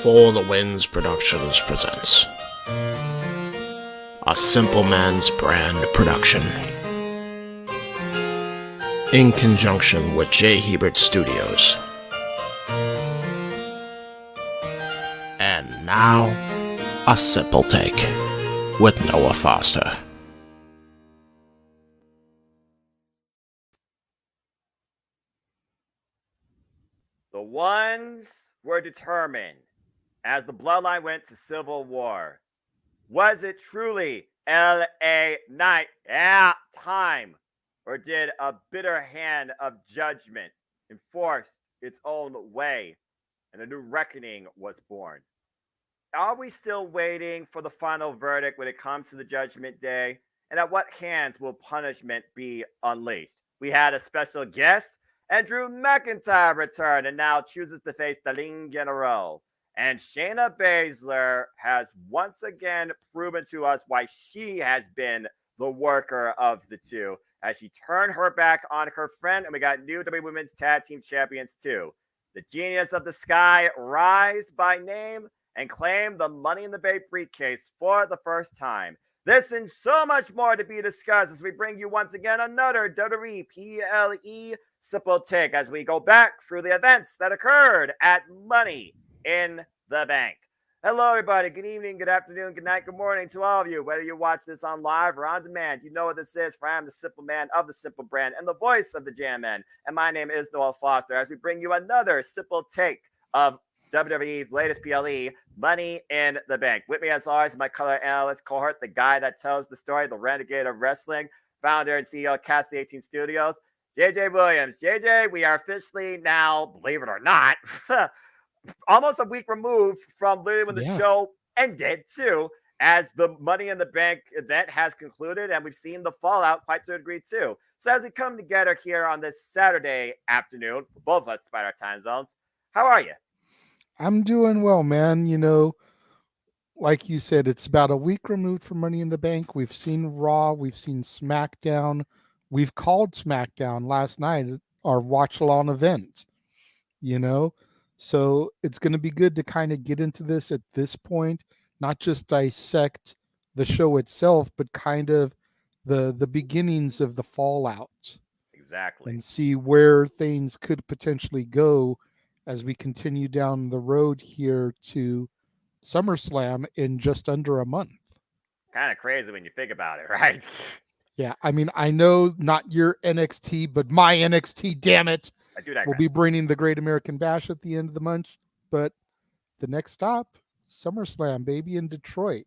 For the Winds Productions presents a Simple Man's Brand production in conjunction with J. Hebert Studios. And now, a simple take with Noah Foster. The ones were determined as the Bloodline went to Civil War. Was it truly L.A. Night? Yeah, time. Or did a bitter hand of judgment enforce its own way and a new reckoning was born? Are we still waiting for the final verdict when it comes to the Judgment Day? And at what hands will punishment be unleashed? We had a special guest, and Drew McIntyre returned and now chooses to face the Ling General. And Shayna Baszler has once again proven to us why she has been the worker of the two as she turned her back on her friend. And we got new WWE Women's Tag Team Champions too. The Genius of the Sky rise by name and claim the Money in the Bank briefcase for the first time. This and so much more to be discussed as we bring you once again another WWE PLE Simple Take as we go back through the events that occurred at Money in the Bank. Hello, everybody. Good evening, good afternoon, good night, good morning to all of you. Whether you watch this on live or on demand, you know what this is. For I am the Simple Man of the Simple Brand and the voice of the Jam Man. And my name is Noah Foster as we bring you another Simple Take of WWE's latest PLE, Money in the Bank. With me, as always, my color analyst cohort, the guy that tells the story, the renegade of wrestling, founder and CEO of Cast 18 Studios, JJ Williams. JJ, we are officially now, believe it or not, almost a week removed from literally when the show ended, too, as the Money in the Bank event has concluded, and we've seen the fallout quite to a degree, too. So as we come together here on this Saturday afternoon, for both of us despite our time zones, how are you? I'm doing well, man. You know, like you said, it's about a week removed from Money in the Bank. We've seen Raw, we've seen SmackDown. We've called SmackDown last night our watch along event, you know? So it's going to be good to kind of get into this at this point, not just dissect the show itself, but kind of the beginnings of the fallout. Exactly. And see where things could potentially go as we continue down the road here to SummerSlam in just under a month. Kind of crazy when you think about it, right? Yeah, I mean, I know not your NXT, but my NXT, damn it. I do that. We'll be bringing the Great American Bash at the end of the month, but the next stop, SummerSlam, baby, in Detroit.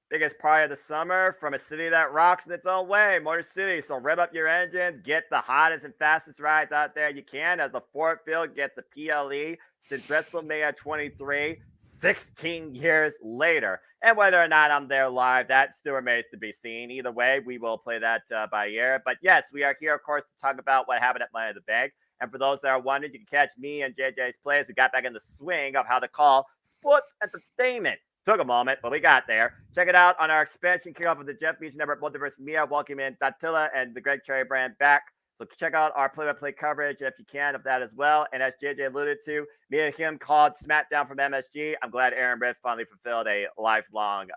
Biggest party of the summer from a city that rocks in its own way, Motor City. So rev up your engines, get the hottest and fastest rides out there you can as the Ford Field gets a PLE since WrestleMania 23, 16 years later. And whether or not I'm there live, that still remains to be seen. Either way, we will play that by ear. But yes, we are here, of course, to talk about what happened at Money in the Bank. And for those that are wondering, you can catch me and JJ's plays. We got back in the swing of how to call sports entertainment. Took a moment, but we got there. Check it out on our expansion kickoff of the Jeff Beach Network Multiverse Mia. Welcome in Datilla and the Greg Cherry brand back. So check out our play-by-play coverage if you can of that as well. And as JJ alluded to, me and him called SmackDown from MSG. I'm glad Aaron Riff finally fulfilled a lifelong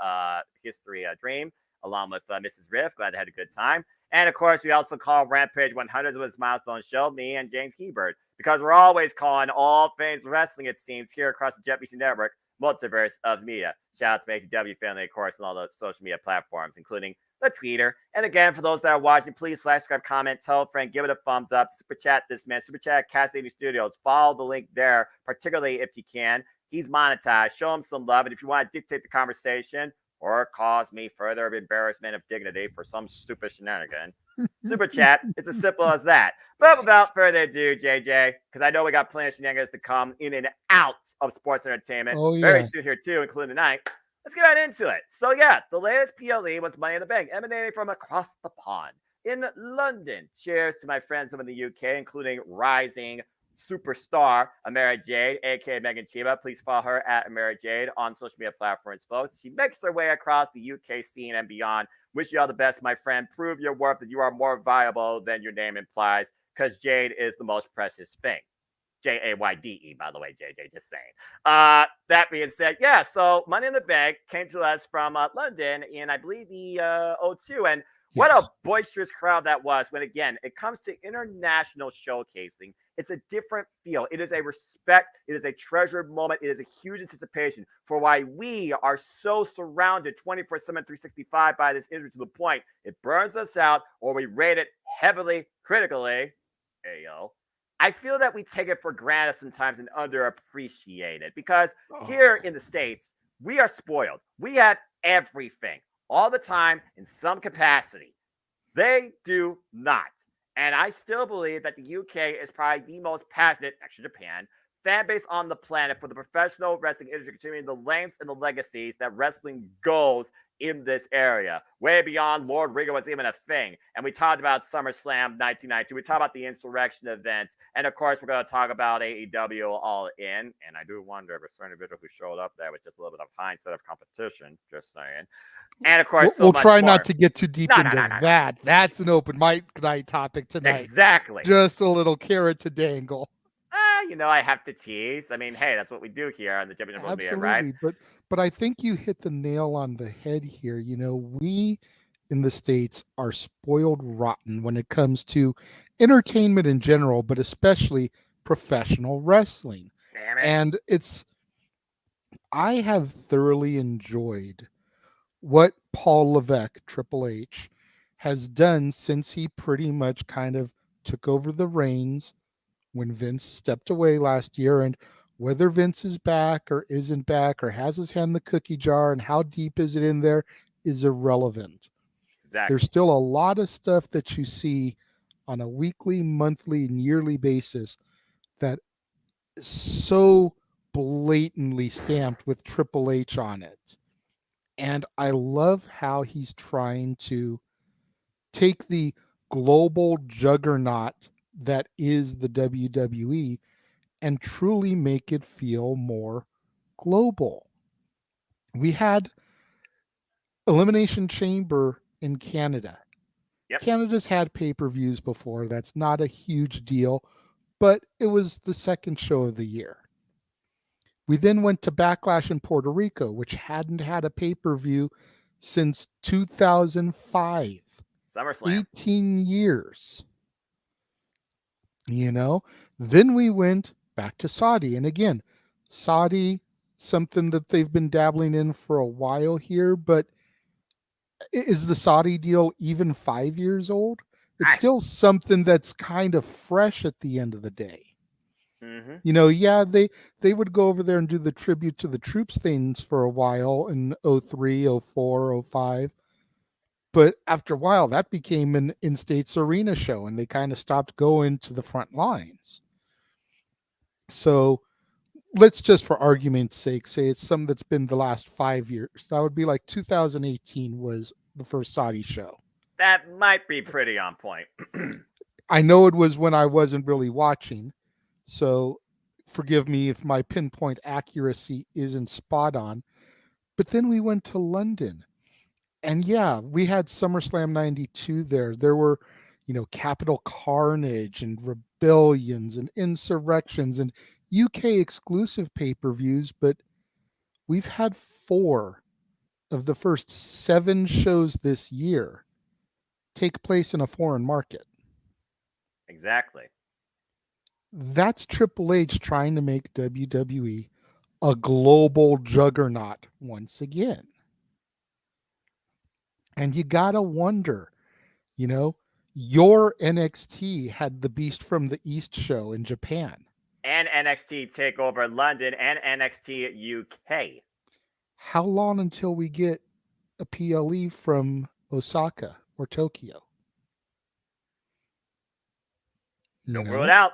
history dream along with Mrs. Riff. Glad they had a good time. And of course, we also call Rampage 100 of his milestone show, me and James Hebert, because we're always calling all things wrestling, it seems, here across the Jeff Beach Network Multiverse of Media. Shout out to MakeW family, of course, and all those social media platforms, including the Twitter. And again, for those that are watching, please subscribe, comment, tell a friend, give it a thumbs up, super chat this man, super chat Cast 80 Studios. Follow the link there, particularly if you can. He's monetized. Show him some love. And if you want to dictate the conversation or cause me further embarrassment of dignity for some stupid shenanigan, super chat. It's as simple as that. But without further ado, JJ, because I know we got plenty of shenanigans to come in and out of sports entertainment very soon here too, including tonight. Let's get right into it. So yeah, the latest PLE was Money in the Bank, emanating from across the pond in London. Cheers to my friends from the UK, including rising superstar Amara Jade, aka Megan Chiba. Please follow her at Amara Jade on social media platforms, folks. She makes her way across the UK scene and beyond. Wish you all the best, my friend. Prove your worth that you are more valuable than your name implies, because Jade is the most precious thing. Jayde, by the way, JJ, just saying. That being said, yeah, so Money in the Bank came to us from London in, I believe, the O2. And what Yes. a boisterous crowd that was when, again, it comes to international showcasing. It's a different feel. It is a respect. It is a treasured moment. It is a huge anticipation for why we are so surrounded 24/7, 365 by this industry to the point it burns us out or we rate it heavily, critically. Ayo. I feel that we take it for granted sometimes and underappreciate it because here in the States, we are spoiled. We have everything all the time in some capacity. They do not. And I still believe that the UK is probably the most passionate, actually Japan, fan base on the planet for the professional wrestling industry, continuing the lengths and the legacies that wrestling goes in this area, way beyond Lord Rigger was even a thing. And we talked about SummerSlam 1992. We talked about the insurrection events. And of course, we're going to talk about AEW All In. And I do wonder if a certain individual who showed up there with just a little bit of hindsight of competition, just saying. And of course, We'll much try more. not to get too deep into that. That's an open mic night topic tonight. Exactly. Just a little carrot to dangle. I have to tease. I mean, hey, that's what we do here on the WWE, Absolutely, right? But I think you hit the nail on the head here. We in the States are spoiled rotten when it comes to entertainment in general, but especially professional wrestling. Damn it. And I have thoroughly enjoyed what Paul Levesque, Triple H, has done since he pretty much kind of took over the reins when Vince stepped away last year. And whether Vince is back or isn't back or has his hand in the cookie jar and how deep is it in there is irrelevant. Exactly. There's still a lot of stuff that you see on a weekly, monthly, and yearly basis that is so blatantly stamped with Triple H on it. And I love how he's trying to take the global juggernaut that is the WWE and truly make it feel more global. We had Elimination Chamber in Canada. Yep. Canada's had pay-per-views before. That's not a huge deal, but it was the second show of the year. We then went to Backlash in Puerto Rico, which hadn't had a pay-per-view since 2005. SummerSlam. 18 years. Then we went back to Saudi. And again, Saudi, something that they've been dabbling in for a while here, but is the Saudi deal even 5 years old? It's still something that's kind of fresh at the end of the day. Mm-hmm. They would go over there and do the tribute to the troops things for a while in 03, 04, 05. But after a while, that became an in-states arena show, and they kind of stopped going to the front lines. So let's just, for argument's sake, say it's something that's been the last 5 years. That would be like 2018 was the first Saudi show. That might be pretty on point. I know it was when I wasn't really watching, so forgive me if my pinpoint accuracy isn't spot on. But then we went to London. And yeah, we had SummerSlam 92 there. There were, Capital Carnage and Rebellions and Insurrections and UK exclusive pay-per-views, but we've had 4 of the first 7 shows this year take place in a foreign market. Exactly. That's Triple H trying to make WWE a global juggernaut once again. And you gotta wonder, your NXT had the Beast from the East show in Japan. And NXT TakeOver London and NXT UK. How long until we get a PLE from Osaka or Tokyo? Don't rule it out.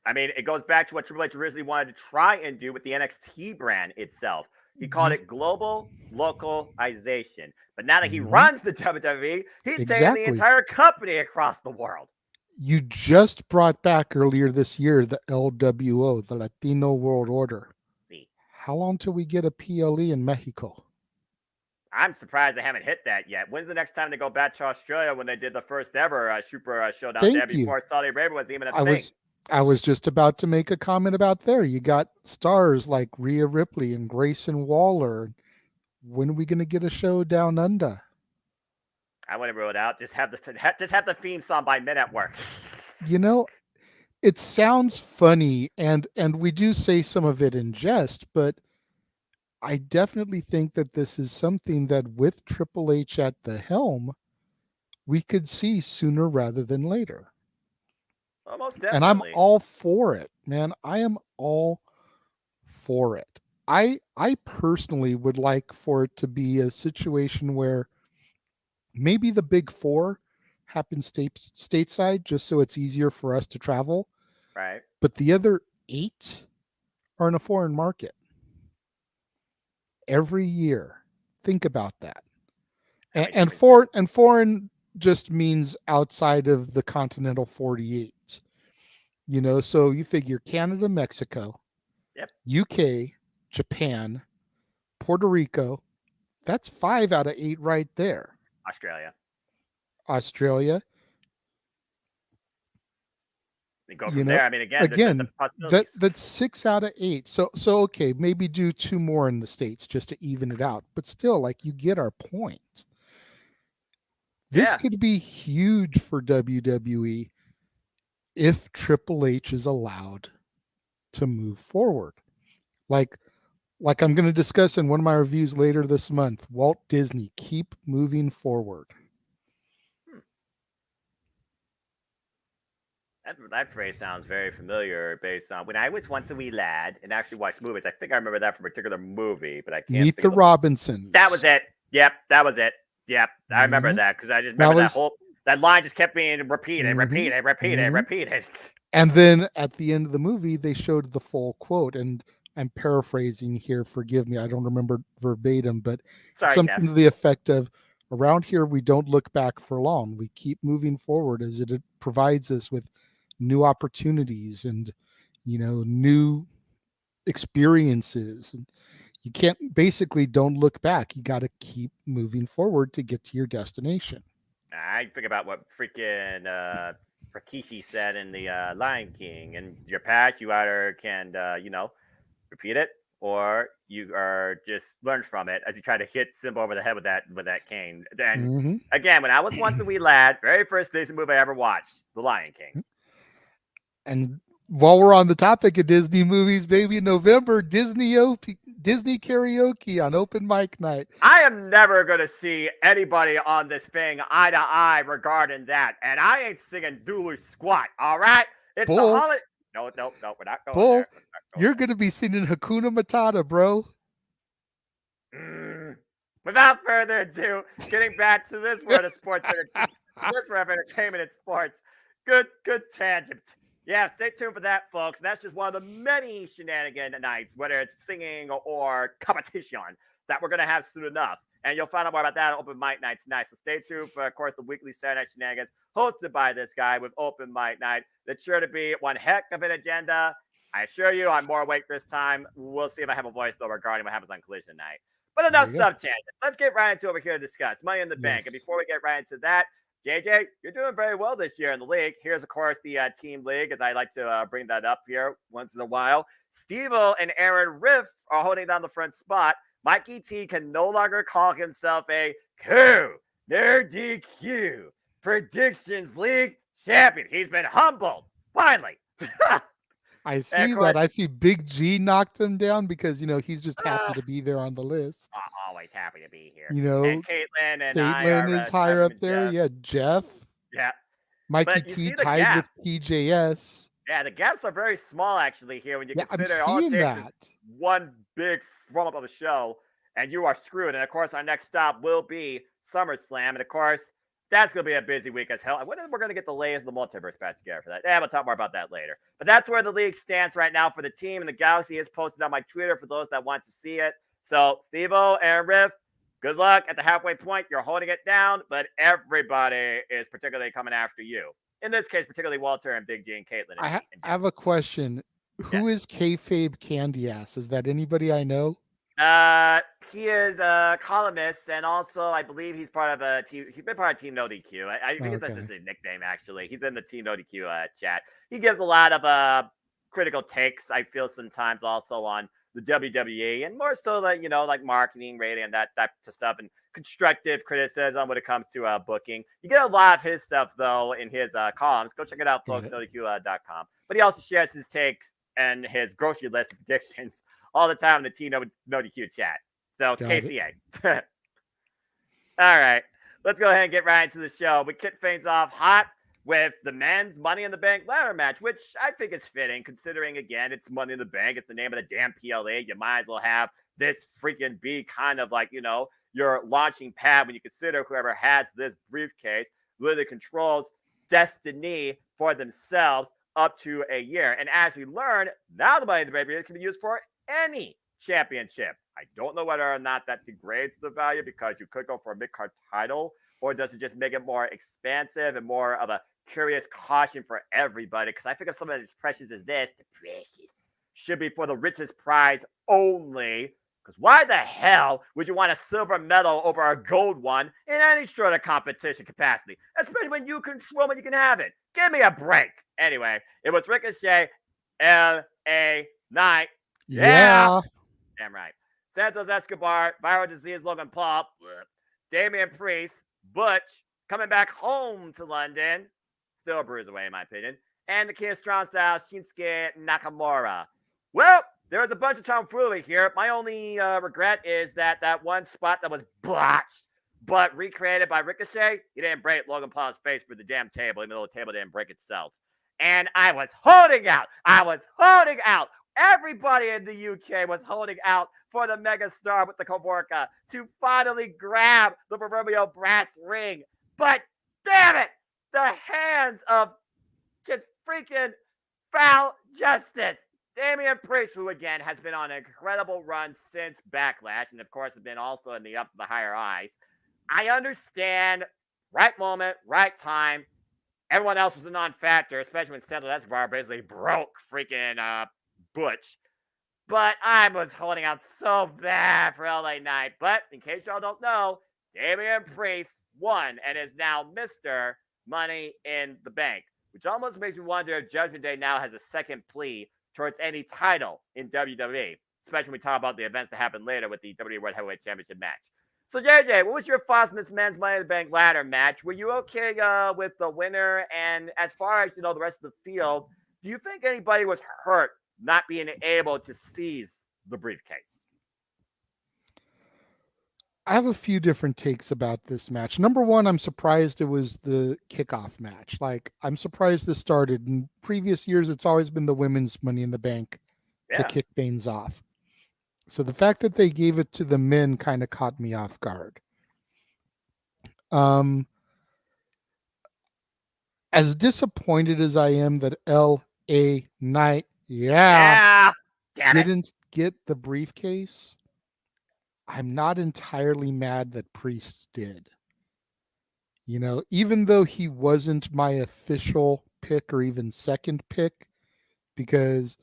I mean, it goes back to what Triple H originally wanted to try and do with the NXT brand itself. He called it global localization. But now that he runs the WWE, he's taking the entire company across the world. You just brought back earlier this year the LWO, the Latino World Order. See. How long till we get a PLE in Mexico? I'm surprised they haven't hit that yet. When's the next time they go back to Australia when they did the first ever Super Showdown there before Saudi Arabia was even a thing? I was just about to make a comment about there. You got stars like Rhea Ripley and Grayson Waller. When are we going to get a show down under? I wouldn't rule it out. Just have the theme song by Men at Work. You know, it sounds funny, and we do say some of it in jest, but I definitely think that this is something that with Triple H at the helm, we could see sooner rather than later. Well, most And I'm definitely. all for it, man. I am all for it. I personally would like for it to be a situation where maybe the big four happen stateside just so it's easier for us to travel, Right. but the other eight are in a foreign market every year. Think about that. Every And different city. foreign just means outside of the continental 48. So you figure Canada, Mexico, Yep. UK, Japan, Puerto Rico. That's 5 out of 8 right there. Australia. Australia. And go from there. I mean, again, the Again, possibilities. that's 6 out of 8. So okay, maybe do 2 more in the States just to even it out. But still, like, you get our point. This Yeah. could be huge for WWE if Triple H is allowed to move forward. Like I'm going to discuss in one of my reviews later this month, Walt Disney, keep moving forward. That phrase sounds very familiar based on when I was once a wee lad and actually watched movies. I think I remember that from a particular movie, but I can't Meet think the of Robinsons. That was it. Yep, that was it. Yep, I remember Mhm. that because I just remember that line just kept being repeated, Mhm. repeated. And then at the end of the movie, they showed the full quote. And I'm paraphrasing here. Forgive me. I don't remember verbatim, but it's Sorry, something Jeff. to the effect of, around here, we don't look back for long. We keep moving forward as it provides us with new opportunities and, new experiences. And you can't basically don't look back. You got to keep moving forward to get to your destination. I think about what freaking Rikishi said in the Lion King. In your past, you either can, repeat it or you are just learn from it as you try to hit Simba over the head with that cane. And Mhm. again, when I was once a wee lad, very first Disney movie I ever watched, The Lion King. And while we're on the topic of Disney movies, baby, in November, Disney karaoke on open mic night. I am never going to see anybody on this thing eye to eye regarding that. And I ain't singing dooley squat, all right? It's the Bull, holiday. No, we're not going there. you're going to be singing Hakuna Matata, bro. Without further ado, getting back to this word of sports, this word of entertainment and sports. Good tangent. Yeah, stay tuned for that, folks. That's just one of the many shenanigan nights, whether it's singing or competition, that we're going to have soon enough. And you'll find out more about that on Open Mic Night tonight. So stay tuned for, of course, the weekly Saturday Night Shenanigans hosted by this guy with Open Mic Night. That's sure to be one heck of an agenda. I assure you, I'm more awake this time. We'll see if I have a voice, though, regarding what happens on Collision Night. But enough sub-tangents. Let's get right into what we're here to discuss. Money in the Bank. And before we get right into that, JJ, you're doing very well this year in the league. Here's, of course, the team league, as I like to bring that up here once in a while. Steve-O and Aaron Riff are holding down the front spot. Mikey T can no longer call himself a Q, their DQ, Predictions League champion. He's been humbled, finally. I see that. I see Big G knocked him down because, he's just happy to be there on the list. Always happy to be here. And Caitlin and Caitlin is higher up there. Jeff. Yeah, Jeff. Yeah. Mikey T tied with TJS. Yeah, the gaps are very small actually here when you consider I'm all it seeing takes that. is one big throw up of a show and you are screwed. And of course, our next stop will be SummerSlam. And of course, that's going to be a busy week as hell. When we're going to get the latest of the multiverse back together for that. Yeah, we'll talk more about that later. But that's where the league stands right now for the team. And the Galaxy is posted on my Twitter for those that want to see it. So, Steve-O, Aaron Riff, good luck at the halfway point. You're holding it down, but everybody is particularly coming after you. In this case, particularly Walter and Big G and Caitlin. I have a question. Who is Kayfabe Candy Ass? Is that anybody I know? He is a columnist, and also I believe he's part of a team. He's been part of Team No DQ. I think that's just Okay. his nickname. Actually, he's in the Team No DQ chat. He gives a lot of critical takes. I feel sometimes also on the WWE, and more so like like marketing, rating, and that type of stuff, and constructive criticism when it comes to booking. You get a lot of his stuff though in his columns. Go check it out, Got folks. it. NoDQ.com. But he also shares his takes and his grocery list predictions all the time in the Team No DQ chat. So Got it. KCA. All right, let's go ahead and get right into the show. We kick things off hot with the men's Money in the Bank ladder match, which I think is fitting considering, again, it's Money in the Bank. It's the name of the damn PLA. You might as well have this freaking be kind of like, your launching pad when you consider whoever has this briefcase literally controls destiny for themselves up to a year. And as we learn, now the Money in the Bank can be used for any championship. I don't know whether or not that degrades the value because you could go for a mid-card title, or does it just make it more expansive and more of a curious caution for everybody? Because I think of something as precious as this, the precious should be for the richest prize only. Because why the hell would you want a silver medal over a gold one in any sort of competition capacity? Especially when you control when you can have it. Give me a break. Anyway, it was Ricochet, L.A. Knight. Yeah. Damn right. Santos Escobar, Viral Disease, Logan Paul, Damian Priest, Butch, coming back home to London. Still a bruise away, in my opinion. And the King of Strong Style, Shinsuke Nakamura. Well, there was a bunch of tomfoolery here. My only regret is that one spot that was botched, but recreated by Ricochet, he didn't break Logan Paul's face for the damn table, even though the table didn't break itself. And I was holding out. Everybody in the UK was holding out for the megastar with the Kavorka to finally grab the proverbial brass ring. But damn it, the hands of just freaking foul justice. Damian Priest, who again has been on an incredible run since Backlash, and of course has been also in the ups of the higher eyes. I understand, right moment, right time. Everyone else was a non-factor, especially when Santos Escobar basically broke freaking Butch. But I was holding out so bad for LA Knight. But in case y'all don't know, Damian Priest won and is now Mr. Money in the Bank, which almost makes me wonder if Judgment Day now has a second plea towards any title in WWE, especially when we talk about the events that happen later with the WWE World Heavyweight Championship match. So, JJ, what was your thoughts on this men's Money in the Bank ladder match? Were you okay with the winner? And as far as, the rest of the field, do you think anybody was hurt not being able to seize the briefcase? I have a few different takes about this match. Number one, I'm surprised it was the kickoff match. Like, I'm surprised this started. In previous years, it's always been the women's Money in the Bank to kick things off. So the fact that they gave it to the men kind of caught me off guard. As disappointed as I am that L.A. Knight, didn't get the briefcase, I'm not entirely mad that Priest did. Even though he wasn't my official pick or even second pick, because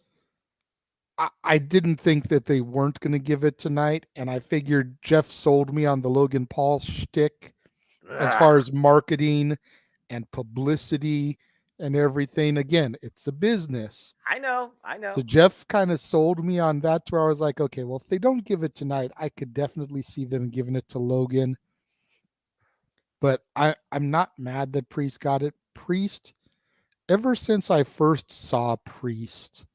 I didn't think that they weren't going to give it tonight, and I figured Jeff sold me on the Logan Paul shtick as far as marketing and publicity and everything. Again, it's a business. I know. So Jeff kind of sold me on that, to where I was like, okay, well, if they don't give it tonight, I could definitely see them giving it to Logan. But I'm not mad that Priest got it. Priest, ever since I first saw Priest,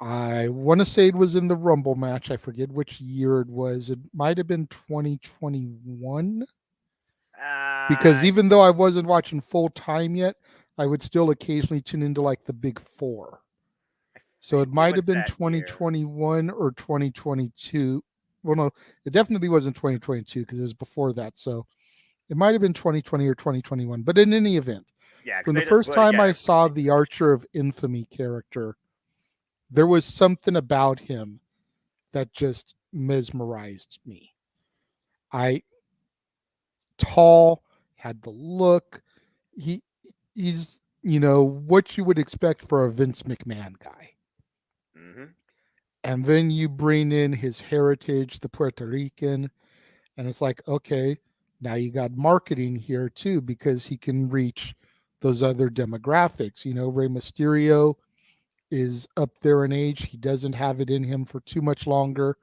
I want to say it was in the Rumble match. I forget which year it was. It might have been 2021. Because even though I wasn't watching full time yet, I would still occasionally tune into like the big four. So it might have been 2021 or 2022. Well, no, it definitely wasn't 2022 because it was before that. So it might have been 2020 or 2021. But in any event, from the first time I saw the Archer of Infamy character, there was something about him that just mesmerized me. Tall, had the look. He's what you would expect for a Vince McMahon guy. Mm-hmm. And then you bring in his heritage, the Puerto Rican, and it's like, okay, now you got marketing here too, because he can reach those other demographics. Rey Mysterio is up there in age. He doesn't have it in him for too much longer,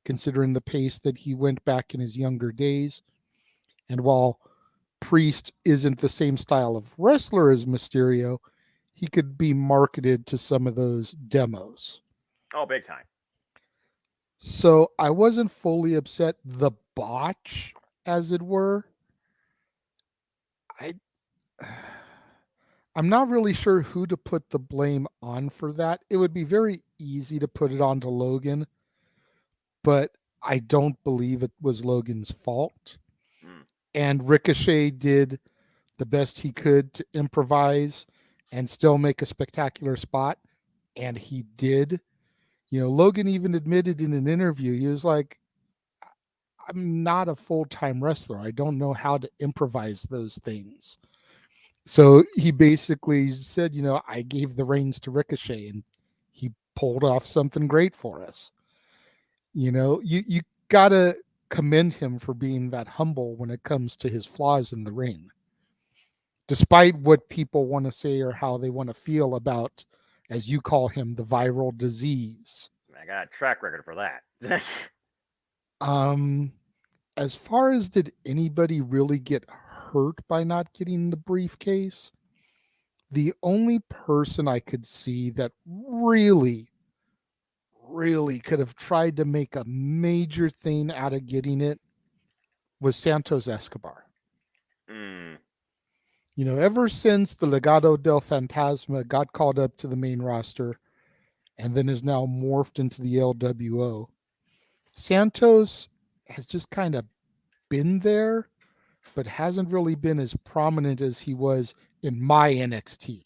considering the pace that he went back in his younger days. And while Priest isn't the same style of wrestler as Mysterio, he could be marketed to some of those demos. Oh, big time. So I wasn't fully upset. The botch, as it were, I I'm not really sure who to put the blame on for that. It would be very easy to put it onto Logan, but I don't believe it was Logan's fault. And Ricochet did the best he could to improvise and still make a spectacular spot, and he did. Logan even admitted in an interview, he was like, I'm not a full-time wrestler. I don't know how to improvise those things. So he basically said, I gave the reins to Ricochet and he pulled off something great for us. You got to commend him for being that humble when it comes to his flaws in the ring. Despite what people want to say or how they want to feel about, as you call him, the viral disease. I got a track record for that. As far as did anybody really get hurt by not getting the briefcase, the only person I could see that really, really could have tried to make a major thing out of getting it was Santos Escobar. Ever since the Legado del Fantasma got called up to the main roster and then is now morphed into the LWO, Santos has just kind of been there, but hasn't really been as prominent as he was in my NXT.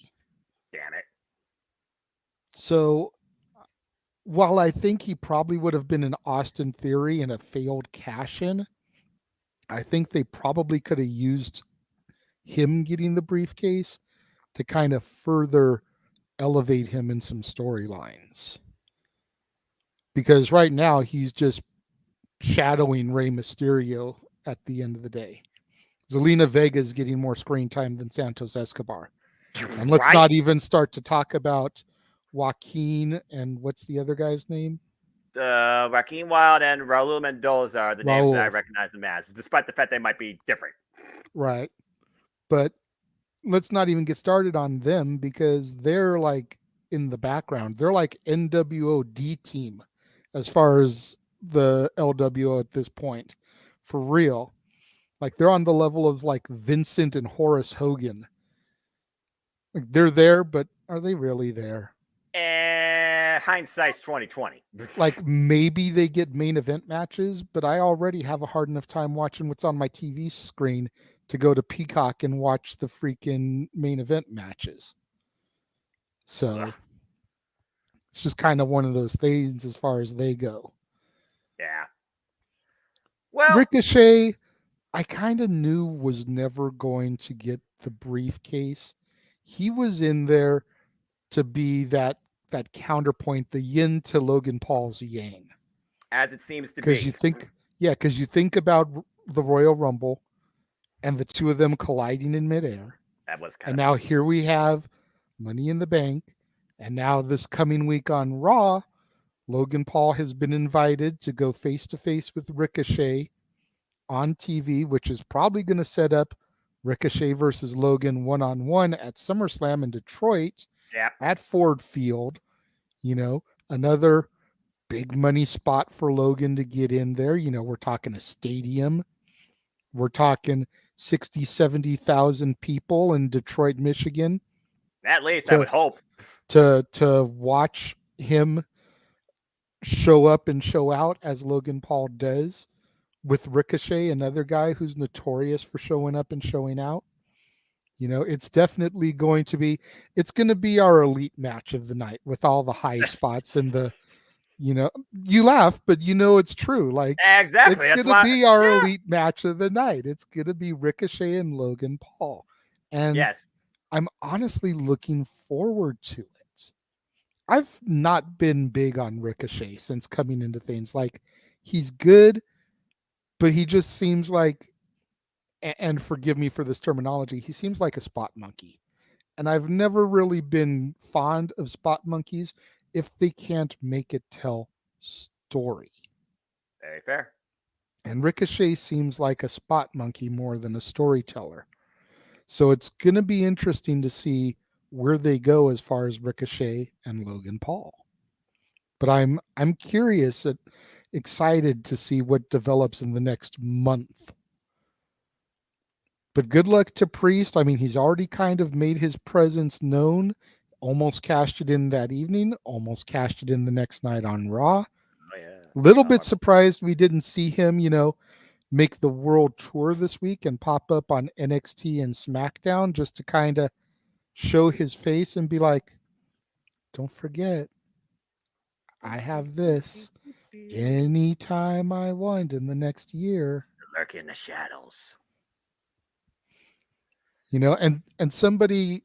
Damn it. So while I think he probably would have been an Austin Theory and a failed cash-in, I think they probably could have used him getting the briefcase to kind of further elevate him in some storylines. Because right now he's just shadowing Rey Mysterio at the end of the day. Zelina Vega is getting more screen time than Santos Escobar. And let's not even start to talk about Joaquin and what's the other guy's name? Joaquin Wilde and Raul Mendoza are the names that I recognize them as, despite the fact they might be different. Right. But let's not even get started on them because they're like in the background. They're like NWO D team as far as the LWO at this point. For real. Like they're on the level of like Vincent and Horace Hogan. Like they're there, but are they really there? Hindsight's 2020. Like maybe they get main event matches, but I already have a hard enough time watching what's on my TV screen to go to Peacock and watch the freaking main event matches. So it's just kind of one of those things as far as they go. Yeah. Well, Ricochet, I kind of knew was never going to get the briefcase. He was in there to be that counterpoint, the yin to Logan Paul's yang. As it seems to be. Because you think about the Royal Rumble and the two of them colliding in midair. That was and now here we have Money in the Bank. And now this coming week on Raw, Logan Paul has been invited to go face-to-face with Ricochet on TV, which is probably going to set up Ricochet versus Logan one-on-one at SummerSlam in Detroit at Ford Field. Another big money spot for Logan to get in there. We're talking a stadium. We're talking 60, 70,000 people in Detroit, Michigan. At least I would hope. To watch him show up and show out as Logan Paul does with Ricochet, another guy who's notorious for showing up and showing out. It's definitely going to be our elite match of the night with all the high spots and the, you laugh, but it's true. Like exactly. It's going to be our elite match of the night. It's going to be Ricochet and Logan Paul. And yes, I'm honestly looking forward to it. I've not been big on Ricochet since coming into things. Like, he's good, but he just seems like, and forgive me for this terminology, he seems like a spot monkey. And I've never really been fond of spot monkeys if they can't make it tell story. Very fair. And Ricochet seems like a spot monkey more than a storyteller. So it's going to be interesting to see where they go as far as Ricochet and Logan Paul. But I'm curious and excited to see what develops in the next month. But good luck to Priest. I mean, he's already kind of made his presence known. Almost cashed it in that evening. Almost cashed it in the next night on Raw. Oh yeah. Little bit surprised we didn't see him, make the world tour this week and pop up on NXT and SmackDown just to kind of show his face and be like, don't forget, I have this anytime I want in the next year. Lurk in the shadows. And somebody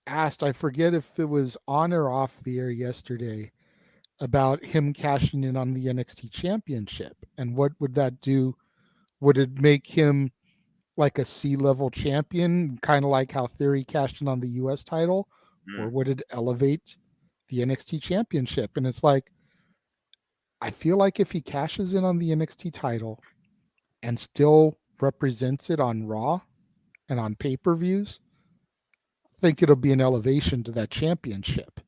asked, I forget if it was on or off the air yesterday, about him cashing in on the NXT championship. And what would that do? Would it make him like a C-level champion, kind of like how Theory cashed in on the US title? Or would it elevate the NXT championship? And it's like, I feel like if he cashes in on the NXT title and still represents it on Raw and on pay-per-views, I think it'll be an elevation to that championship.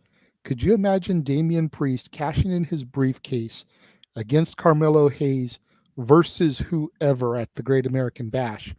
Could you imagine Damian Priest cashing in his briefcase against Carmelo Hayes versus whoever at the Great American Bash,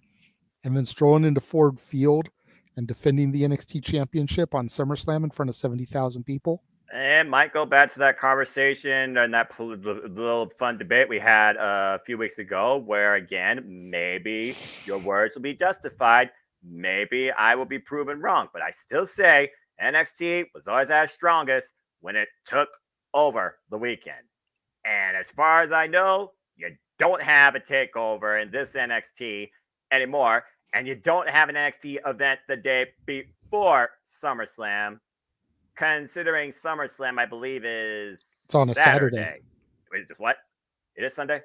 and then strolling into Ford Field and defending the NXT championship on SummerSlam in front of 70,000 people? And might go back to that conversation and that little fun debate we had a few weeks ago, where again, maybe your words will be justified. Maybe I will be proven wrong, but I still say NXT was always at its strongest when it took over the weekend. And as far as I know, you don't have a takeover in this NXT anymore, and you don't have an NXT event the day before SummerSlam. Considering SummerSlam, I believe it's on a Saturday. Wait, what? It is Sunday?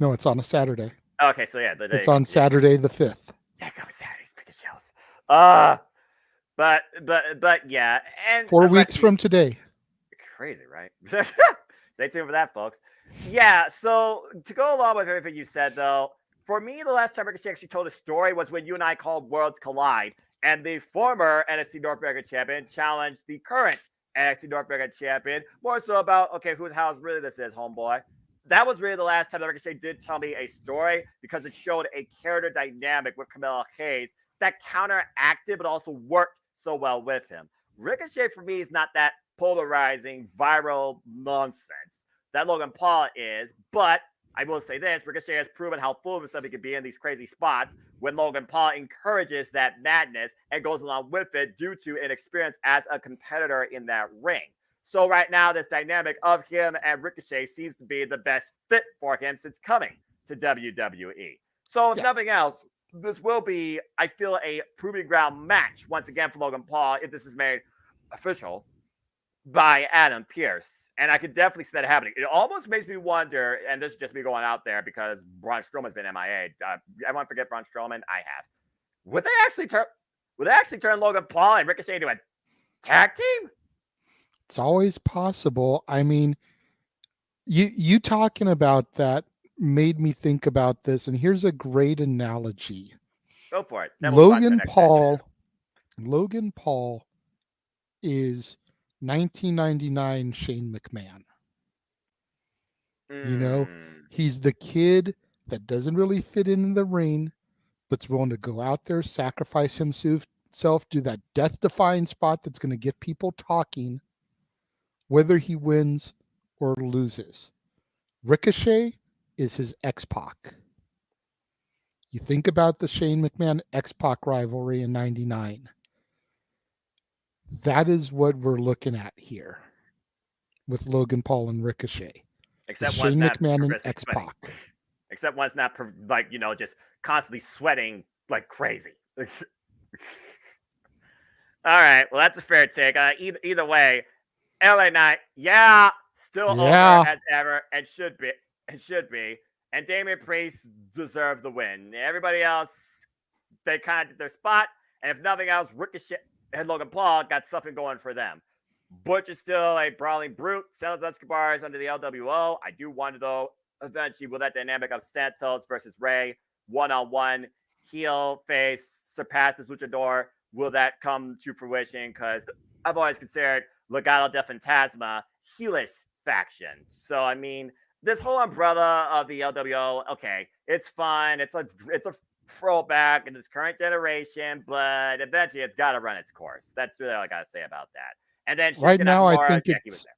No, it's on a Saturday. Okay, so yeah, it's on Saturday the 5th. Yeah, go Saturdays, pick a shells. But yeah, and 4 weeks from today. Crazy, right? Stay tuned for that, folks. Yeah, so to go along with everything you said, though, for me, the last time Ricochet actually told a story was when you and I called Worlds Collide, and the former NXT North American champion challenged the current NXT North American champion, more so about, okay, whose house really this is, homeboy. That was really the last time that Ricochet did tell me a story, because it showed a character dynamic with Carmelo Hayes that counteracted but also worked so well with him. Ricochet, for me, is not that polarizing, viral nonsense that Logan Paul is, but I will say this, Ricochet has proven how full of himself he can be in these crazy spots when Logan Paul encourages that madness and goes along with it due to an experience as a competitor in that ring. So right now, this dynamic of him and Ricochet seems to be the best fit for him since coming to WWE. So if nothing else, this will be, I feel, a proving ground match once again for Logan Paul if this is made official by Adam Pearce. And I could definitely see that happening. It almost makes me wonder, and this is just me going out there because Braun Strowman's been MIA. Everyone forget Braun Strowman? I have. Would they actually turn Logan Paul and Ricochet into a tag team? It's always possible. I mean, you talking about that made me think about this, and here's a great analogy. Go for it. Logan Paul is 1999 Shane McMahon. He's the kid that doesn't really fit in the ring, but's willing to go out there, sacrifice himself, do that death-defying spot that's going to get people talking, whether he wins or loses. Ricochet is his X-Pac. You think about the Shane McMahon X-Pac rivalry in 99. That is what we're looking at here with Logan Paul and Ricochet. Except Shane McMahon and X-Pac. Except one's not just constantly sweating like crazy. All right, well, that's a fair take. Either way, LA Knight, yeah, still over Yeah. as ever, and should be. And should be. And Damian Priest deserves the win. Everybody else, they kind of did their spot. And if nothing else, Ricochet and Logan Paul got something going for them. Butch is still a brawling brute. Santos Escobar is under the LWO. I do wonder, though, eventually, will that dynamic of Santos versus Ray, one-on-one, heel, face, surpass this luchador, will that come to fruition? Because I've always considered Legado del Fantasma heelish faction. So, I mean, this whole umbrella of the LWO, okay, it's fun. It's a throwback in this current generation, but eventually it's got to run its course. That's really all I got to say about that. And then Right Shinsuke now, I Nakamura, think Jackie was it's there.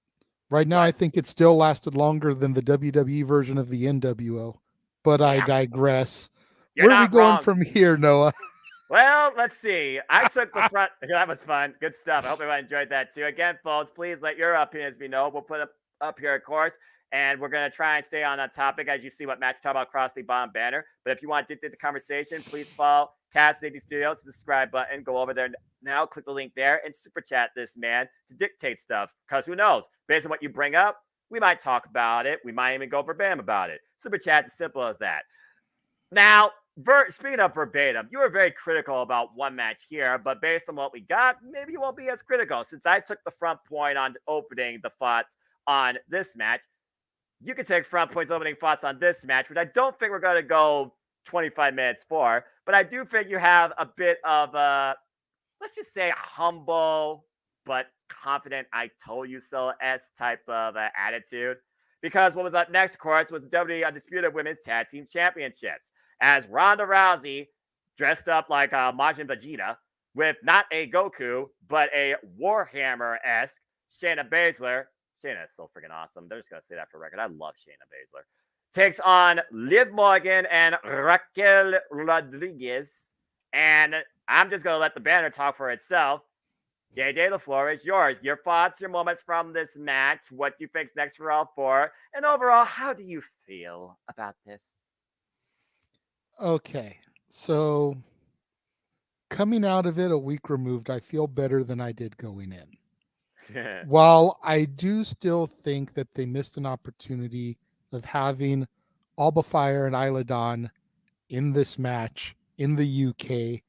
right now. But I think it still lasted longer than the WWE version of the NWO. But I damn, digress. you're Where are we not going wrong. from here, Noah? Well, let's see. I took the front. That was fun. Good stuff. I hope everyone enjoyed that too. Again, folks, please let your opinions be known. We'll put up here, of course. And we're going to try and stay on that topic as you see what match we talk about across the bottom banner. But if you want to dictate the conversation, please follow Cast Navy Studios, the subscribe button. Go over there now, click the link there, and super chat this man to dictate stuff. Because who knows? Based on what you bring up, we might talk about it. We might even go verbatim about it. Super chat's as simple as that. Now, speaking of verbatim, you were very critical about one match here, but based on what we got, maybe you won't be as critical. Since I took the front point on opening the thoughts on this match, you can take front points opening thoughts on this match, which I don't think we're going to go 25 minutes for, but I do think you have a bit of a, let's just say, humble but confident I told you so-esque type of attitude. Because what was up next, of course, was the WWE Undisputed Women's Tag Team Championships. As Ronda Rousey dressed up like Majin Vegeta with not a Goku, but a Warhammer-esque Shayna Baszler. Shayna is so freaking awesome. They're just going to say that for record. I love Shayna Baszler. Takes on Liv Morgan and Raquel Rodriguez. And I'm just going to let the banner talk for itself. JJ, the floor is yours. Your thoughts, your moments from this match, what do you think's next for all four, and overall, how do you feel about this? Okay, so coming out of it a week removed, I feel better than I did going in. While I do still think that they missed an opportunity of having Alba Fire and Isla Dawn in this match in the UK,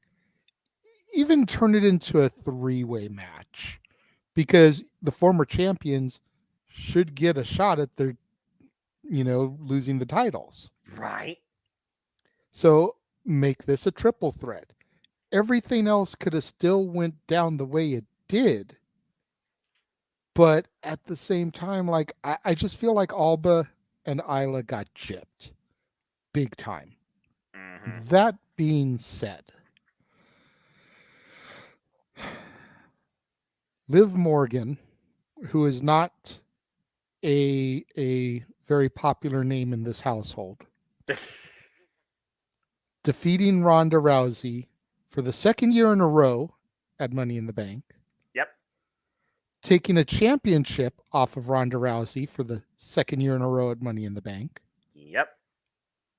even turn it into a three-way match, because the former champions should get a shot at their, losing the titles. Right. So make this a triple threat. Everything else could have still went down the way it did. But at the same time, like I just feel like Alba and Isla got gypped big time. Mm-hmm. That being said, Liv Morgan, who is not a very popular name in this household, defeating Ronda Rousey for the second year in a row at Money in the Bank. Yep. Taking a championship off of Ronda Rousey for the second year in a row at Money in the Bank. Yep.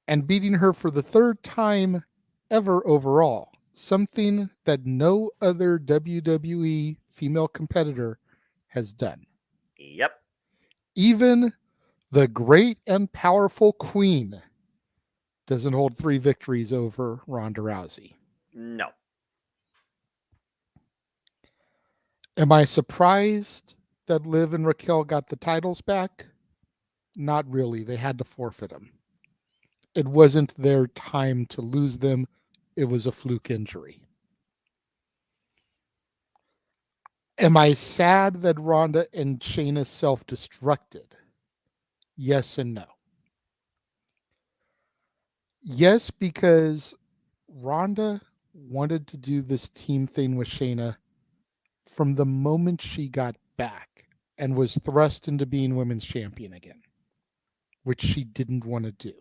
And beating her for the third time ever overall. Something that no other WWE female competitor has done. Yep. Even the great and powerful Queen doesn't hold 3 victories over Ronda Rousey. No. Am I surprised that Liv and Raquel got the titles back? Not really. They had to forfeit them. It wasn't their time to lose them. It was a fluke injury. Am I sad that Ronda and Shayna self-destructed? Yes and no. Yes, because Ronda wanted to do this team thing with Shayna from the moment she got back and was thrust into being women's champion again, which she didn't want to do.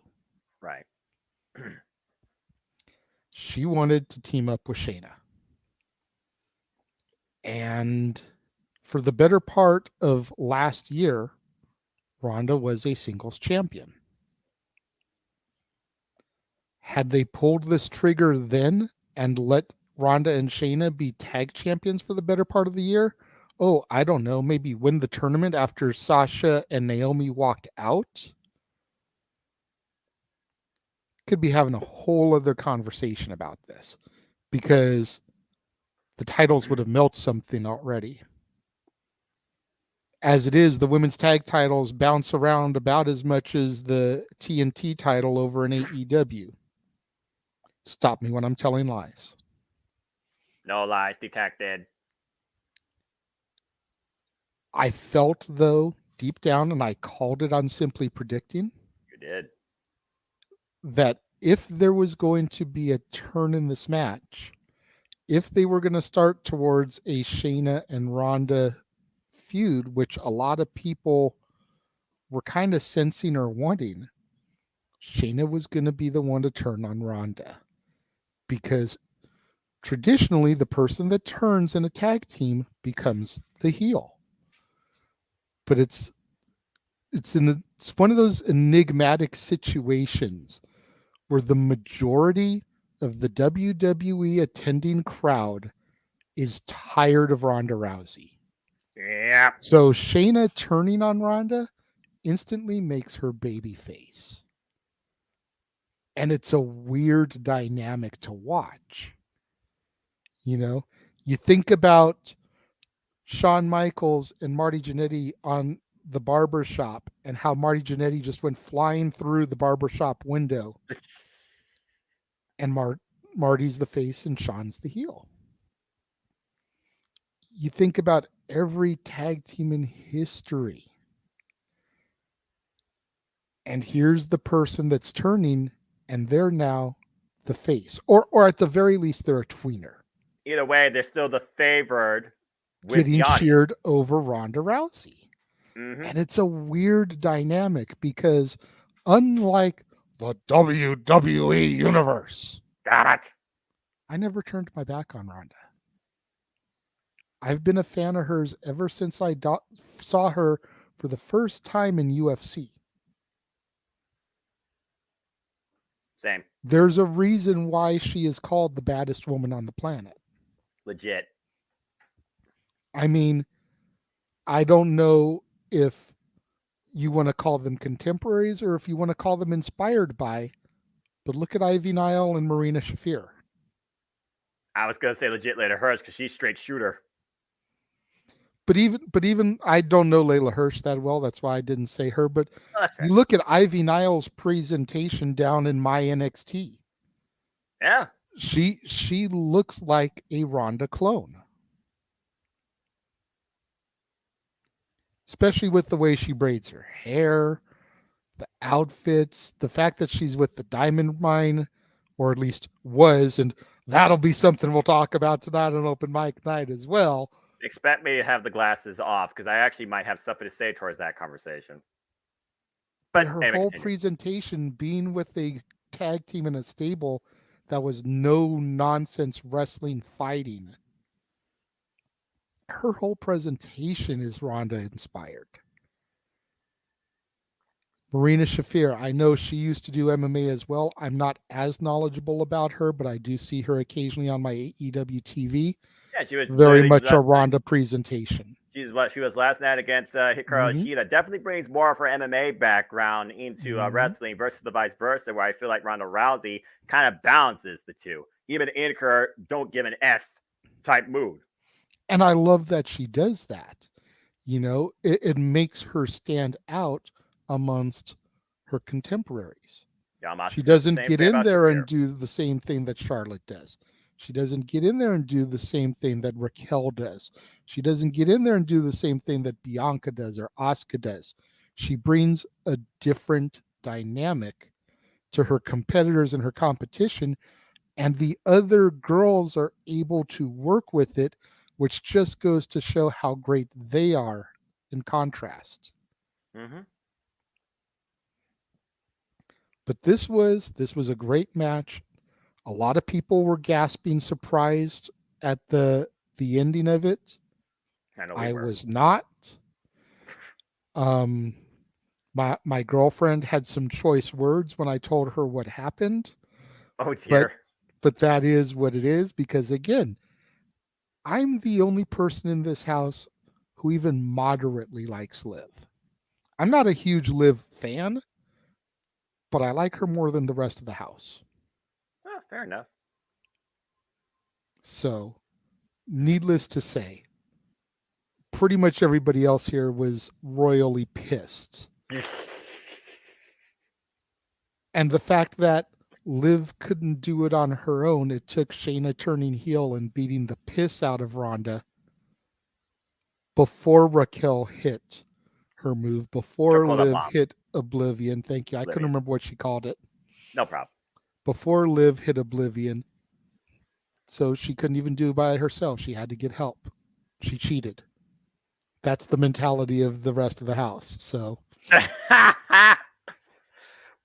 Right. She wanted to team up with Shayna. And for the better part of last year, Ronda was a singles champion. Had they pulled this trigger then and let Ronda and Shayna be tag champions for the better part of the year, oh, I don't know, maybe win the tournament after Sasha and Naomi walked out, could be having a whole other conversation about this because the titles would have melted something already. As it is, the women's tag titles bounce around about as much as the TNT title over in AEW. Stop me when I'm telling lies. No lies detected. I felt, though, deep down, and I called it on Simply Predicting, You did. that if there was going to be a turn in this match, if they were going to start towards a Shayna and Ronda feud, which a lot of people were kind of sensing or wanting, Shayna was going to be the one to turn on Ronda. Because traditionally, the person that turns in a tag team becomes the heel. But it's one of those enigmatic situations where the majority of the WWE attending crowd is tired of Ronda Rousey. Yeah. So Shayna turning on Ronda instantly makes her baby face. And it's a weird dynamic to watch. You know, you think about Shawn Michaels and Marty Jannetty on the barber shop and how Marty Jannetty just went flying through the barbershop window. And Marty's the face and Shawn's the heel. You think about every tag team in history. And here's the person that's turning, and they're now the face. Or at the very least, they're a tweener. Either way, they're still the favored with Getting the audience. cheered over Ronda Rousey. Mm-hmm. And it's a weird dynamic because unlike the WWE Universe, Got it. I never turned my back on Ronda. I've been a fan of hers ever since I saw her for the first time in UFC. Same. There's a reason why she is called the baddest woman on the planet. Legit. I mean, I don't know if you want to call them contemporaries or if you want to call them inspired by, but look at Ivy Nile and Marina Shafir. I was going to say legit later hers because she's straight shooter. But even I don't know Layla Hirsch that well. That's why I didn't say her. But That's fair. you look at Ivy Nile's presentation down in my NXT. Yeah. She looks like a Ronda clone. Especially with the way she braids her hair, the outfits, the fact that she's with the Diamond Mine, or at least was, and that'll be something we'll talk about tonight on Open Mic Night as well. Expect me to have the glasses off because I actually might have something to say towards that conversation. But her whole presentation being with a tag team in a stable that was no nonsense wrestling fighting. Her whole presentation is Ronda inspired. Marina Shafir, I know she used to do MMA as well. I'm not as knowledgeable about her, but I do see her occasionally on my AEW TV. Yeah, she was very much a Ronda presentation. She was last night against Hikaru Shida. Definitely brings more of her MMA background into wrestling versus the vice versa, where I feel like Ronda Rousey kind of balances the two, even in her don't give an F type mood. And I love that she does that. You know, it makes her stand out amongst her contemporaries. Yeah, she doesn't get in there and do the same thing that Charlotte does. She doesn't get in there and do the same thing that Raquel does. She doesn't get in there and do the same thing that Bianca does or Asuka does. She brings a different dynamic to her competitors and her competition, and the other girls are able to work with it, which just goes to show how great they are in contrast. Mm-hmm. But this was a great match. A lot of people were gasping, surprised at the ending of it. I was not. My girlfriend had some choice words when I told her what happened. Oh dear. But that is what it is, because again, I'm the only person in this house who even moderately likes Liv. I'm not a huge Liv fan, but I like her more than the rest of the house. Oh, fair enough. So, needless to say, pretty much everybody else here was royally pissed. And the fact that Liv couldn't do it on her own, it took Shayna turning heel and beating the piss out of Ronda before Raquel hit her move, before Liv hit Oblivion. Thank you. I couldn't remember what she called it. No problem. Before Liv hit Oblivion. So she couldn't even do it by herself. She had to get help. She cheated. That's the mentality of the rest of the house. So,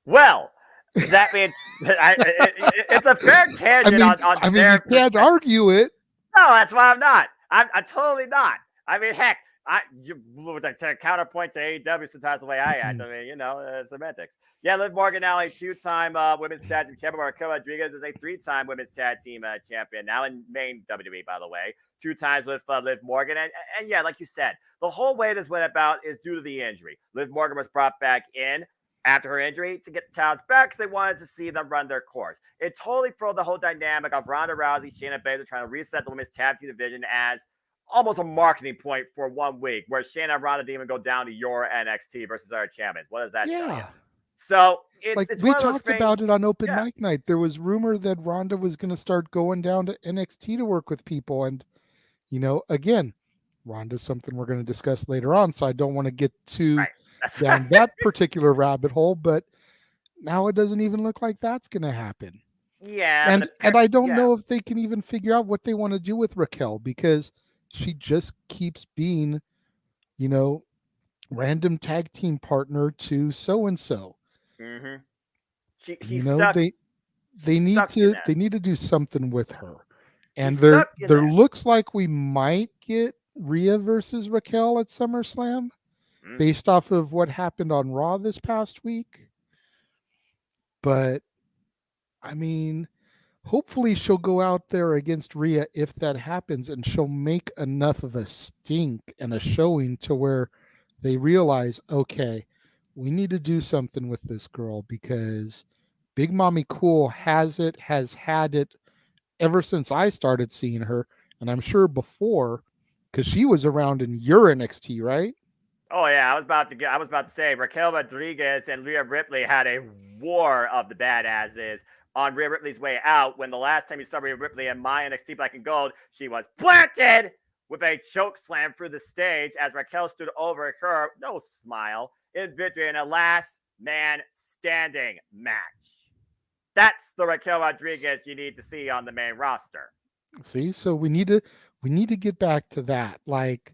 well, that means it's a fair tangent. I mean, you can't argue it. No, that's why I'm not. I'm totally not. I mean, heck, to counterpoint to AEW sometimes the way I act. I mean, semantics. Yeah, Liv Morgan now a 2-time women's tag team champion. Raquel Rodriguez is a 3-time women's tag team champion now in main WWE, by the way. 2 times with Liv Morgan. And yeah, like you said, the whole way this went about is due to the injury. Liv Morgan was brought back in after her injury to get the towels back because they wanted to see them run their course. It totally threw the whole dynamic of Ronda Rousey, Shayna Baszler trying to reset the women's tag team division as almost a marketing point for 1 week where Shayna and Ronda didn't even go down to your NXT versus our champions. What does that tell you? So it's we talked about it on Open Mic Night. There was rumor that Ronda was going to start going down to NXT to work with people. And, again, Ronda's something we're going to discuss later on. So I don't want to get too down that particular rabbit hole. But now it doesn't even look like that's going to happen. Yeah. And I don't know if they can even figure out what they want to do with Raquel because she just keeps being, random tag team partner to so-and-so. Mm-hmm. They need to do something with her. And there looks like we might get Rhea versus Raquel at SummerSlam based off of what happened on Raw this past week. But I mean, hopefully she'll go out there against Rhea if that happens, and she'll make enough of a stink and a showing to where they realize, okay, we need to do something with this girl because Big Mommy Cool has had it ever since I started seeing her, and I'm sure before, because she was around in your NXT, right? Oh yeah, I was about to say Raquel Rodriguez and Rhea Ripley had a war of the badasses on Rhea Ripley's way out. When the last time you saw Rhea Ripley in my NXT Black and Gold, she was planted with a choke slam through the stage as Raquel stood over her, no smile, in victory in a last man standing match. That's the Raquel Rodriguez you need to see on the main roster. See, so we need to get back to that. Like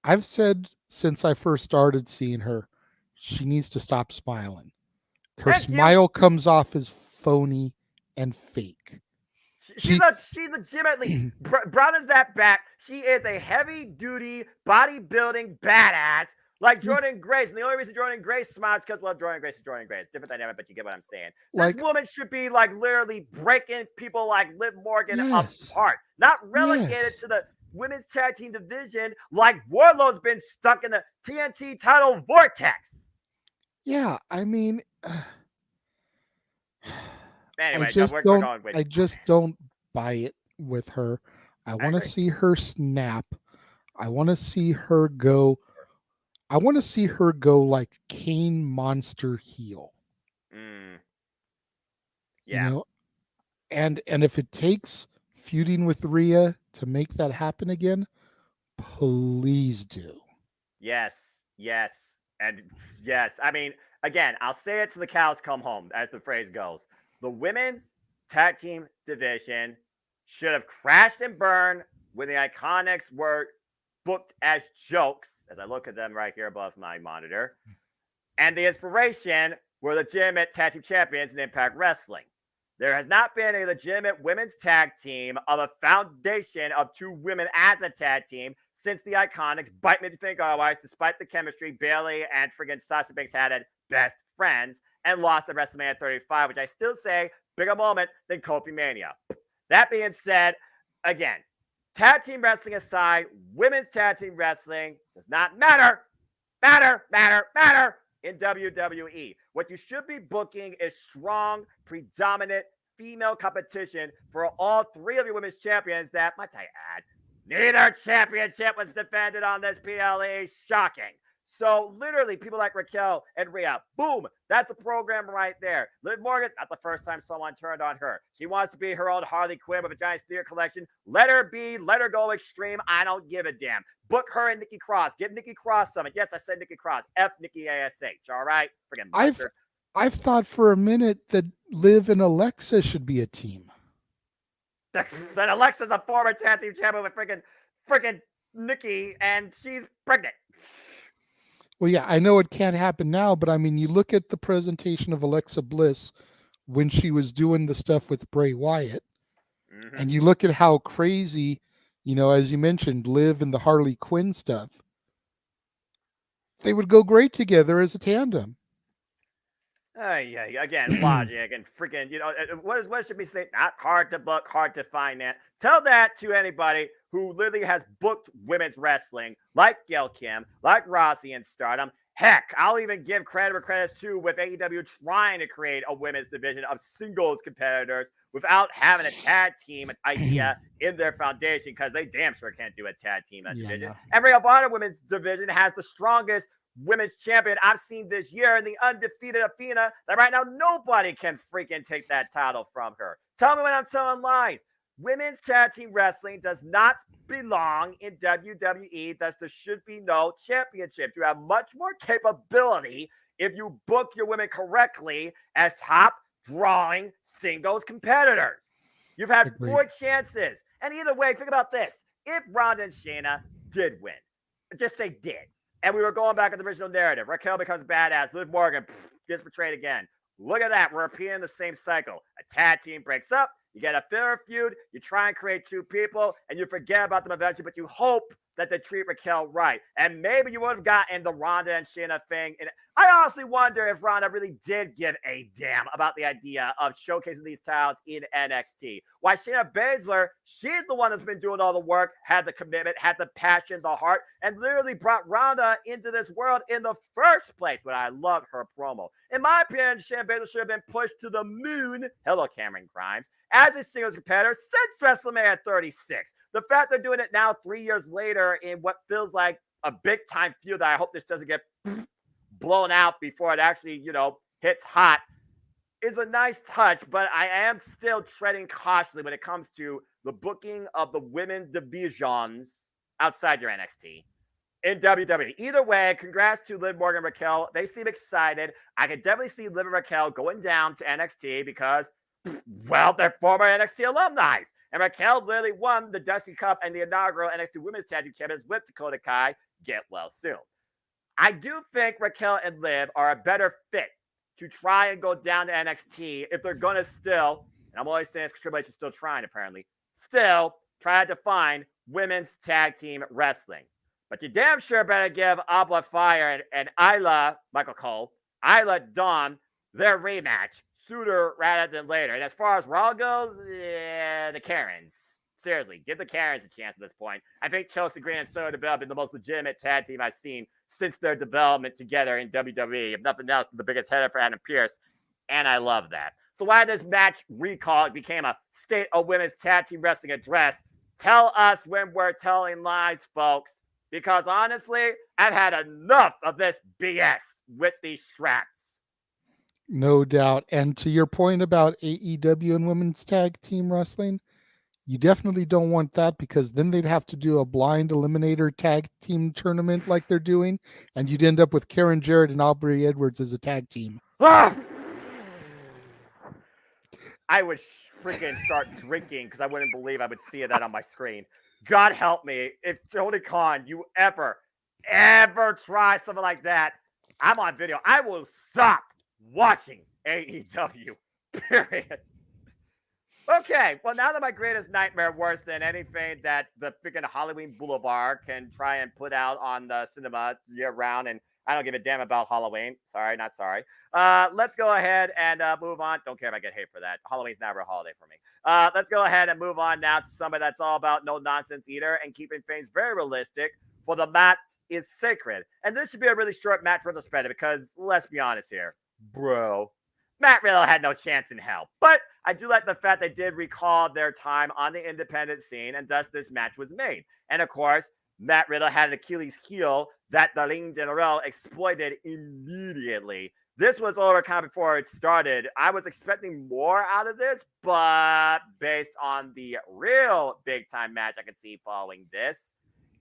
I've said since I first started seeing her, she needs to stop smiling. Her smile comes off as phony and fake. She's legitimately brown as that back. She is a heavy-duty bodybuilding badass like Jordan Grace. And the only reason Jordan Grace smiles is because, well, Jordan Grace is Jordan Grace. Different dynamic, but you get what I'm saying. This woman should be like literally breaking people like Liv Morgan apart, not relegated to the women's tag team division like Wardlow's been stuck in the TNT title vortex. Yeah, I mean, anyway, I just don't buy it with her. I want to see her snap. I want to see her go. I want to see her go like Kane monster heel. Yeah. And if it takes feuding with Rhea to make that happen again, please do. Yes. And yes. I mean, again, I'll say it till the cows come home, as the phrase goes. The women's tag team division should have crashed and burned when the Iconics were booked as jokes, as I look at them right here above my monitor. And the inspiration were legitimate tag team champions in Impact Wrestling. There has not been a legitimate women's tag team of a foundation of 2 women as a tag team since the Iconics, bite me to think otherwise, despite the chemistry Bayley and friggin' Sasha Banks had at best friends and lost at WrestleMania 35, which I still say bigger moment than Kofi Mania. That being said, again, tag team wrestling aside, women's tag team wrestling does not matter in WWE. What you should be booking is strong, predominant female competition for all three of your women's champions that, might I add, neither championship was defended on this PLE. Shocking. So literally, people like Raquel and Rhea, boom, that's a program right there. Liv Morgan, not the first time someone turned on her. She wants to be her own Harley Quinn with a giant steer collection. Let her be, let her go extreme. I don't give a damn. Book her and Nikki Cross. Give Nikki Cross something. Yes, I said Nikki Cross. F Nikki ASH, all right? Freaking monster. I've thought for a minute that Liv and Alexa should be a team. Then Alexa's a former tag team champion with freaking Nikki, and she's pregnant. Well, yeah, I know it can't happen now, but I mean, you look at the presentation of Alexa Bliss when she was doing the stuff with Bray Wyatt, and you look at how crazy, as you mentioned, Liv and the Harley Quinn stuff, they would go great together as a tandem. Yeah, again, logic and freaking, what should we say? Not hard to book, hard to finance. Tell that to anybody who literally has booked women's wrestling, like Gail Kim, like Rossi in Stardom. Heck, I'll even give credit where credit's due with AEW trying to create a women's division of singles competitors without having a tag team idea in their foundation, because they damn sure can't do a tag team division. No. Every other women's division has the strongest women's champion I've seen this year, in the undefeated Athena, that right now nobody can freaking take that title from her. Tell me when I'm telling lies. Women's tag team wrestling does not belong in WWE. Thus, there should be no championship. You have much more capability if you book your women correctly as top drawing singles competitors. You've had 4 chances. And either way, think about this. If Ronda and Shayna did win, just say did, and we were going back to the original narrative, Raquel becomes badass, Liv Morgan gets betrayed again. Look at that. We're repeating the same cycle. A tag team breaks up. You get a filler feud. You try and create 2 people, and you forget about them eventually, but you hope that they treat Raquel right. And maybe you would have gotten the Ronda and Shayna thing. And I honestly wonder if Ronda really did give a damn about the idea of showcasing these titles in NXT. Why Shayna Baszler, she's the one that's been doing all the work, had the commitment, had the passion, the heart, and literally brought Ronda into this world in the first place. But I love her promo. In my opinion, Shayna Baszler should have been pushed to the moon. Hello, Cameron Grimes. As a singles competitor since WrestleMania 36. The fact they're doing it now 3 years later in what feels like a big-time feud that I hope this doesn't get blown out before it actually, hits hot is a nice touch, but I am still treading cautiously when it comes to the booking of the women's divisions outside your NXT in WWE. Either way, congrats to Liv Morgan and Raquel. They seem excited. I can definitely see Liv and Raquel going down to NXT because, well, they're former NXT alumni. And Raquel literally won the Dusty Cup and the inaugural NXT Women's Tag Team Champions with Dakota Kai. Get well soon. I do think Raquel and Liv are a better fit to try and go down to NXT if they're going to still, and I'm always saying this because Triple H is still trying apparently, still try to define women's tag team wrestling. But you damn sure better give Abla Fire and Isla, Michael Cole, Isla Dawn, their rematch sooner rather than later. And as far as Raw goes, the Karens. Seriously, give the Karens a chance at this point. I think Chelsea Green and Sonya Deville have been the most legitimate tag team I've seen since their development together in WWE. If nothing else, the biggest header for Adam Pearce. And I love that. So why this match recall became a State of Women's Tag Team Wrestling address? Tell us when we're telling lies, folks. Because honestly, I've had enough of this BS with these straps. No doubt. And to your point about AEW and women's tag team wrestling, you definitely don't want that, because then they'd have to do a blind eliminator tag team tournament like they're doing, and you'd end up with Karen Jarrett and Aubrey Edwards as a tag team. I would freaking start drinking because I wouldn't believe I would see that on my screen. God help me. If Tony Khan, you ever try something like that, I'm on video. I will stop watching AEW, period. Okay, well, now that my greatest nightmare, worse than anything that the freaking Halloween Boulevard can try and put out on the cinema year round and I don't give a damn about Halloween. Sorry, not sorry. Let's go ahead and move on. Don't care if I get hate for that. Halloween's never a holiday for me. Let's go ahead and move on now to somebody that's all about no nonsense eater and keeping things very realistic. For the mat is sacred. And this should be a really short match retrospective because let's be honest here, bro. Matt Riddle had no chance in hell. But I do like the fact they did recall their time on the independent scene, and thus this match was made. And of course, Matt Riddle had an Achilles heel that the Ring General exploited immediately. This was over kind of before it started. I was expecting more out of this, but based on the real big-time match I could see following this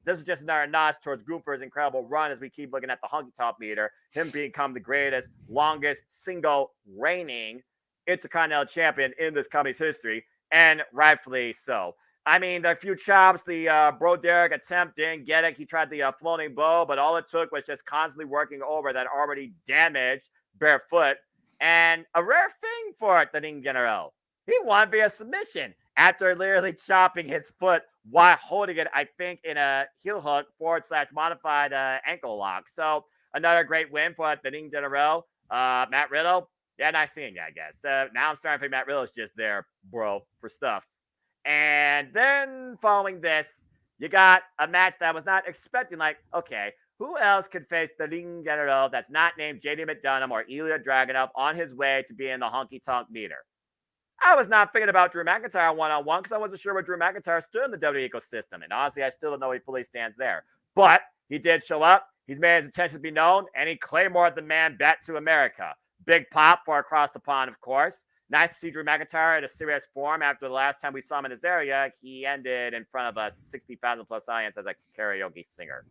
is just another notch towards Gunther's incredible run as we keep looking at the Honky Tonk meter, him become the greatest, longest single reigning Intercontinental Champion in this company's history, and rightfully so. I mean, the few chops, the Bro Derek attempt didn't get it. He tried the floating bow, but all it took was just constantly working over that already damaged barefoot. And a rare thing for the Ring General. He won via submission after literally chopping his foot while holding it, I think, in a heel hook / modified ankle lock. So another great win for the Ring General. Matt Riddle, yeah, nice seeing you, I guess. Now I'm starting to think Matt Riddle is just there, bro, for stuff. And then following this, you got a match that I was not expecting. Like, okay, who else could face the Ring General that's not named JD McDonough or Ilya Dragunov on his way to being the Honky Tonk meter? I was not thinking about Drew McIntyre one-on-one because I wasn't sure where Drew McIntyre stood in the WWE ecosystem. And honestly, I still don't know if he fully stands there. But he did show up. He's made his intentions to be known, and he claymored the man back to America. Big pop for across the pond, of course. Nice to see Drew McIntyre in a serious form. After the last time we saw him in this area, he ended in front of a 60,000-plus audience as a karaoke singer.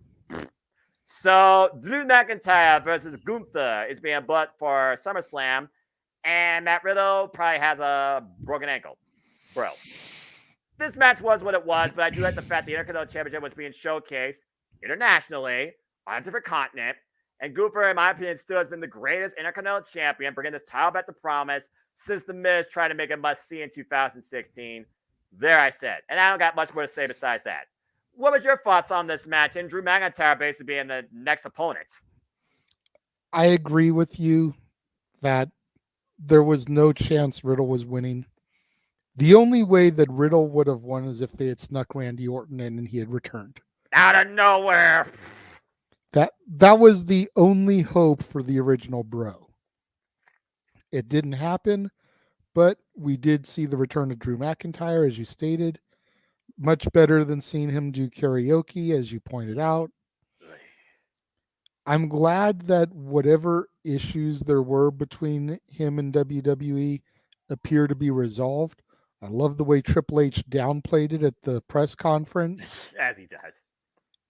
So, Drew McIntyre versus Gunther is being booked for SummerSlam. And Matt Riddle probably has a broken ankle. Bro. This match was what it was, but I do like the fact the Intercontinental Championship was being showcased internationally on a different continent. And Gunther, in my opinion, still has been the greatest Intercontinental Champion, bringing this title back to promise since The Miz tried to make it must-see in 2016. There I said. And I don't got much more to say besides that. What was your thoughts on this match and Drew McIntyre basically being the next opponent? I agree with you that there was no chance Riddle was winning. The only way that Riddle would have won is if they had snuck Randy Orton in and he had returned. Out of nowhere. That was the only hope for the original Bro. It didn't happen, but we did see the return of Drew McIntyre, as you stated. Much better than seeing him do karaoke, as you pointed out. I'm glad that whatever issues there were between him and WWE appear to be resolved. I love the way Triple H downplayed it at the press conference. As he does.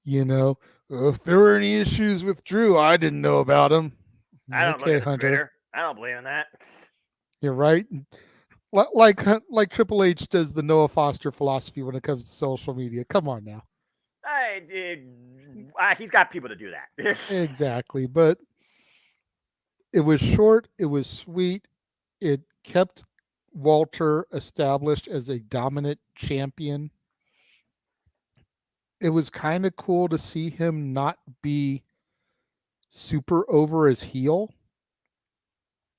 You know, if there were any issues with Drew, I didn't know about them. I don't look at the Twitter. I don't believe in that. You're right. Like Triple H does the Noah Foster philosophy when it comes to social media. Come on now. He's got people to do that. Exactly. But it was short. It was sweet. It kept Walter established as a dominant champion. It was kind of cool to see him not be super over as heel.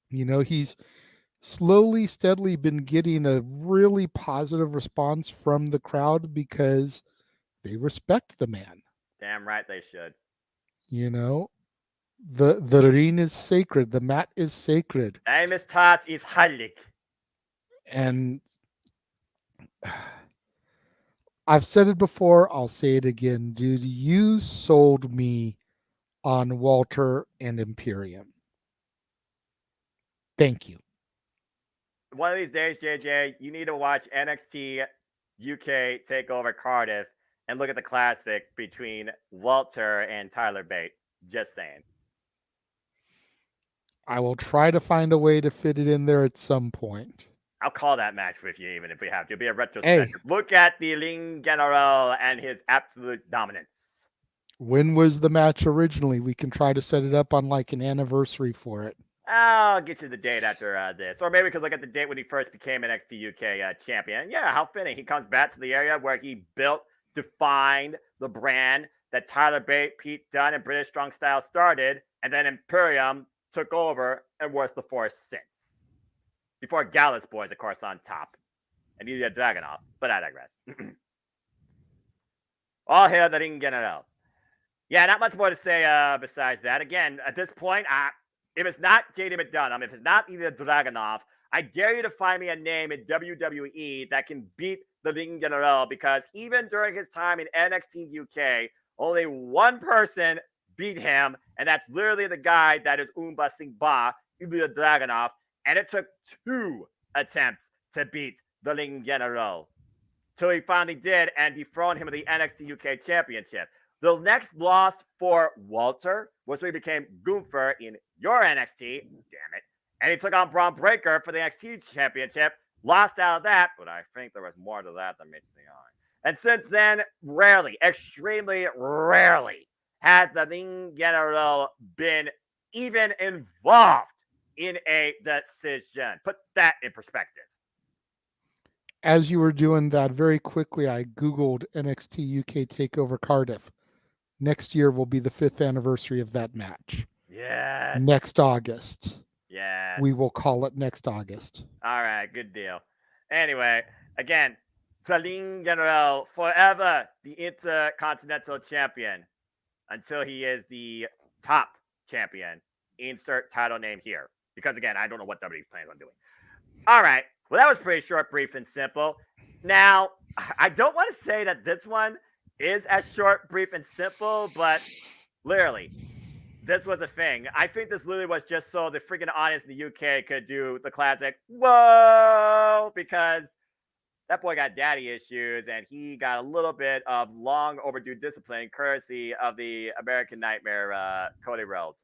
You know, he's slowly, steadily been getting a really positive response from the crowd because they respect the man. Damn right they should. You know, the ring is sacred. The mat is sacred. Amos Tots is heilig. And I've said it before. I'll say it again. Dude, you sold me on Walter and Imperium. Thank you. One of these days, JJ, you need to watch NXT UK TakeOver Cardiff and look at the classic between Walter and Tyler Bate. Just saying. I will try to find a way to fit it in there at some point. I'll call that match with you, even if we have to. It'll be a retrospective. Hey. Look at the Ring General and his absolute dominance. When was the match originally? We can try to set it up on like an anniversary for it. I'll get you the date after this. Or maybe we could look at the date when he first became NXT UK champion. Yeah, how fitting. He comes back to the area where he built, defined the brand, that Tyler Bate, Pete Dunne, and British Strong Style started, and then Imperium took over and was the force since. Before Gallus Boys, of course, on top. And Ilya Dragunov, but I digress. All hail the Ring General. Yeah, not much more to say besides that. Again, at this point, if it's not JD McDonough, if it's not Ilya Dragunov, I dare you to find me a name in WWE that can beat the Ring General, because even during his time in NXT UK, only one person beat him, and that's literally the guy that is Umba Singh Ba, Ilya Dragunov, and it took 2 attempts to beat the Ring General till he finally did and dethroned him of the NXT UK Championship. The next loss for Walter was when he became Gunther in your NXT, damn it, and he took on Braun Breaker for the NXT Championship, lost out of that, but I think there was more to that than meets the eye. And since then, rarely, extremely rarely, has the Ring General been even involved in a decision. Put that in perspective. As you were doing that, very quickly, I Googled NXT UK TakeOver Cardiff. Next year will be the 5th anniversary of that match. Yes. Next August. Yes. We will call it next August. All right, good deal. Anyway, again, the Ring General, forever the Intercontinental Champion until he is the top champion. Insert title name here. Because again, I don't know what WWE plans on doing. All right. Well, that was pretty short, brief, and simple. Now, I don't want to say that this one is as short, brief, and simple, but literally, this was a thing. I think this literally was just so the freaking audience in the UK could do the classic, whoa, because that boy got daddy issues, and he got a little bit of long overdue discipline, courtesy of the American Nightmare, Cody Rhodes.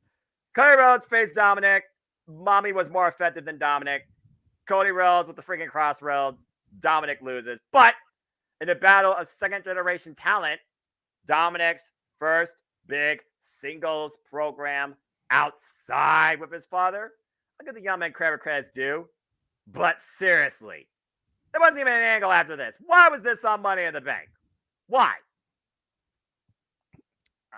Cody Rhodes faced Dominic. Mommy was more effective than Dominic. Cody Rhodes with the freaking crossroads. Dominic loses. But in the battle of second-generation talent, Dominic's first big singles program outside with his father. Look at the young man credits due. But seriously, there wasn't even an angle after this. Why was this on Money in the Bank? Why?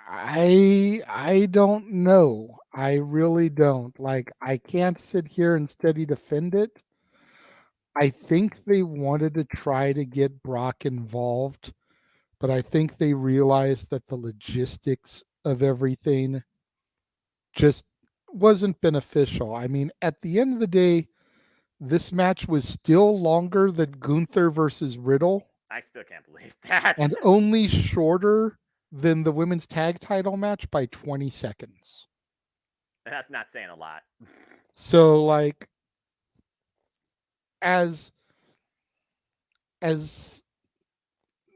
I don't know. I really don't. Like, I can't sit here and steady defend it. I think they wanted to try to get Brock involved, but I think they realized that the logistics of everything just wasn't beneficial. I mean, at the end of the day, this match was still longer than Gunther versus Riddle. I still can't believe that. And only shorter than the women's tag title match by 20 seconds. That's not saying a lot. So, like, as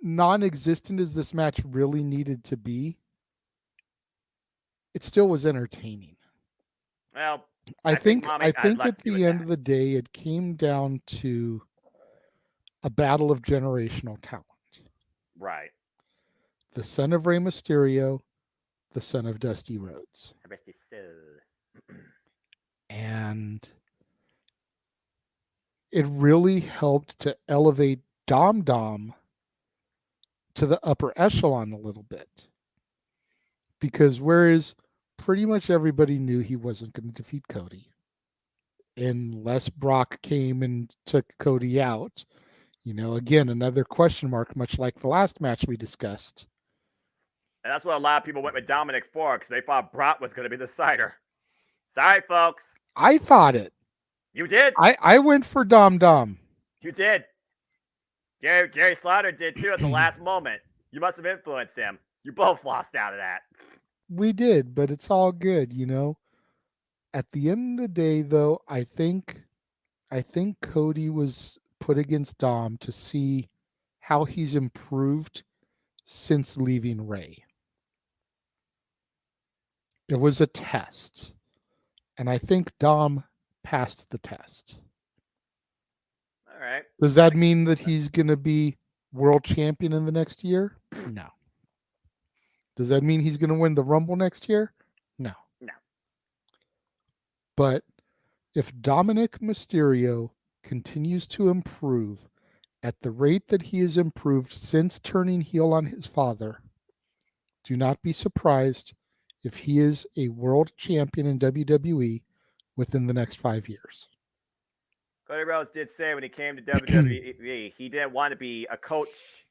non-existent as this match really needed to be, it still was entertaining. Well, I think at the end of the day, it came down to a battle of generational talent. Right. The son of Rey Mysterio, the son of Dusty Rhodes. And it really helped to elevate Dom to the upper echelon a little bit. Because whereas pretty much everybody knew he wasn't going to defeat Cody, unless Brock came and took Cody out, again, another question mark, much like the last match we discussed. And that's what a lot of people went with Dominic for, because they thought Brock was going to be the cider. Sorry, folks. I thought it. You did. I went for Dom. You did. Jerry Slaughter did too at the last moment. You must have influenced him. You both lost out of that. We did, but it's all good, At the end of the day, though, I think Cody was put against Dom to see how he's improved since leaving Rey. It was a test, and I think Dom passed the test. All right. Does that mean that he's going to be world champion in the next year? No. Does that mean he's going to win the Rumble next year? No. No. But if Dominic Mysterio continues to improve at the rate that he has improved since turning heel on his father, do not be surprised if he is a world champion in WWE within the next 5 years. Cody Rhodes did say when he came to WWE, he didn't want to be a coach.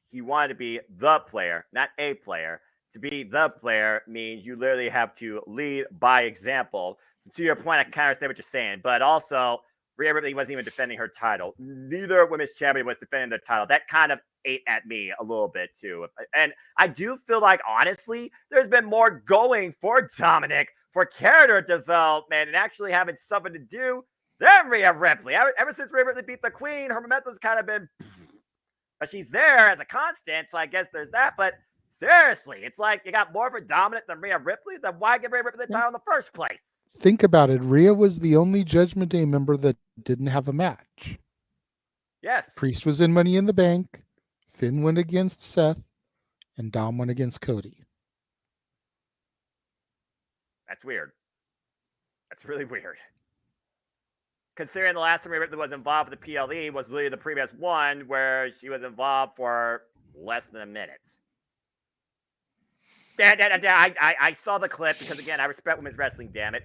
He wanted to be the player, not a player. To be the player means you literally have to lead by example. So to your point, I kind of understand what you're saying, but also Rhea Ripley wasn't even defending her title. Neither women's champion was defending their title. That kind of ate at me a little bit too. And I do feel like, honestly, there's been more going for Dominic for character development and actually having something to do than Rhea Ripley. Ever since Rhea Ripley beat the Queen, her momentum's kind of been, but she's there as a constant, so I guess there's that. But seriously, it's like you got more for Dominic than Rhea Ripley. Then why give Rhea Ripley the title in the first place? Think about it. Rhea was the only Judgment Day member that didn't have a match. Yes. Priest was in Money in the Bank. Finn went against Seth. And Dom went against Cody. That's weird. That's really weird. Considering the last time Rhea Ripley was involved with the PLE was really the previous one where she was involved for less than a minute. I saw the clip because, again, I respect women's wrestling, damn it.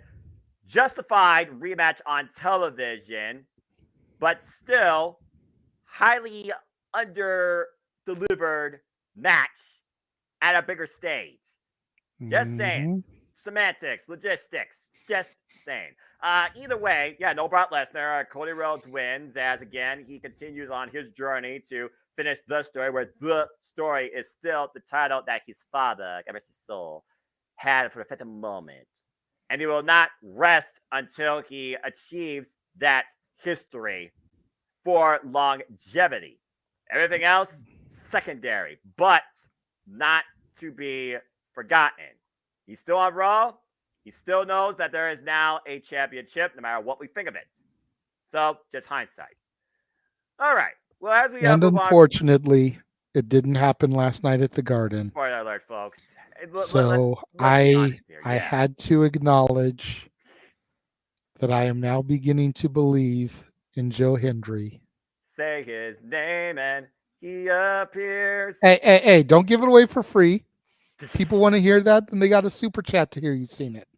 Justified rematch on television, but still highly under-delivered match at a bigger stage. Just saying. Semantics, logistics, just saying. Either way, yeah, no Brock Lesnar. Cody Rhodes wins as, again, he continues on his journey to finish the story, where the story is still the title that his father, God rest his soul, had for a fitting moment. And he will not rest until he achieves that history for longevity. Everything else, secondary, but not to be forgotten. He's still on Raw. He still knows that there is now a championship, no matter what we think of it. So, just hindsight. All right. Well, as we and unfortunately, it didn't happen last night at the Garden. Spoiler alert, folks. So I had to acknowledge that I am now beginning to believe in Joe Hendry. Say his name and he appears. Hey, don't give it away for free. People want to hear that, then they got a super chat to hear you've seen it.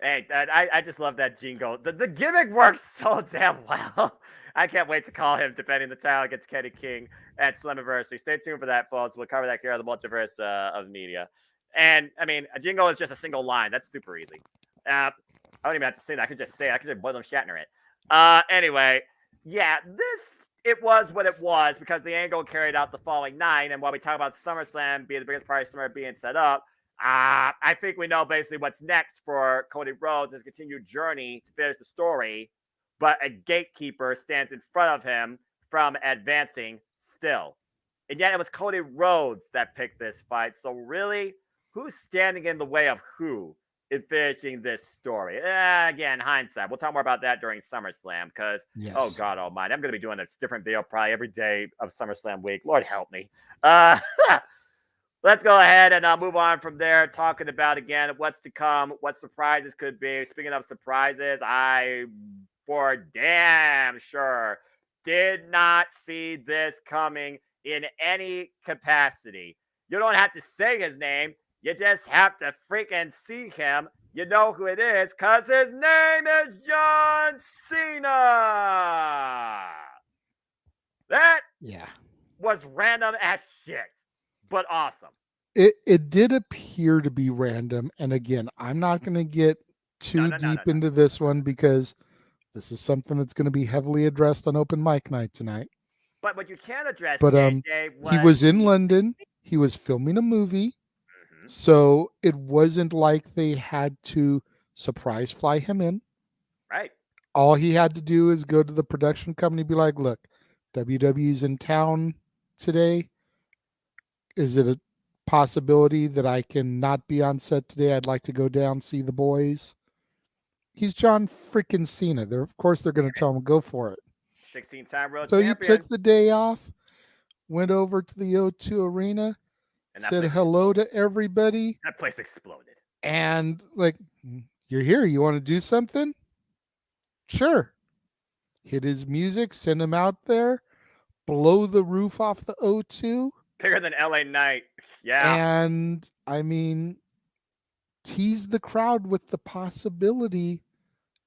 Hey, I just love that jingle. The gimmick works so damn well. I can't wait to call him defending the title against Kenny King at Slammiversary. Stay tuned for that, folks. We'll cover that here on the multiverse of media. And, I mean, a jingle is just a single line. That's super easy. I don't even have to say that. I could just say it. I could just William Shatner it. Anyway, yeah, it was what it was because the angle carried out the following night. And while we talk about SummerSlam being the biggest part of Summer being set up, I think we know basically what's next for Cody Rhodes, his continued journey to finish the story. But a gatekeeper stands in front of him from advancing still. And yet it was Cody Rhodes that picked this fight. So really, who's standing in the way of who in finishing this story? Again, hindsight. We'll talk more about that during SummerSlam because, Oh, God almighty, I'm going to be doing a different video probably every day of SummerSlam week. Lord help me. Let's go ahead and move on from there, talking about, again, what's to come, what surprises could be. Speaking of surprises, I, for damn sure, did not see this coming in any capacity. You don't have to say his name. You just have to freaking see him. You know who it is because his name is John Cena. That was random as shit, but awesome. It did appear to be random. And again, I'm not going to get too deep into this one because this is something that's going to be heavily addressed on open mic night tonight. But what you can address, he was in London. He was filming a movie. Mm-hmm. So it wasn't like they had to surprise fly him in. Right. All he had to do is go to the production company and be like, look, WWE's in town today. Is it a possibility that I can not be on set today? I'd like to go down, see the boys. He's John freaking Cena. Of course, they're going to tell him, go for it. 16-time world champion. So he took the day off, went over to the O2 Arena, said hello to everybody. That place exploded. And like, you're here. You want to do something? Sure. Hit his music, send him out there, blow the roof off the O2. Bigger than LA Knight. Yeah. And I mean, tease the crowd with the possibility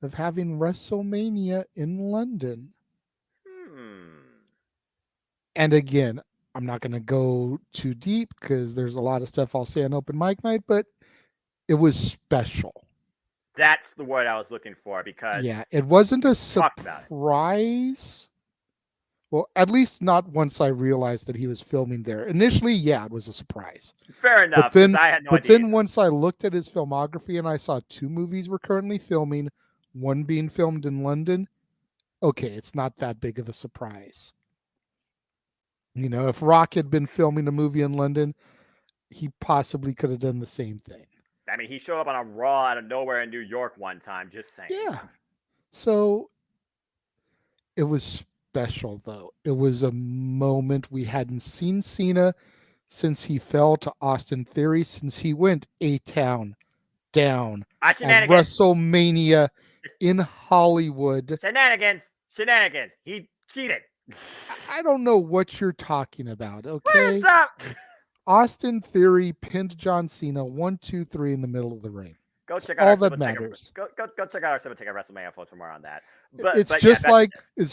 of having WrestleMania in London. And again, I'm not going to go too deep because there's a lot of stuff I'll say on open mic night, but it was special. That's the word I was looking for because yeah, it wasn't a talked about it. surprise. Well, at least not once I realized that he was filming there. Initially, yeah, it was a surprise. Fair enough. But then, I had no but idea. then once I looked at his filmography and I saw 2 movies we're currently filming, one being filmed in London, okay, it's not that big of a surprise. You know, if Rock had been filming a movie in London, he possibly could have done the same thing. I mean, he showed up on a Raw out of nowhere in New York one time, just saying. Yeah. So it was special, though. It was a moment we hadn't seen Cena since he fell to Austin Theory, since he went A-Town down at WrestleMania in Hollywood. Shenanigans. He cheated. I don't know what you're talking about, okay? What's up? Austin Theory pinned John Cena 1, 2, 3 in the middle of the ring. Go check out all that matters. Go check out our Cemetery WrestleMania for more on that. It's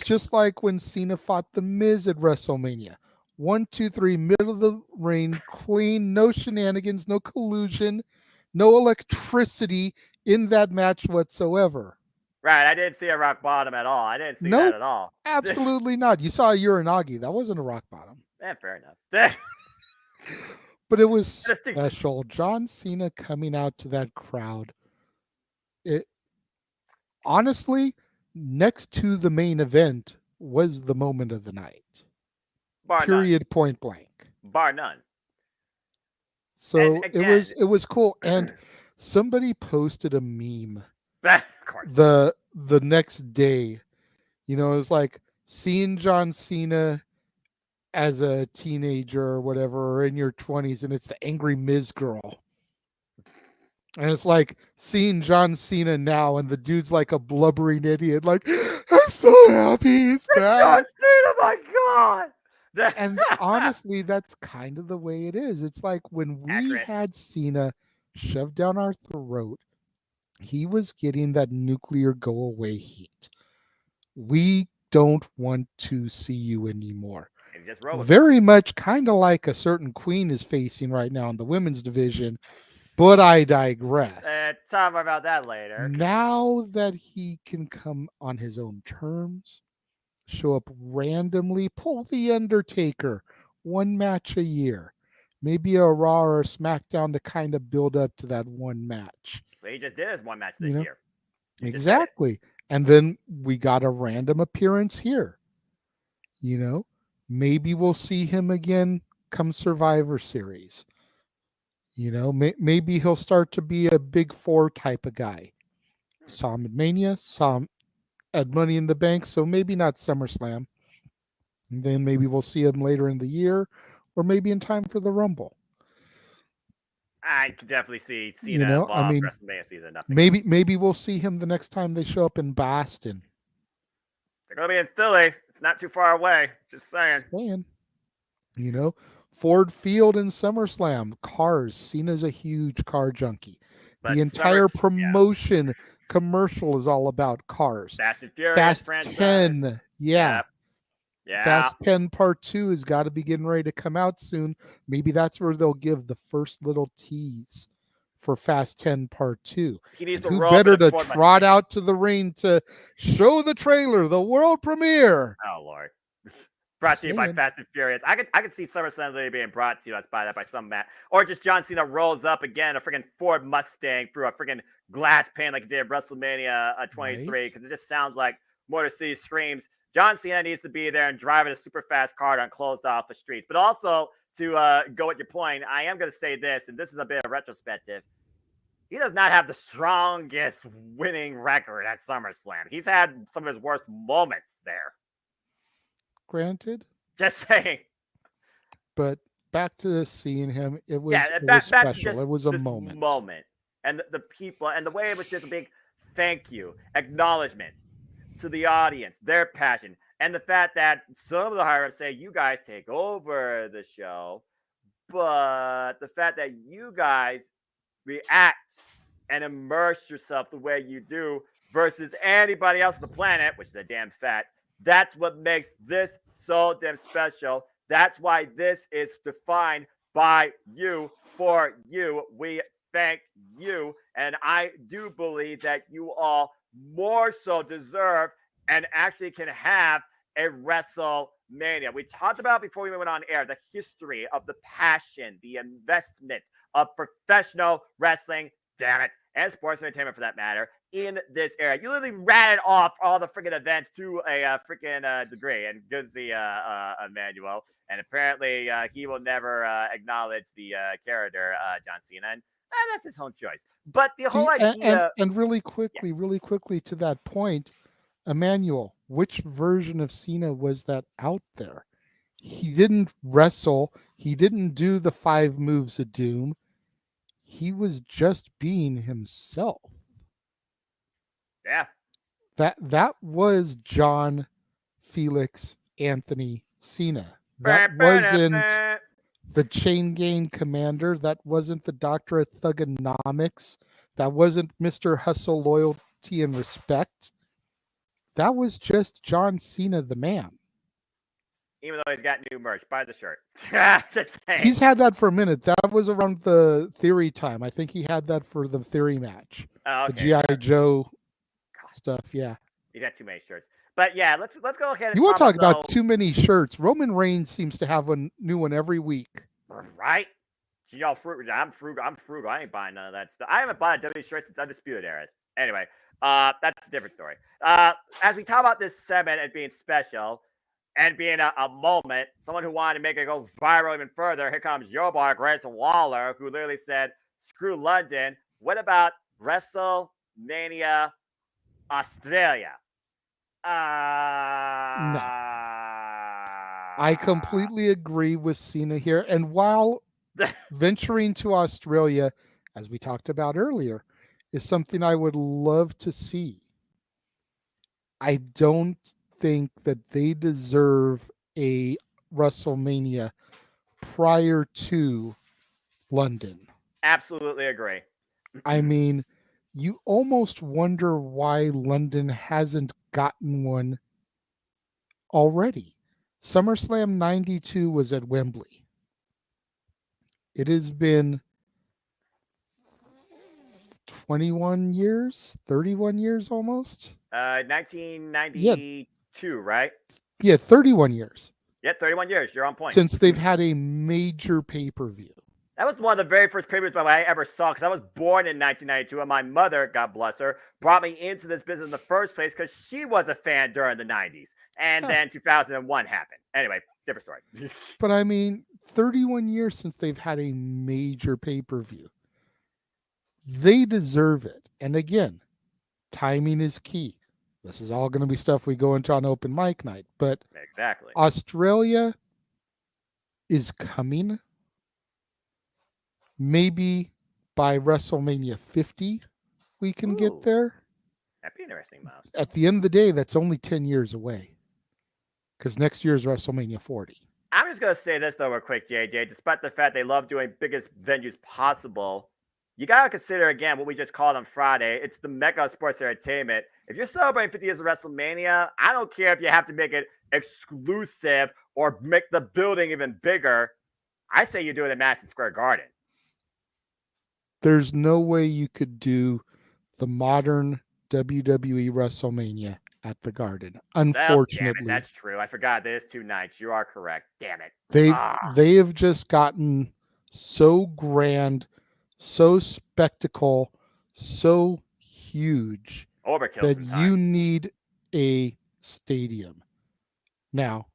just like when Cena fought The Miz at WrestleMania. 1, 2, 3, middle of the ring, clean, no shenanigans, no collusion, no electricity in that match whatsoever. Right, I didn't see a rock bottom at all. I didn't see that at all. Absolutely not. You saw a Uranagi. That wasn't a rock bottom. Fair enough. But it was special. John Cena coming out to that crowd. It honestly, next to the main event, was the moment of the night. Period. None. Point blank. Bar none. So it was cool. And somebody posted a meme. Of course. The next day, you know, it was like seeing John Cena as a teenager or whatever, or in your 20s, and it's the angry Miz girl. And it's like seeing John Cena now, and the dude's like a blubbering idiot, like, I'm so happy he's back. John Cena, my God. And honestly, that's kind of the way it is. It's like when we had Cena shoved down our throat, he was getting that nuclear go away heat. We don't want to see you anymore. Very much kind of like a certain queen is facing right now in the women's division, but I digress. Talk more about that later. Now that he can come on his own terms, show up randomly, pull the Undertaker, 1 match a year, maybe a Raw or a SmackDown to kind of build up to that 1 match. Well, he just did his 1 match this year. Exactly. And then we got a random appearance here. You know, maybe we'll see him again come Survivor Series. You know, maybe he'll start to be a Big 4 type of guy. Saw him at Mania, saw him at Money in the Bank, so maybe not SummerSlam. And then maybe we'll see him later in the year, or maybe in time for the Rumble. I could definitely see Cena involved WrestleMania season. Maybe we'll see him the next time they show up in Boston. They're going to be in Philly. It's not too far away. Just saying. You know, Ford Field and SummerSlam. Cars. Cena's a huge car junkie. But the entire promotion commercial is all about cars. Fast and Furious. Fast franchise. 10. Yeah. Yeah. Fast 10 Part 2 has got to be getting ready to come out soon. Maybe that's where they'll give the first little tease for Fast 10 Part 2. Who better to trot out to the ring to show the trailer, the world premiere? Oh, Lord. Brought to you by Fast and Furious. I could see SummerSlam being brought to you by some Matt. Or just John Cena rolls up again a freaking Ford Mustang through a freaking glass pane like he did at WrestleMania 23, because it just sounds like Motor City screams John Cena needs to be there and driving a super fast car on closed off the streets. But also, to go at your point, I am going to say this, and this is a bit of retrospective. He does not have the strongest winning record at SummerSlam. He's had some of his worst moments there. Granted. Just saying. But back to seeing him, it was special. It was a moment. And the people, and the way it was just a big thank you, acknowledgement to the audience, their passion. and the fact that some of the higher ups say you guys take over the show, but the fact that you guys react and immerse yourself the way you do versus anybody else on the planet, which is a damn fact, that's what makes this so damn special. That's why this is defined by you, for you. We thank you. And I do believe that you all more so deserve and actually can have a WrestleMania. We talked about before we went on air the history of the passion, the investment of professional wrestling, damn it, and sports entertainment for that matter, in this era. You literally ratted off all the freaking events to a freaking degree, and good to see Emmanuel. And apparently he will never acknowledge the character John Cena, and that's his own choice. But the whole idea... And really quickly to that point, Emmanuel, which version of Cena was that out there? He didn't wrestle. He didn't do the 5 moves of doom. He was just being himself. Yeah. That was John Felix Anthony Cena. That wasn't the Chain Gang Commander. That wasn't the Doctor of Thugonomics. That wasn't Mr. Hustle, Loyalty, and Respect. That was just John Cena, the man. Even though he's got new merch, buy the shirt. He's had that for a minute. That was around the Theory time. I think he had that for the Theory match. Oh, okay. The G.I. Joe stuff, yeah. He's got too many shirts. But yeah, let's go ahead and you want to talk about too many shirts. Roman Reigns seems to have a new one every week. Right? Y'all frugal. I'm frugal. I ain't buying none of that stuff. I haven't bought a WWE shirt since Undisputed Era. Anyway, that's a different story. As we talk about this segment and being special and being a moment, someone who wanted to make it go viral even further, here comes your boy, Grayson Waller, who literally said, screw London. What about WrestleMania Australia? No. I completely agree with Cena here. And while venturing to Australia, as we talked about earlier, is something I would love to see, I don't think that they deserve a WrestleMania prior to London. Absolutely agree. I mean, you almost wonder why London hasn't gotten one already. SummerSlam 92 was at Wembley. It has been 21 years, 31 years almost. 1992, right? Yeah, 31 years. Yeah, 31 years. You're on point. Since they've had a major pay-per-view. That was one of the very first pay-per-views I ever saw, because I was born in 1992, and my mother, God bless her, brought me into this business in the first place because she was a fan during the 90s. And then 2001 happened. Anyway, different story. But I mean, 31 years since they've had a major pay-per-view. They deserve it. And again, timing is key. This is all going to be stuff we go into on open mic night. But exactly, Australia is coming. Maybe by WrestleMania 50, we can get there. That'd be interesting, Mouse. At the end of the day, that's only 10 years away. Because next year is WrestleMania 40. I'm just going to say this, though, real quick, JJ. Despite the fact they love doing biggest venues possible, you got to consider, again, what we just called on Friday. It's the mecca of sports entertainment. If you're celebrating 50 years of WrestleMania, I don't care if you have to make it exclusive or make the building even bigger. I say you do it at Madison Square Garden. There's no way you could do the modern WWE WrestleMania at the Garden. Unfortunately. Well, damn it, that's true. I forgot there's 2 nights. You are correct. Damn it. They have just gotten so grand, so spectacle, so huge overkill that sometimes. You need a stadium. Now,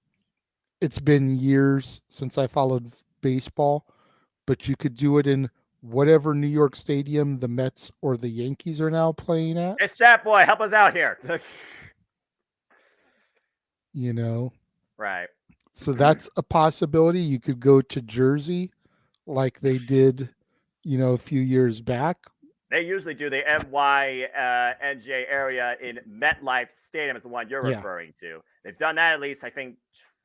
it's been years since I followed baseball, but you could do it in whatever New York stadium the Mets or the Yankees are now playing at. Hey, Stat Boy, help us out here. You know? Right. So that's a possibility. You could go to Jersey like they did, a few years back They usually do the NJ area in MetLife Stadium is the one you're Yeah. referring to. They've done that at least, I think,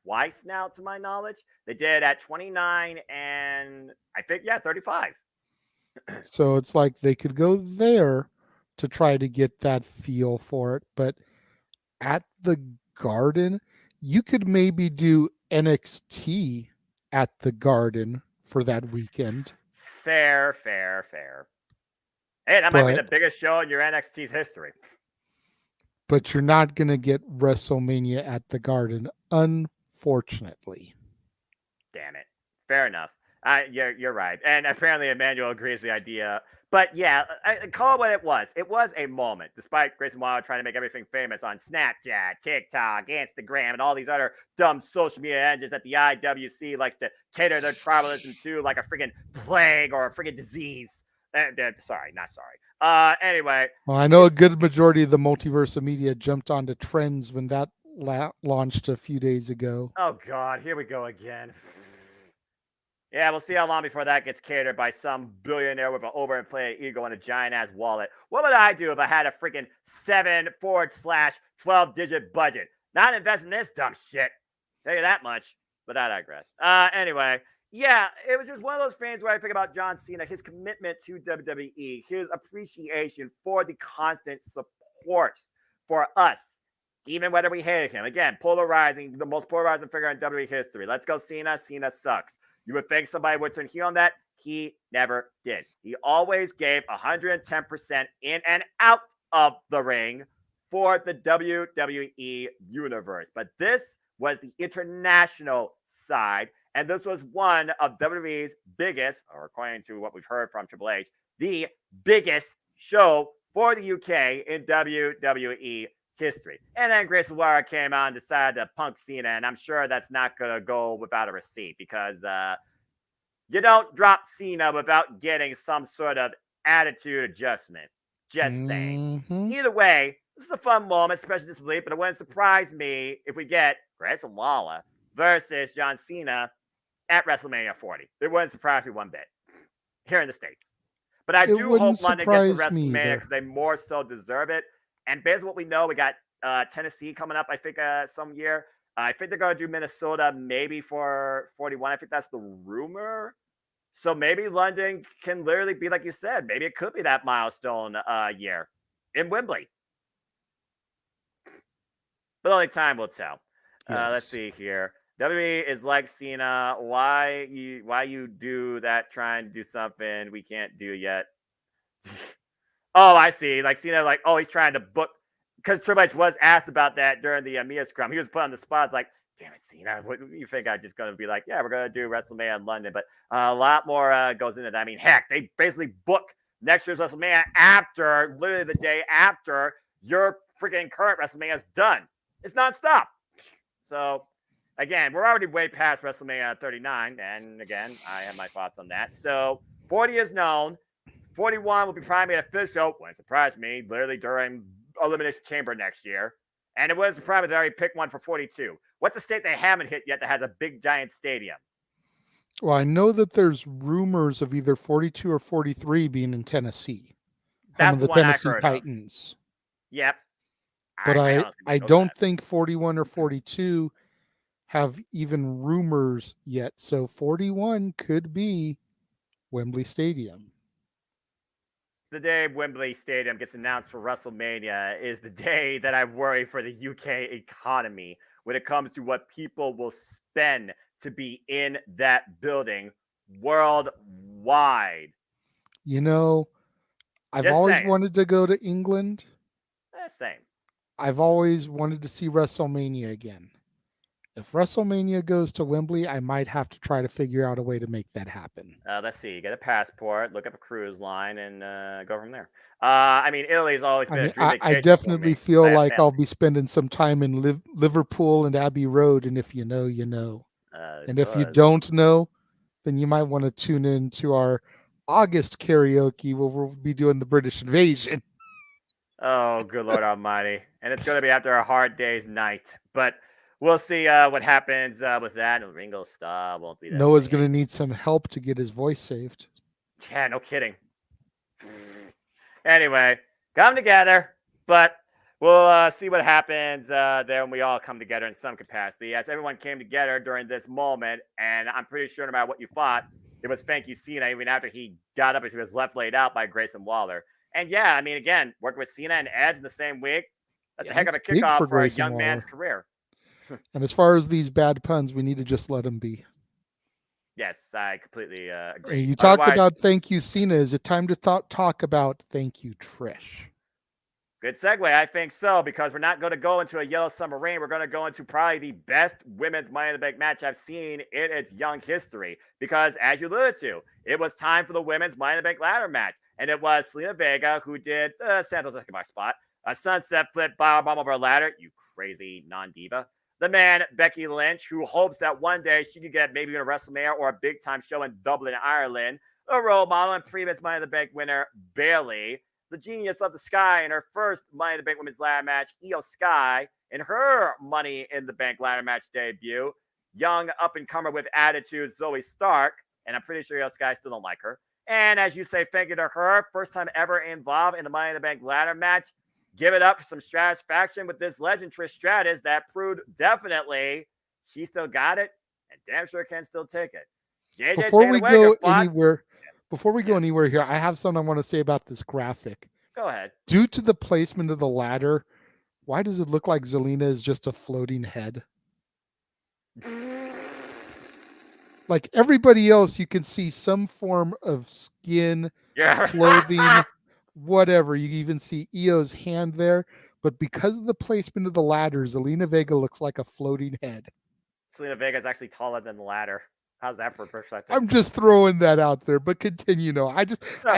twice now, to my knowledge. They did at 29 and I think, 35. So it's like they could go there to try to get that feel for it, but at the Garden, you could maybe do NXT at the Garden for that weekend. Fair. Hey, that might be the But biggest show in your NXT's history. but you're not going to get WrestleMania at the Garden, unfortunately. Damn it. Fair enough. You're right. And apparently Emmanuel agrees with the idea. But yeah, call it what it was. It was a moment, despite Grayson Waller trying to make everything famous on Snapchat, TikTok, Instagram, and all these other dumb social media engines that the IWC likes to cater their tribalism to like a freaking plague or a freaking disease. Sorry, not sorry. Anyway. Well, I know a good majority of the multiverse of media jumped onto trends when that launched a few days ago. Oh, God, here we go again. Yeah, we'll see how long before that gets catered by some billionaire with an overinflated ego and a giant ass wallet. What would I do if I had a freaking 7/12-digit budget? Not invest in this dumb shit. Tell you that much. But I digress. Anyway, yeah, it was just one of those things where I think about John Cena, his commitment to WWE, his appreciation for the constant support for us, even whether we hated him. Again, polarizing, the most polarizing figure in WWE history. Let's go Cena. Cena sucks. You would think somebody would turn heel on that. He never did. He always gave 110% in and out of the ring for the WWE universe. But this was the international side, and this was one of WWE's biggest, or according to what we've heard from Triple H, the biggest show for the UK in WWE history. And then Grayson Waller came out and decided to punk Cena, and I'm sure that's not going to go without a receipt because you don't drop Cena without getting some sort of attitude adjustment. Just saying. Either way, this is a fun moment, especially this week, but it wouldn't surprise me if we get Grayson Waller versus John Cena at WrestleMania 40. It wouldn't surprise me one bit here in the States. But I do hope London gets to WrestleMania because they more so deserve it. And based on what we know, we got Tennessee coming up, I think, some year. I think they're going to do Minnesota maybe for 41. I think that's the rumor. So maybe London can literally be, like you said, maybe it could be that milestone year in Wembley. But only time will tell. Yes. Let's see here. WWE is like Cena. Why you do that trying to do something we can't do yet? Oh, I see. Like Cena, like, oh, he's trying to book because Triple H was asked about that during the Mia scrum. He was put on the spot. It's like, damn it, Cena. What do you think? I'm just going to be like, yeah, we're going to do WrestleMania in London. But a lot more goes into that. I mean, heck, they basically book next year's WrestleMania after, literally the day after your freaking current WrestleMania is done. It's nonstop. So, again, we're already way past WrestleMania 39. And again, I have my thoughts on that. So, 40 is known. 41 will be primary official. Wouldn't surprise me. Literally during Elimination Chamber next year. And it wouldn't surprise me they already picked one for 42. What's the state they haven't hit yet that has a big, giant stadium? Well, I know that there's rumors of either 42 or 43 being in Tennessee. That's the one Tennessee I heard Titans. Of. Yep. But I don't think 41 or 42 have even rumors yet. So 41 could be Wembley Stadium. The day Wembley Stadium gets announced for WrestleMania is the day that I worry for the UK economy when it comes to what people will spend to be in that building worldwide. You know, I've always wanted to go to England. Same. I've always wanted to see WrestleMania again. If WrestleMania goes to Wembley, I might have to try to figure out a way to make that happen. Let's see. Get a passport, look up a cruise line, and go from there. I mean, Italy's always been a dream vacation. I definitely feel like I'll be spending some time in Liverpool and Abbey Road, and if you know, you know. And if you don't know, then you might want to tune in to our August karaoke where we'll be doing the British Invasion. Oh, good Lord Almighty. And it's going to be after a hard day's night. But we'll see what happens with that. And Ringo Starr won't be there. Noah's going to need some help to get his voice saved. Yeah, no kidding. Anyway, come together, but we'll see what happens there when we all come together in some capacity. As everyone came together during this moment, and I'm pretty sure no matter what you thought, it was thank you Cena even after he got up and he was left laid out by Grayson Waller. And yeah, I mean, again, working with Cena and Edge in the same week, that's a heck of a big kickoff for a Grayson young man's Waller. career. And as far as these bad puns, we need to just let them be. Yes, I completely agree. Hey, you talked Otherwise, about thank you, Cena. Is it time to talk about thank you, Trish? good segue. I think so, because we're not going to go into a yellow submarine. We're going to go into probably the best women's Money in the Bank match I've seen in its young history. Because, as you alluded to, it was time for the women's Money in the Bank ladder match. And it was Selena Vega who did Santos Escobar spot, a sunset flip powerbomb over a ladder. You crazy non-diva. The man, Becky Lynch, who hopes that one day she can get maybe a WrestleMania or a big-time show in Dublin, Ireland. A role model and previous Money in the Bank winner, Bayley. The genius of the Sky in her first Money in the Bank women's ladder match, Io Sky, in her Money in the Bank ladder match debut. Young up-and-comer with attitude, Zoe Stark, and I'm pretty sure Io Sky still don't like her. And as you say, thank you to her, first time ever involved in the Money in the Bank ladder match. Give it up for some satisfaction with this legend, Trish Stratus, that proved definitely she still got it and damn sure can still take it. JJ, Before we go anywhere here, I have something I want to say about this graphic. Go ahead. Due to the placement of the ladder, why does it look like Zelina is just a floating head? Like everybody else, you can see some form of skin, clothing, whatever. You even see Io's hand there. But because of the placement of the ladder, Zelina Vega looks like a floating head. Selena Vega is actually taller than the ladder. How's that for perspective? I'm just throwing that out there, but continue. No, I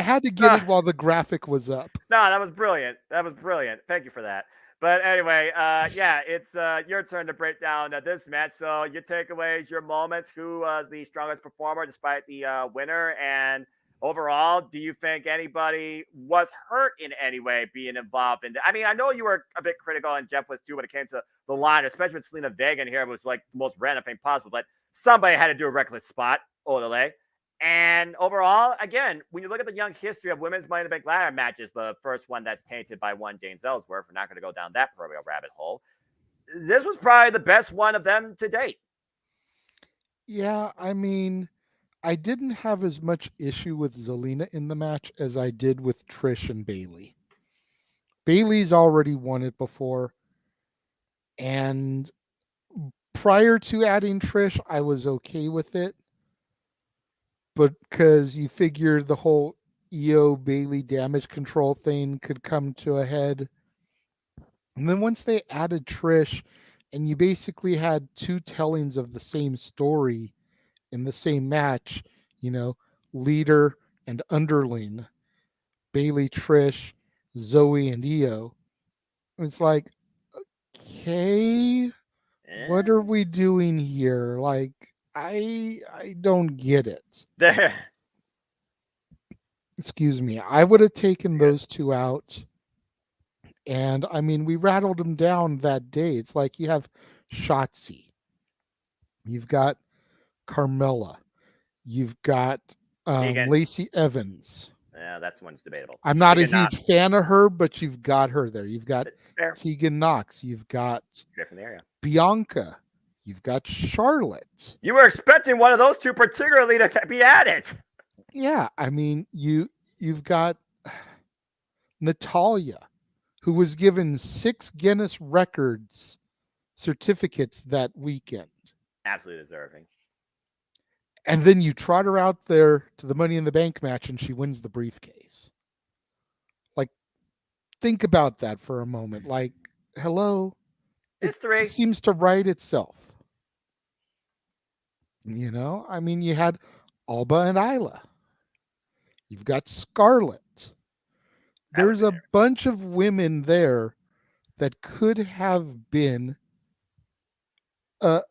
had to get it while the graphic was up. No, that was brilliant. Thank you for that. But anyway, yeah, it's your turn to break down this match. So your takeaways, your moments, who was the strongest performer despite the winner, and overall, do you think anybody was hurt in any way being involved in I mean, I know you were a bit critical, and Jeff was too, when it came to the line, especially with Selena Vega in here. It was like the most random thing possible, but somebody had to do a reckless spot, Odele. And overall, again, when you look at the young history of women's Money in the Bank ladder matches, the first one that's tainted by one James Ellsworth, we're not going to go down that proverbial rabbit hole. This was probably the best one of them to date. Yeah, I mean, I didn't have as much issue with Zelina in the match as I did with Trish and Bayley. Bayley's already won it before, and prior to adding Trish, I was okay with it. But because you figure the whole Io Bayley damage control thing could come to a head. And then once they added Trish, and you basically had two tellings of the same story in the same match, leader and underling, Bayley, Trish, Zoe, and Io. It's like, okay, what are we doing here? Like, I don't get it. Excuse me. I would have taken those two out. And I mean, we rattled them down that day. It's like you have Shotzi, you've got Carmella, you've got Lacey Evans. Yeah, that's one's debatable. I'm not Tegan a huge fan of her, but you've got her there. You've got Tegan Knox. You've got Bianca. You've got Charlotte. You were expecting one of those two particularly to be added. Yeah, I mean, you've got Natalya, who was given 6 Guinness records certificates that weekend. Absolutely deserving. And then you trot her out there to the Money in the Bank match and she wins the briefcase. Like, think about that for a moment. Like, hello? History. It seems to write itself. I mean, you had Alba and Isla. You've got Scarlett. There's a bunch of women there that could have been a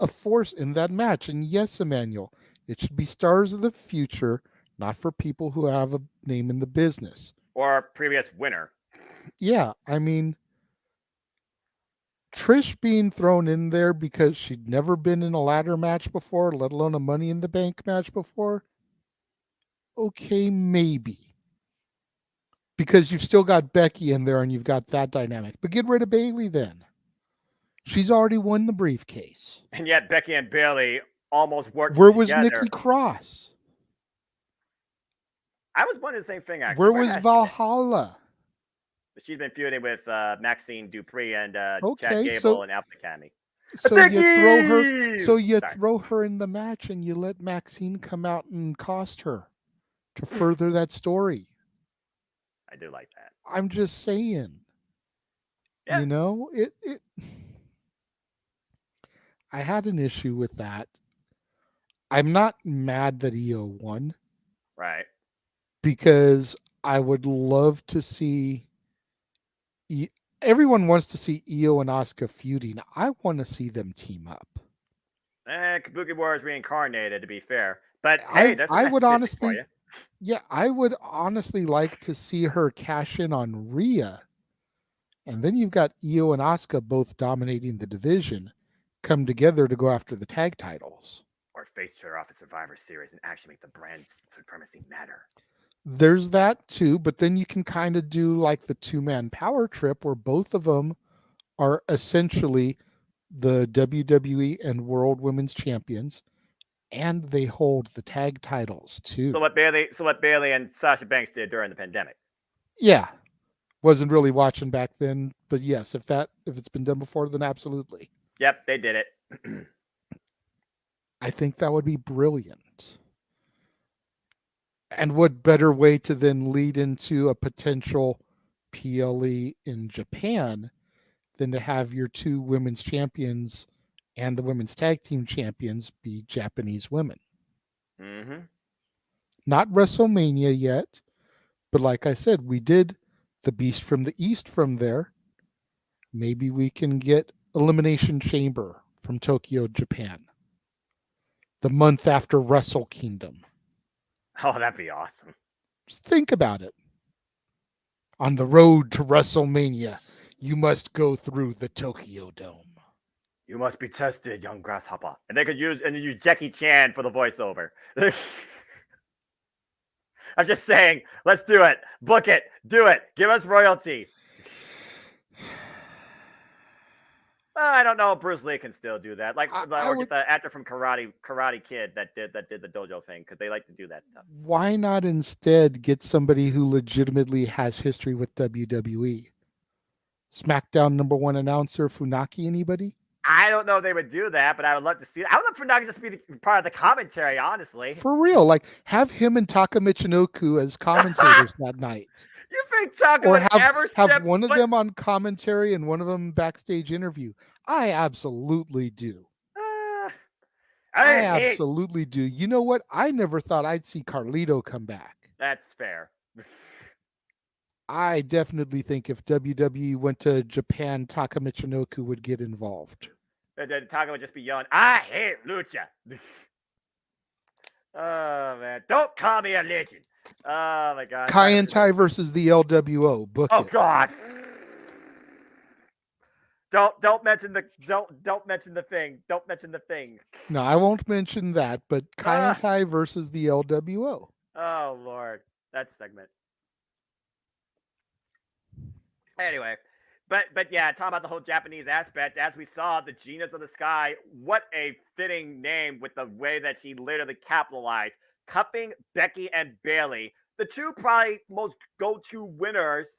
force in that match. And yes, Emmanuel, it should be stars of the future, not for people who have a name in the business. Or a previous winner. Yeah, I mean, Trish being thrown in there because she'd never been in a ladder match before, let alone a Money in the Bank match before. Okay, maybe. because you've still got Becky in there and you've got that dynamic. But get rid of Bailey then. She's already won the briefcase. And yet Becky and Bailey almost worked Where was together. Nikki Cross? I was wondering the same thing, actually. Where was Valhalla? She's been feuding with Maxine Dupree and Chad Okay, Gable and Alpha Academy. So you throw her in the match and you let Maxine come out and cost her to further that story. I do like that. I'm just saying. Yeah. You know, it I had an issue with that. I'm not mad that EO won. Right. Because I would love to see everyone wants to see Io and Asuka feuding. I want to see them team up. Kabuki Warriors reincarnated, to be fair. But hey, I would honestly, yeah, I would honestly like to see her cash in on Rhea. And then you've got Io and Asuka both dominating the division, come together to go after the tag titles. Or face each other off a Survivor Series and actually make the brand supremacy matter. There's that too, but then you can kind of do like the two-man power trip where both of them are essentially the WWE and World Women's Champions, and they hold the tag titles too. So what Bailey and Sasha Banks did during the pandemic. Yeah. Wasn't really watching back then, but yes, if it's been done before, then absolutely. Yep, they did it. I think that would be brilliant. And what better way to then lead into a potential PLE in Japan than to have your two women's champions and the women's tag team champions be Japanese women. Mm-hmm. Not WrestleMania yet, but like I said, we did the Beast from the East from there. Maybe we can get Elimination Chamber from Tokyo, Japan. The month after Wrestle Kingdom. Oh, that'd be awesome. Just think about it. On the road to WrestleMania, you must go through the Tokyo Dome. You must be tested, young grasshopper. And they could use Jackie Chan for the voiceover. I'm just saying, let's do it. Book it. Do it. Give us royalties. I don't know if Bruce Lee can still do that. Like, or get the actor from Karate Kid that did the dojo thing, because they like to do that stuff. Why not instead get somebody who legitimately has history with WWE? SmackDown #1 announcer Funaki, anybody? I don't know if they would do that, but I would love to see it. I would love for Funaki just to be part of the commentary, honestly. For real, like have him and Taka Michinoku as commentators that night. You think Taka would ever have one of them on commentary and one of them backstage interview? I absolutely do. I absolutely do. You know what? I never thought I'd see Carlito come back. That's fair. I definitely think if WWE went to Japan, Taka Michinoku would get involved. Taka would just be yelling, "I hate Lucha." Oh, man. Don't call me a legend. Oh, my God. Kai and Tai versus the LWO. Book it. Oh, God. Don't mention the thing. Don't mention the thing. No, I won't mention that, but Kai and Tai versus the LWO. Oh, Lord. That segment. Anyway, but yeah, talking about the whole Japanese aspect, as we saw, the Genius of the Sky, what a fitting name with the way that she literally capitalized, cupping Becky and Bailey, the two probably most go-to winners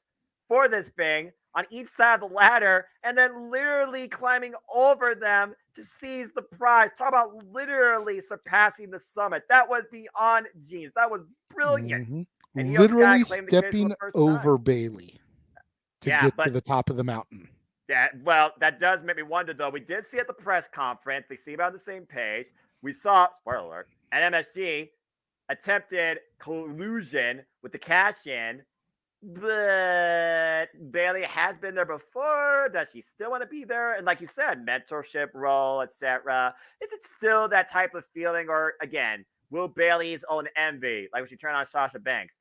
for this thing on each side of the ladder, and then literally climbing over them to seize the prize. Talk about literally surpassing the summit. That was beyond genius. That was brilliant. Mm-hmm. And literally stepping over Bailey. To get to the top of the mountain. Yeah, well, that does make me wonder, though. We did see at the press conference, they seem on the same page. We saw, spoiler alert, at MSG, attempted collusion with the cash-in, but Bailey has been there before. Does she still want to be there? And like you said, mentorship role, etc. Is it still that type of feeling? Or, again, will Bailey's own envy, like when she turned on Sasha Banks,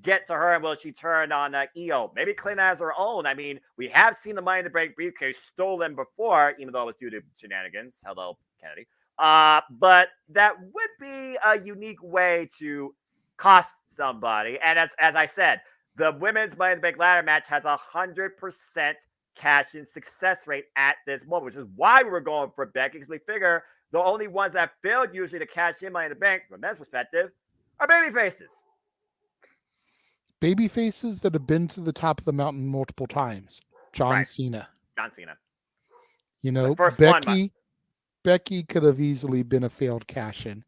get to her, and will she turn on Io? Maybe claim as her own. I mean, we have seen the Money in the Bank briefcase stolen before, even though it was due to shenanigans. Hello, Kennedy. But that would be a unique way to cost somebody. And as I said, The women's Money in the Bank ladder match has 100% cash-in success rate at this moment, which is why we were going for Becky, because we figure the only ones that failed usually to cash in Money in the Bank, from a men's perspective, are baby faces. Baby faces that have been to the top of the mountain multiple times. John Cena. John Cena. You know, first Becky could have easily been a failed cash-in,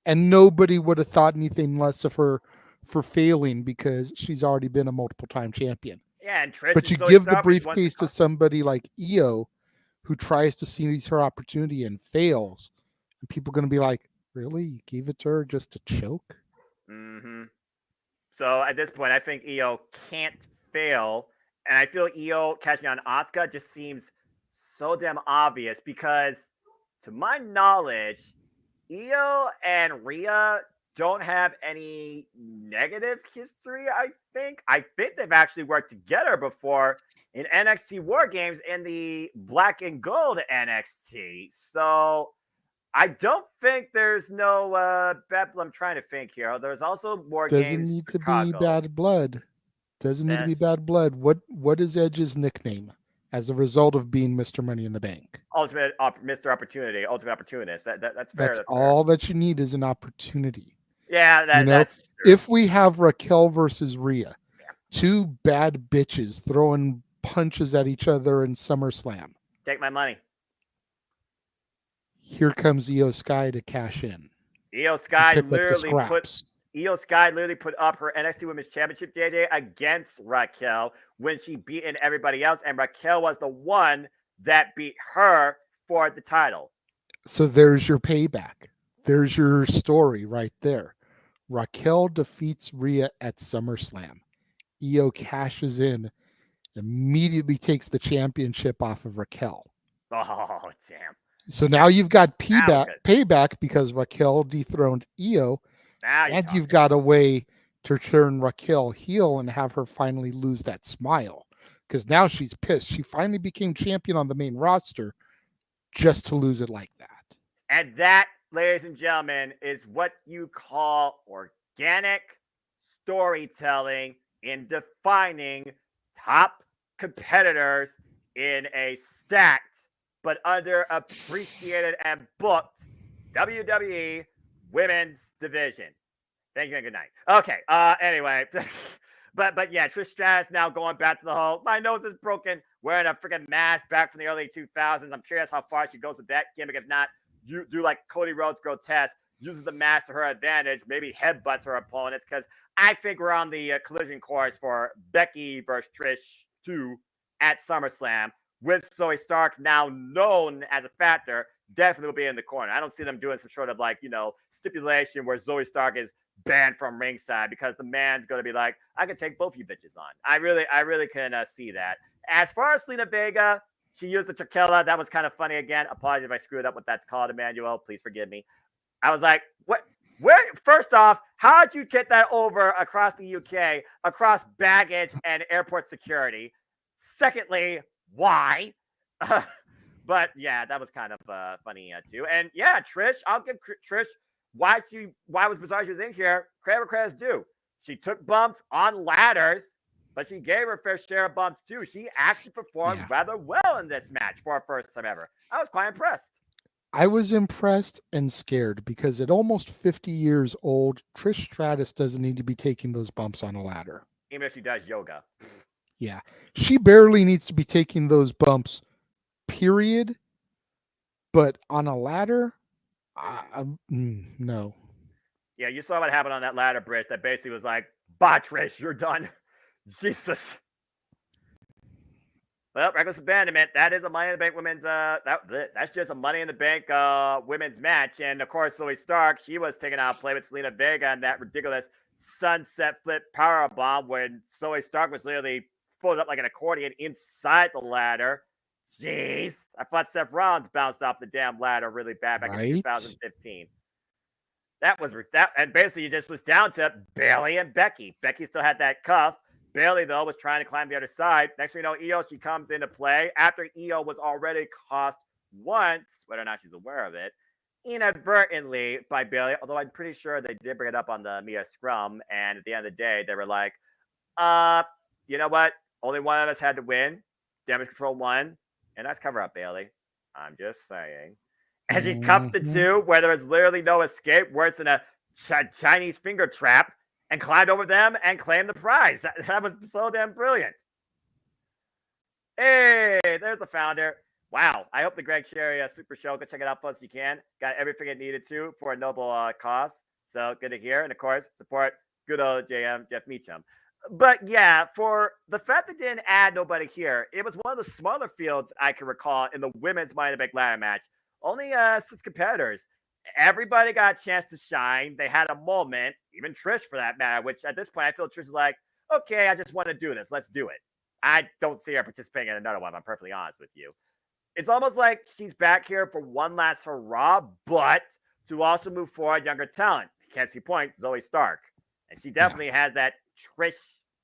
and nobody would have thought anything less of her for failing because she's already been a multiple-time champion. Yeah, and Trish. But you give the briefcase to somebody like Io, who tries to seize her opportunity and fails, and people are going to be like, "Really? You gave it to her just to choke?" Mm-hmm. So at this point, I think Io can't fail, and I feel Io catching on Asuka just seems so damn obvious because, to my knowledge, Io and Rhea don't have any negative history. I think they've actually worked together before in NXT War Games in the Black and Gold NXT. So I don't think there's no I'm trying to think here. There's also War Games. Doesn't need to be bad blood. Doesn't need to be bad blood. What is Edge's nickname as a result of being Mr. Money in the Bank? Mr. Opportunity, Ultimate Opportunist. That's fair. That's all that you need is an opportunity. Yeah, that's true. If we have Raquel versus Rhea, two bad bitches throwing punches at each other in SummerSlam. Take my money. Here comes Io Sky to cash in. Io Sky literally put up her NXT Women's Championship JJ against Raquel when she beaten everybody else, and Raquel was the one that beat her for the title. So there's your payback. There's your story right there. Raquel defeats Rhea at SummerSlam. Io cashes in, immediately takes the championship off of Raquel. Oh, damn. So now you've got payback because Raquel dethroned Io, and you've got a way to turn Raquel heel and have her finally lose that smile. Because now she's pissed. She finally became champion on the main roster just to lose it like that. And that, ladies and gentlemen, is what you call organic storytelling in defining top competitors in a stacked but underappreciated and booked WWE Women's Division. Thank you and good night. Okay, anyway. But yeah, Trish Stratus now going back to the whole, my nose is broken, wearing a freaking mask back from the early 2000s. I'm curious how far she goes with that gimmick. If not, you do like Cody Rhodes Grotesque, uses the mask to her advantage, maybe headbutts her opponents, because I think we're on the collision course for Becky versus Trish 2 at SummerSlam, with Zoe Stark now known as a factor. Definitely will be in the corner. I don't see them doing some sort of stipulation where Zoe Stark is banned from ringside because the man's going to be like, I can take both you bitches on. I really can see that. As far as Selena Vega, she used the Tequila. That was kind of funny again. Apologies if I screwed up what that's called, Emmanuel. Please forgive me. I was like, what? Where? First off, how did you get that over across the UK, across baggage and airport security? Secondly, why? But yeah, that was kind of funny too. And yeah, Trish, I'll give Trish why was bizarre she was in here. Credit where credit's due. She took bumps on ladders, but she gave her fair share of bumps too. She actually performed rather well in this match for her first time ever. I was quite impressed. I was impressed and scared because at almost 50 years old, Trish Stratus doesn't need to be taking those bumps on a ladder. Even if she does yoga. Yeah. She barely needs to be taking those bumps, period. But on a ladder, no. Yeah, you saw what happened on that ladder bridge that basically was like, bah, Trish, you're done. Jesus. Well, reckless abandonment. That is a Money in the Bank women's. That's just a Money in the Bank women's match. And of course, Zoe Stark, she was taking out play with Selena Vega and that ridiculous sunset flip power bomb when Zoe Stark was literally folded up like an accordion inside the ladder. Jeez, I thought Seth Rollins bounced off the damn ladder really bad back in 2015. That was that, and basically it just was down to Bayley and Becky. Becky still had that cuff. Bayley, though, was trying to climb the other side. Next thing you know, Io, she comes into play after Io was already cost once, whether or not she's aware of it, inadvertently by Bayley, although I'm pretty sure they did bring it up on the Mia Scrum, and at the end of the day, they were like, You know what? Only one of us had to win. Damage control won, and nice cover up, Bailey. I'm just saying. As he cuffed the two, where there was literally no escape, worse than a Chinese finger trap, and climbed over them and claimed the prize. That was so damn brilliant. Hey, there's the founder. Wow. I hope the Greg Cherry Super Show, go check it out, folks. You can. Got everything it needed to for a noble cause. So good to hear. And of course, support good old JM, Jeff Meacham. But yeah, for the fact that they didn't add nobody here, it was one of the smaller fields I can recall in the women's Money in the Bank ladder match. Only 6 competitors. Everybody got a chance to shine. They had a moment, even Trish for that matter, which at this point I feel Trish is like, okay, I just want to do this. Let's do it. I don't see her participating in another one, I'm perfectly honest with you. It's almost like she's back here for one last hurrah, but to also move forward younger talent. Can't see point, Zoe Stark. And she definitely has that Trish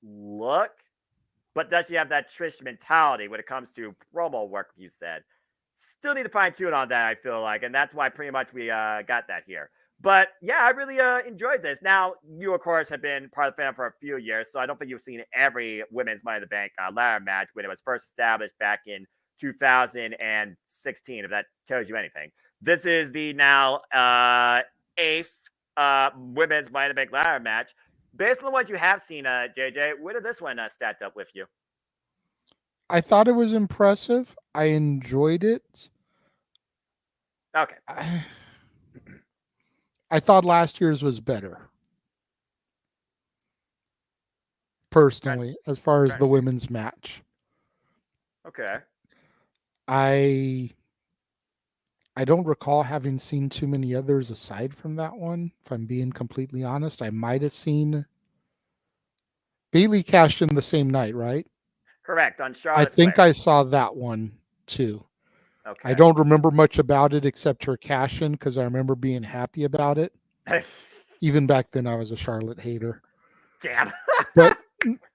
look, but does she have that Trish mentality when it comes to promo work, you said? Still need to fine tune on that, I feel like, and that's why pretty much we got that here. But yeah, I really enjoyed this. Now, you of course have been part of the fan for a few years, so I don't think you've seen every women's Money in the Bank ladder match when it was first established back in 2016, if that tells you anything. This is the now 8th women's Money in the Bank ladder match. Based on the ones you have seen, JJ, where did this one stack up with you? I thought it was impressive. I enjoyed it. Okay. I thought last year's was better. Personally, as far as the women's match. Okay. I don't recall having seen too many others aside from that one. If I'm being completely honest, I might have seen Bailey cashed in the same night, right? Correct, on Charlotte. I think I saw that one too. Okay. I don't remember much about it except her cash in because I remember being happy about it. Even back then, I was a Charlotte hater. Damn. But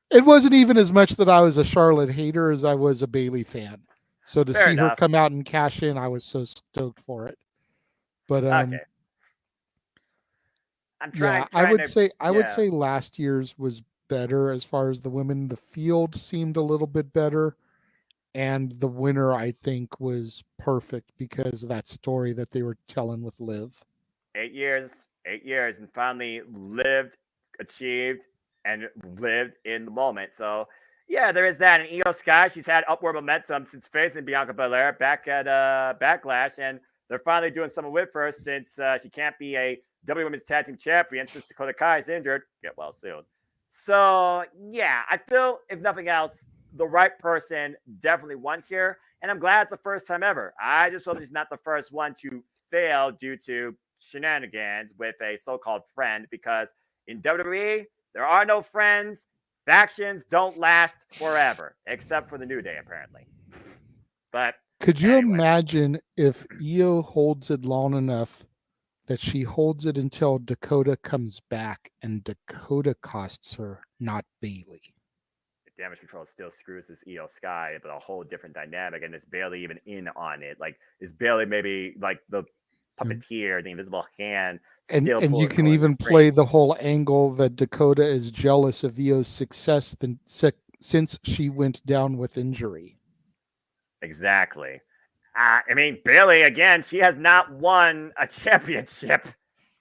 it wasn't even as much that I was a Charlotte hater as I was a Bailey fan. So to see her come out and cash in, I was so stoked for it. But okay. I would say last year's was better as far as the women. The field seemed a little bit better, and the winner I think was perfect because of that story that they were telling with Liv. 8 years, and finally lived, achieved, and lived in the moment. So yeah, there is that. And Io Sky, she's had upward momentum since facing Bianca Belair back at Backlash, and they're finally doing something with her since she can't be a WWE Women's Tag Team Champion since Dakota Kai is injured. Get well soon. So yeah, I feel if nothing else, the right person definitely won here, and I'm glad it's the first time ever. I just hope she's not the first one to fail due to shenanigans with a so-called friend, because in WWE there are no friends. Factions don't last forever, except for the New Day, apparently. But could you imagine if Io holds it long enough that she holds it until Dakota comes back and Dakota costs her, not Bailey? The Damage Control still screws this Io Sky, but a whole different dynamic, and is Bailey even in on it? Like, is Bailey maybe like the puppeteer, the invisible hand? And you can even play the whole angle that Dakota is jealous of Io's success since she went down with injury. Exactly. I mean, Bailey, again, she has not won a championship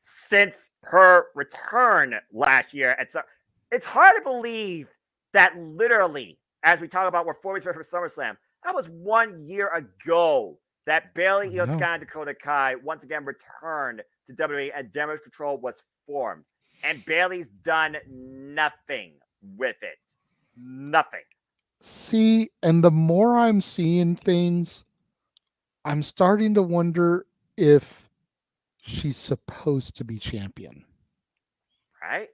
since her return last year. And so it's hard to believe that literally, as we talk about, we're 4 weeks away from SummerSlam, that was 1 year ago that Bailey, Io Sky, and Dakota Kai once again returned to WWE and Damage Control was formed. And Bailey's done nothing with it. Nothing. See, and the more I'm seeing things, I'm starting to wonder if she's supposed to be champion. Right?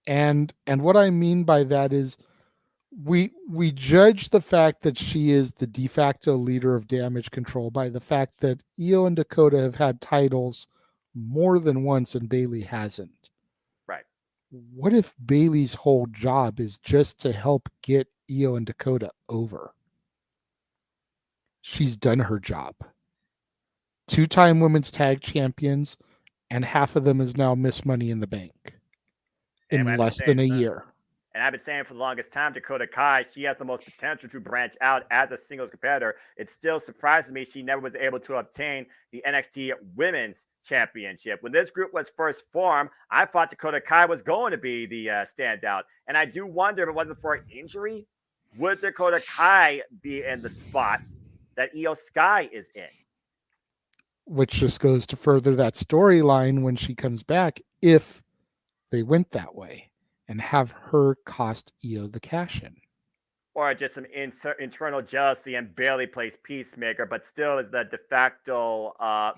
And what I mean by that is we judge the fact that she is the de facto leader of Damage Control by the fact that Io and Dakota have had titles more than once and Bailey hasn't. Right. What if Bailey's whole job is just to help get Io and Dakota over? She's done her job. 2-time women's tag champions, and half of them is now Miss Money in the Bank in less than a year. And I've been saying for the longest time, Dakota Kai, she has the most potential to branch out as a singles competitor. It still surprises me she never was able to obtain the NXT Women's Championship. When this group was first formed, I thought Dakota Kai was going to be the standout. And I do wonder if it wasn't for an injury, would Dakota Kai be in the spot that Io Sky is in? Which just goes to further that storyline when she comes back, if they went that way and have her cost Io the cash in. Or just some internal jealousy and Bailey plays peacemaker, but still is the de facto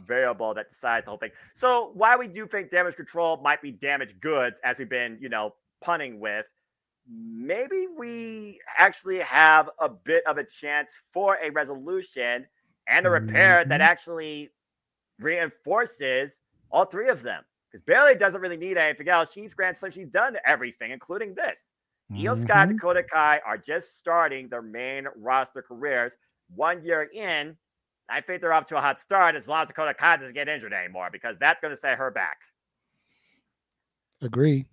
variable that decides the whole thing. So why we do think damage control might be damaged goods, as we've been, punning with, maybe we actually have a bit of a chance for a resolution and a repair that actually reinforces all three of them. Because Bailey doesn't really need anything else. She's Grand Slam. She's done everything, including this. Io Sky and Dakota Kai are just starting their main roster careers 1 year in. I think they're off to a hot start as long as Dakota Kai doesn't get injured anymore, because that's going to set her back. Agree.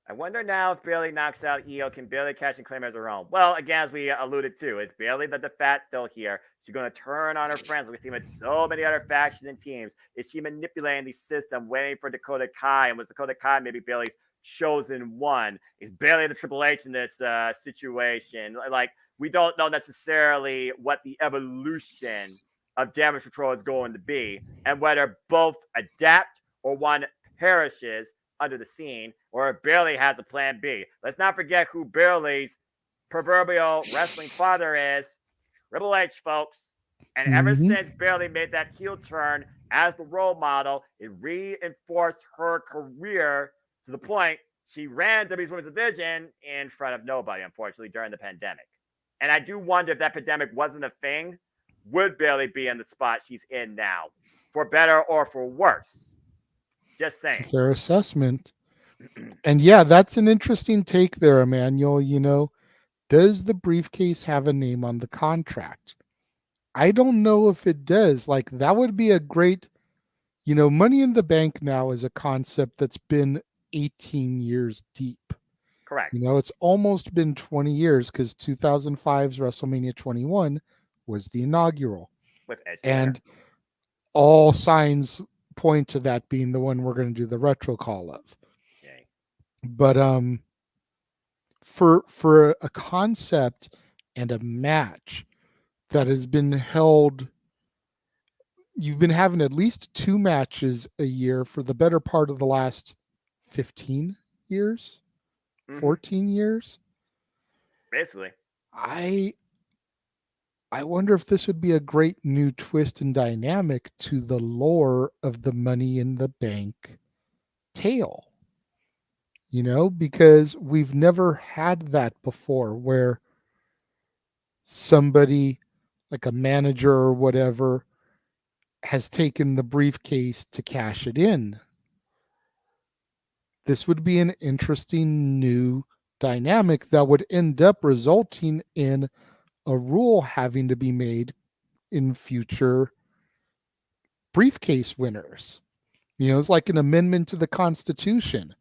I wonder now if Bailey knocks out Io, can Bailey catch and claim as her own? Well, again, as we alluded to, is Bailey the de facto here? She's going to turn on her friends. We see with so many other factions and teams. Is she manipulating the system, waiting for Dakota Kai? And was Dakota Kai maybe Bailey's chosen one? Is Bailey the Triple H in this situation? Like, we don't know necessarily what the evolution of damage control is going to be, and whether both adapt or one perishes under the scene, or if Bailey has a plan B. Let's not forget who Bailey's proverbial wrestling father is. Triple H, folks. And ever since Bailey made that heel turn as the role model, it reinforced her career to the point she ran WWE's Women's Division in front of nobody, unfortunately, during the pandemic. And I do wonder if that pandemic wasn't a thing, would Bailey be in the spot she's in now, for better or for worse? Just saying. It's a fair assessment. And yeah, that's an interesting take there, Emmanuel. Does the briefcase have a name on the contract? I don't know if it does. Like, that would be a great, Money in the Bank now is a concept that's been 18 years deep. Correct. It's almost been 20 years, because 2005's WrestleMania 21 was the inaugural. With Edge. And all signs point to that being the one we're going to do the retro call of. Yay. But for a concept and a match that has been held, you've been having at least 2 matches a year for the better part of the last 15 years, 14 years. Basically. I wonder if this would be a great new twist and dynamic to the lore of the Money in the Bank tale. Because we've never had that before, where somebody like a manager or whatever has taken the briefcase to cash it in. This would be an interesting new dynamic that would end up resulting in a rule having to be made in future briefcase winners. It's like an amendment to the Constitution.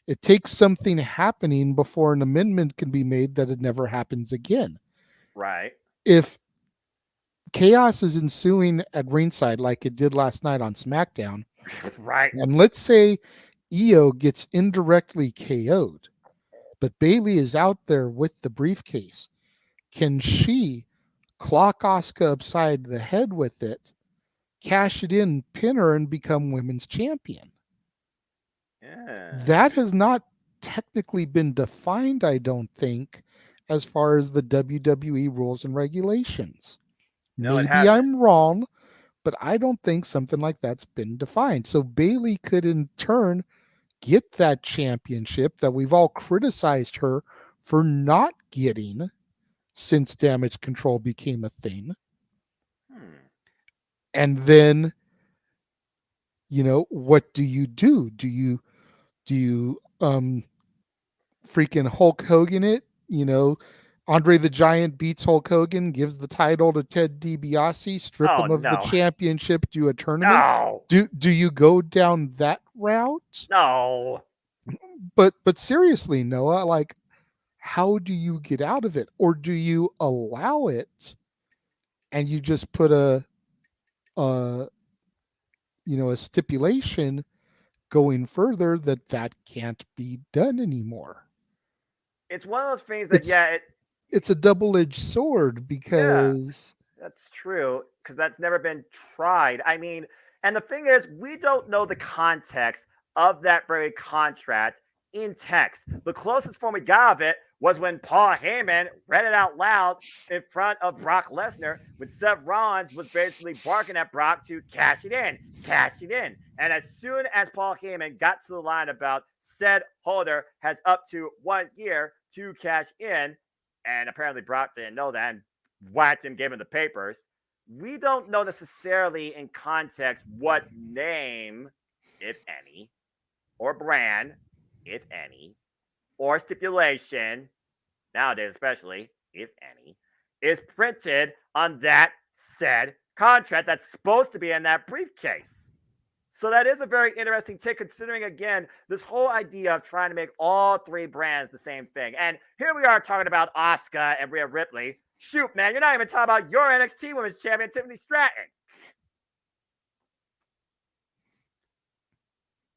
It takes something happening before an amendment can be made that it never happens again. Right. If chaos is ensuing at ringside like it did last night on SmackDown, right, and let's say Io gets indirectly KO'd, but Bailey is out there with the briefcase, can she clock Asuka upside the head with it, cash it in, pin her, and become women's champion? Yeah. That has not technically been defined, I don't think, as far as the WWE rules and regulations. No, Maybe I'm wrong, but I don't think something like that's been defined. So Bailey could in turn get that championship that we've all criticized her for not getting since Damage Control became a thing. And then, what do you do? Do you freaking Hulk Hogan it? Andre the Giant beats Hulk Hogan, gives the title to Ted DiBiase, strip him of the championship, do a tournament. No. Do you go down that route? No. But seriously, Noah, like, how do you get out of it? Or do you allow it and you just put a a stipulation going further that can't be done anymore? It's one of those things that, It's yeah, it's a double-edged sword yeah, because that's true, because that's never been tried. I mean, and the thing is, we don't know the context of that very contract in text. The closest form we got of it was when Paul Heyman read it out loud in front of Brock Lesnar when Seth Rollins was basically barking at Brock to cash it in, cash it in. And as soon as Paul Heyman got to the line about said holder has up to 1 year to cash in, and apparently Brock didn't know that and whacked him, gave him the papers. We don't know necessarily in context what name, if any, or brand, if any, or stipulation, nowadays especially, if any, is printed on that said contract that's supposed to be in that briefcase. So that is a very interesting take, considering, again, this whole idea of trying to make all three brands the same thing. And here we are talking about Asuka and Rhea Ripley. Shoot, man, you're not even talking about your NXT Women's Champion, Tiffany Stratton.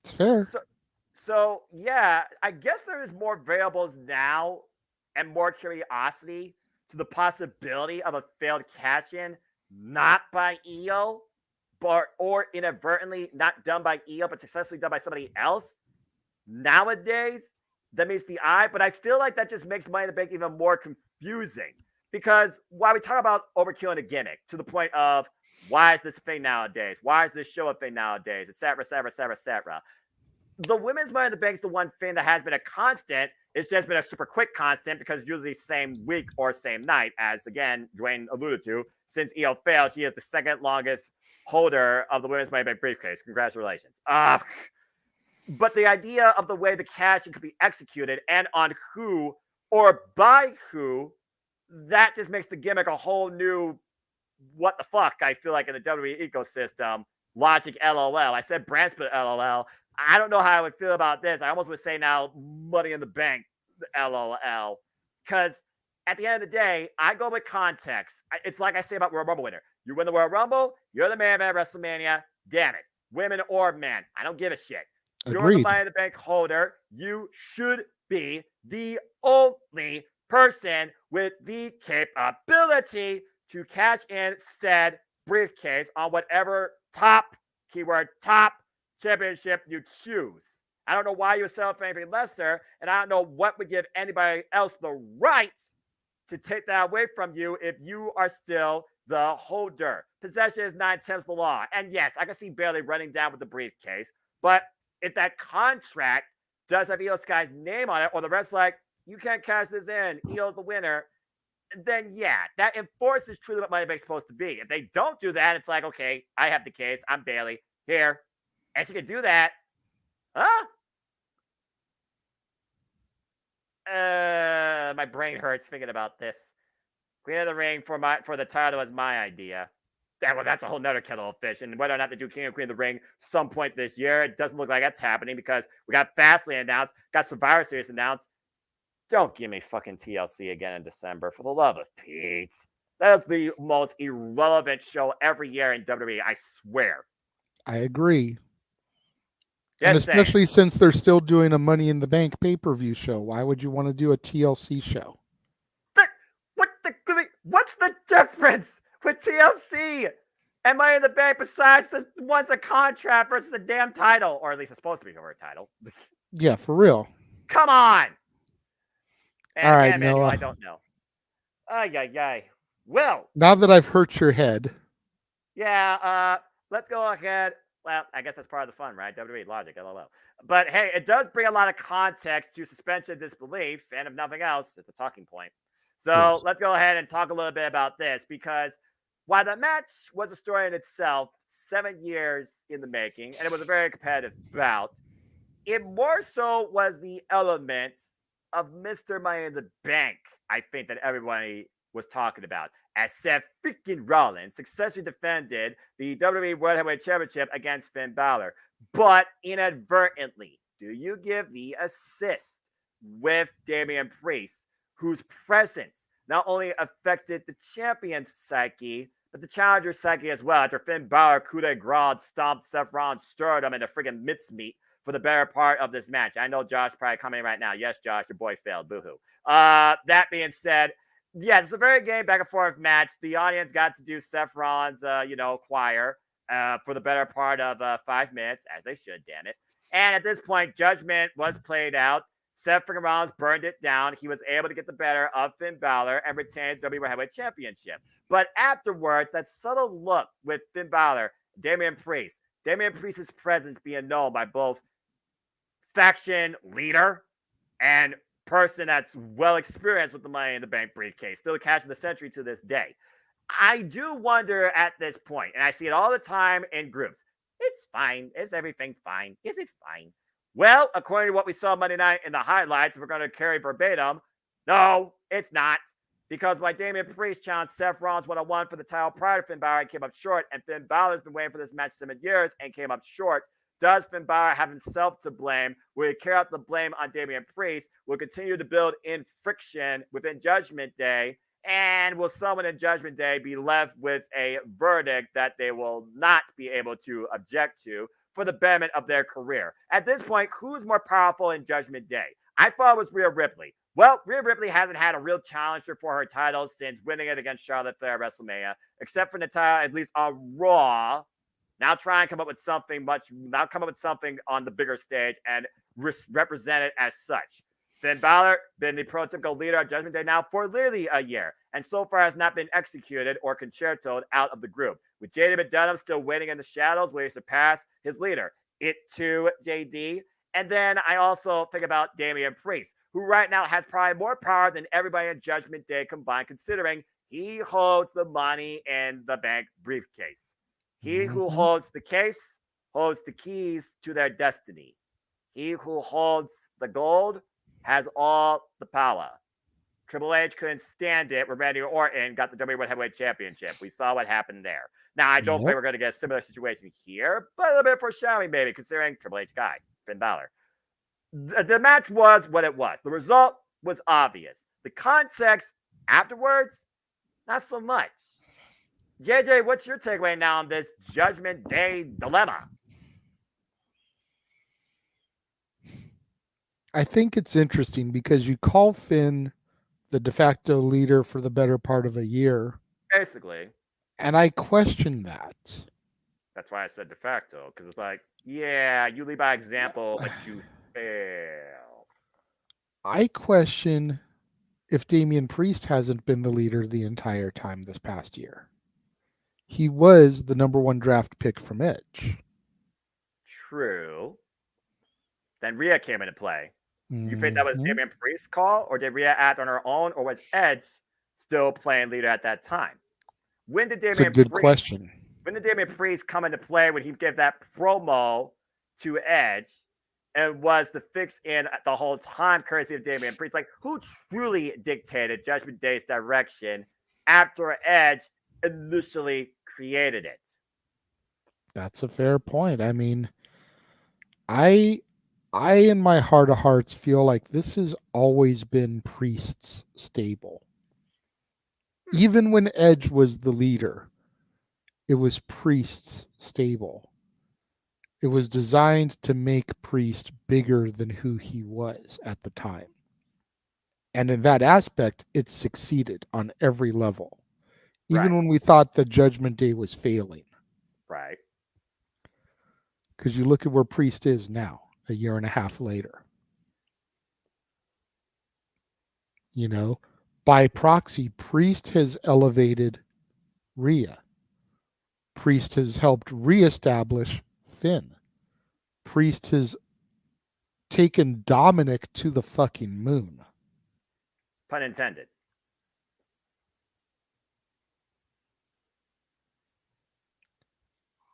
it's fair. So yeah, I guess there's more variables now and more curiosity to the possibility of a failed cash-in, not by EO, or inadvertently not done by EO, but successfully done by somebody else. Nowadays, that meets the eye, but I feel like that just makes Money in the Bank even more confusing. Because while we talk about overkilling a gimmick to the point of why is this a thing nowadays? Why is this show a thing nowadays? Et cetera, et cetera, et cetera, et cetera. The women's Money in the Bank is the one thing that has been a constant. It's just been a super quick constant because it's usually same week or same night, as again, Dwayne alluded to. Since EO failed, she is the second longest holder of the women's Money in the Bank briefcase. Congratulations. But the idea of the way the cash could be executed and on who or by who, that just makes the gimmick a whole new what the fuck, I feel like, in the WWE ecosystem. Logic LOL. I said brand split LOL. I don't know how I would feel about this. I almost would say now Money in the Bank LOL. Because at the end of the day, I go with context. It's like I say about Royal Rumble winner. You win the Royal Rumble, you're the man at WrestleMania. Damn it. Women or men. I don't give a shit. You're the Agreed. Money in the Bank holder. You should be the only person with the capability to cash in said briefcase on whatever top, keyword top, championship you choose. I don't know why you would sell for anything lesser, and I don't know what would give anybody else the right to take that away from you if you are still the holder. Possession is 9/10 the law. And yes, I can see Bayley running down with the briefcase, but if that contract does have Io Sky's name on it, or the ref's like, you can't cash this in, Io's the winner, then yeah, that enforces truly what Money in the Bank's supposed to be. If they don't do that, it's like, okay, I have the case, I'm Bayley, here, and she can do that. Huh? My brain hurts thinking about this. Queen of the Ring for the title is my idea. Well, that's a whole nother kettle of fish. And whether or not they do King of Queen of the Ring some point this year, it doesn't look like that's happening because we got Fastlane announced, got Survivor Series announced. Don't give me fucking TLC again in December, for the love of Pete. That is the most irrelevant show every year in WWE, I swear. I agree. Just And saying. especially since they're still doing a Money in the Bank pay-per-view show. Why would you want to do a TLC show? What's the difference with TLC and Money in the Bank besides the one's a contract versus a damn title, or at least it's supposed to be over a title? Yeah, for real. Come on. And all right, again, Manuel, Noah. I don't know. Well, now that I've hurt your head. Yeah, let's go ahead. Well, I guess that's part of the fun, right? WWE logic, LOL. But hey, it does bring a lot of context to suspension of disbelief, and if nothing else, it's a talking point. So Yes. let's go ahead and talk a little bit about this, because while the match was a story in itself, 7 years in the making, and it was a very competitive bout, it more so was the elements of Mr. Money in the Bank, I think, that everybody was talking about, as Seth freaking Rollins successfully defended the WWE World Heavyweight Championship against Finn Balor. But inadvertently, do you give the assist with Damian Priest whose presence not only affected the champion's psyche, but the challenger's psyche as well. After Finn Balor coup de grace stomped Seth Rollins, stirred him into friggin' mincemeat for the better part of this match. I know Josh probably coming right now. Yes, Josh, your boy failed. Boo-hoo. That being said, yes, it's a very game back and forth match. The audience got to do Seth Rollins, choir for the better part of 5 minutes, as they should, damn it. And at this point, Judgment was played out. Seth freaking Rollins burned it down. He was able to get the better of Finn Balor and retain the WWE Heavyweight Championship. But afterwards, that subtle look with Finn Balor, Damian Priest's presence being known by both faction leader and person that's well experienced with the Money in the Bank briefcase, still the cash of the century to this day. I do wonder at this point, and I see it all the time in groups. It's fine. Is everything fine? Is it fine? Well, according to what we saw Monday night in the highlights, if we're going to carry verbatim, no, it's not. Because when Damian Priest challenged Seth Rollins one-on-one for the title prior to Finn Balor and came up short, and Finn Balor's been waiting for this match 7 years and came up short, does Finn Balor have himself to blame? Will he carry out the blame on Damian Priest? Will continue to build in friction within Judgment Day? And will someone in Judgment Day be left with a verdict that they will not be able to object to for the betterment of their career? At this point, who's more powerful in Judgment Day? I thought it was Rhea Ripley. Well, Rhea Ripley hasn't had a real challenger for her title since winning it against Charlotte Flair at WrestleMania, except for Natalya, at least on Raw. Now try and come up with something on the bigger stage and represent it as such. Finn Balor, been the prototypical leader of Judgment Day now for literally a year, and so far has not been executed or concertoed out of the group. With JD McDonough still waiting in the shadows, will he surpass his leader? It too, JD. And then I also think about Damian Priest, who right now has probably more power than everybody in Judgment Day combined, considering he holds the Money in the Bank briefcase. He who holds the case holds the keys to their destiny. He who holds the gold has all the power. Triple H couldn't stand it when Randy Orton got the WWE Heavyweight Championship. We saw what happened there. Now, I don't think we're going to get a similar situation here, but a little bit of foreshadowing, maybe, considering Triple H guy, Finn Balor. The match was what it was. The result was obvious. The context afterwards, not so much. JJ, what's your takeaway now on this Judgment Day dilemma? I think it's interesting because you call Finn the de facto leader for the better part of a year. Basically. And I question that. That's why I said de facto, because it's like, yeah, you lead by example, but you fail. I question if Damian Priest hasn't been the leader the entire time this past year. He was the number 1 draft pick from Edge. True. Then Rhea came into play. You think that was Damian Priest's call, or did Rhea act on her own, or was Edge still playing leader at that time? When did Damian That's a good question. When did Damian Priest come into play when he gave that promo to Edge and was the fix in the whole time, courtesy of Damian Priest? Like, who truly dictated Judgment Day's direction after Edge initially created it? That's a fair point. I mean, I in my heart of hearts feel like this has always been Priest's stable. Even when Edge was the leader, it was Priest's stable. It was designed to make Priest bigger than who he was at the time. And in that aspect, it succeeded on every level. Even when we thought the Judgment Day was failing. Right. Because you look at where Priest is now, a year and a half later. You know, by proxy, Priest has elevated Rhea. Priest has helped reestablish Finn. Priest has taken Dominic to the fucking moon. Pun intended.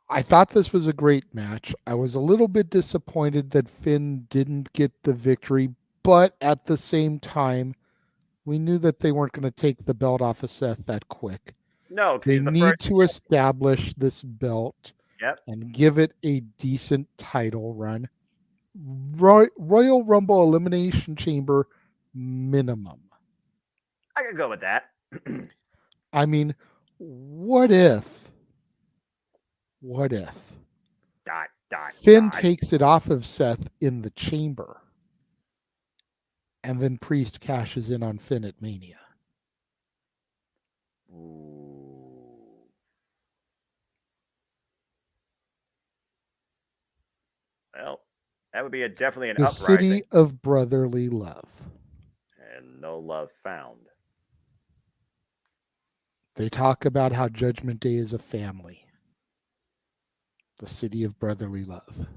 I thought this was a great match. I was a little bit disappointed that Finn didn't get the victory, but at the same time, we knew that they weren't going to take the belt off of Seth that quick. No, they need to establish this belt and give it a decent title run. Royal Rumble Elimination Chamber minimum. I can go with that. I mean, what if Dot dot Finn dot. takes it off of Seth in the chamber and then Priest cashes in on Finn at Mania? Ooh. Well, that would be definitely an The uprising. city of brotherly love. And no love found. They talk about how Judgment Day is a family. The city of brotherly love.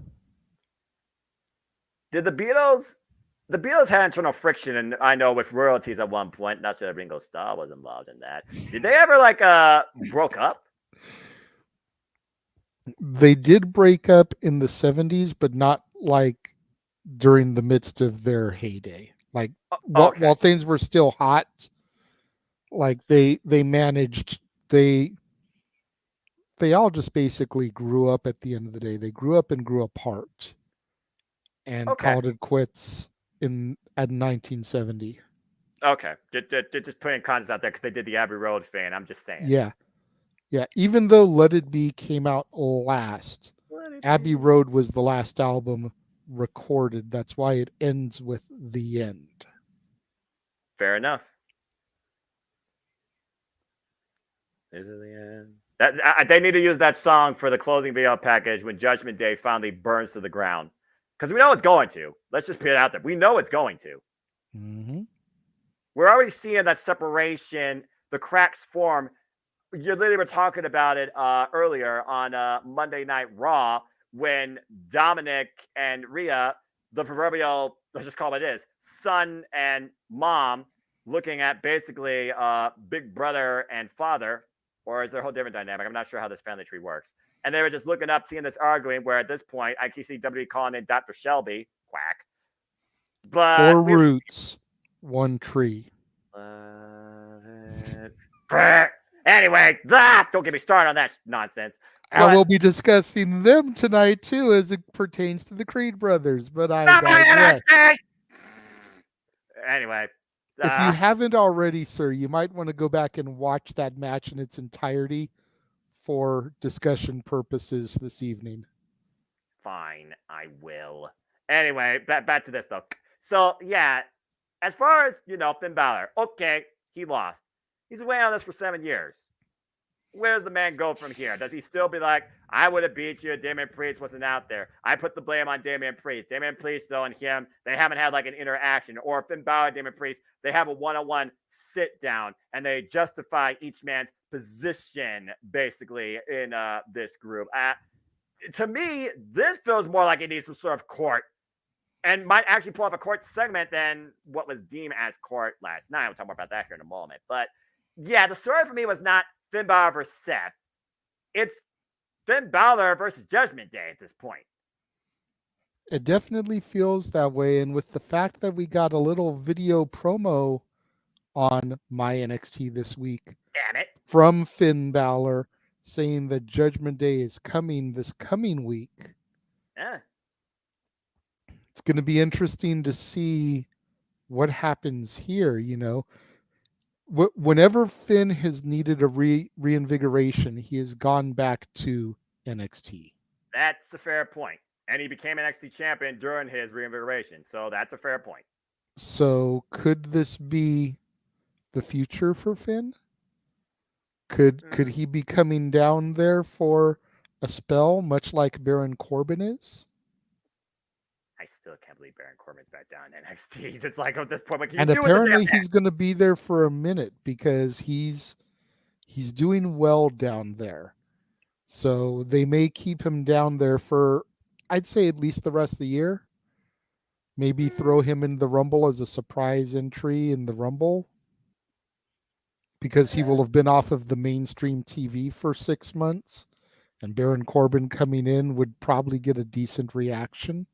Did the Beatles? The Beatles had internal friction, and I know with royalties at one point. Not sure if Ringo Starr was involved in that. Did they ever broke up? They did break up in the 70s, but not like during the midst of their heyday. Like Okay. while things were still hot, like they managed they all just basically grew up at the end of the day. They grew up and grew apart and Okay. called it quits at 1970. Okay. Just putting context out there because they did the Abbey Road fan. I'm just saying. Yeah. Yeah. Even though Let It Be came out last, Abbey Road was the last album recorded. That's why it ends with the end. Fair enough. Is it the end? They need to use that song for the closing video package when Judgment Day finally burns to the ground. Because we know it's going to. Let's just put it out there. We know it's going to. Mm-hmm. We're already seeing that separation, the cracks form. You literally were talking about it earlier on Monday Night Raw when Dominic and Rhea, the proverbial, let's just call it what it is, son and mom, looking at basically big brother and father, or is there a whole different dynamic? I'm not sure how this family tree works. And they were just looking up, seeing this arguing, where at this point, I can see WWE calling in Dr. Shelby, quack. But 4 roots, 1 tree. Anyway, don't get me started on that nonsense. And we'll be discussing them tonight too, as it pertains to the Creed brothers. But I digress. Anyway, if you haven't already, sir, you might want to go back and watch that match in its entirety for discussion purposes this evening. Fine, I will. Anyway, back to this though. So yeah, as far as Finn Balor, okay, he lost. He's been waiting on this for 7 years. Where does the man go from here? Does he still be like, I would have beat you, Damian Priest wasn't out there. I put the blame on Damian Priest. Damian Priest, though, and him, they haven't had like an interaction. Or Finn Balor, Damian Priest, they have a one-on-one sit down and they justify each man's position basically in this group. To me, this feels more like it needs some sort of court and might actually pull off a court segment than what was deemed as court last night. We'll talk more about that here in a moment. But yeah, the story for me was not Finn Balor versus Seth. It's Finn Balor versus Judgment Day at this point. It definitely feels that way. And with the fact that we got a little video promo on My NXT this week, damn it, from Finn Balor saying that Judgment Day is coming this coming week. Yeah. It's going to be interesting to see what happens here, Whenever Finn has needed a reinvigoration, he has gone back to NXT. That's a fair point. And he became NXT champion during his reinvigoration. So that's a fair point. So could this be the future for Finn? Could he be coming down there for a spell, much like Baron Corbin is? I still can't believe Baron Corbin's back down in NXT. It's like at this point, what can and you do apparently with the he's going to be there for a minute because he's doing well down there. So they may keep him down there for, I'd say, at least the rest of the year. Maybe throw him in the Rumble as a surprise entry in the Rumble, because he will have been off of the mainstream TV for 6 months, and Baron Corbin coming in would probably get a decent reaction.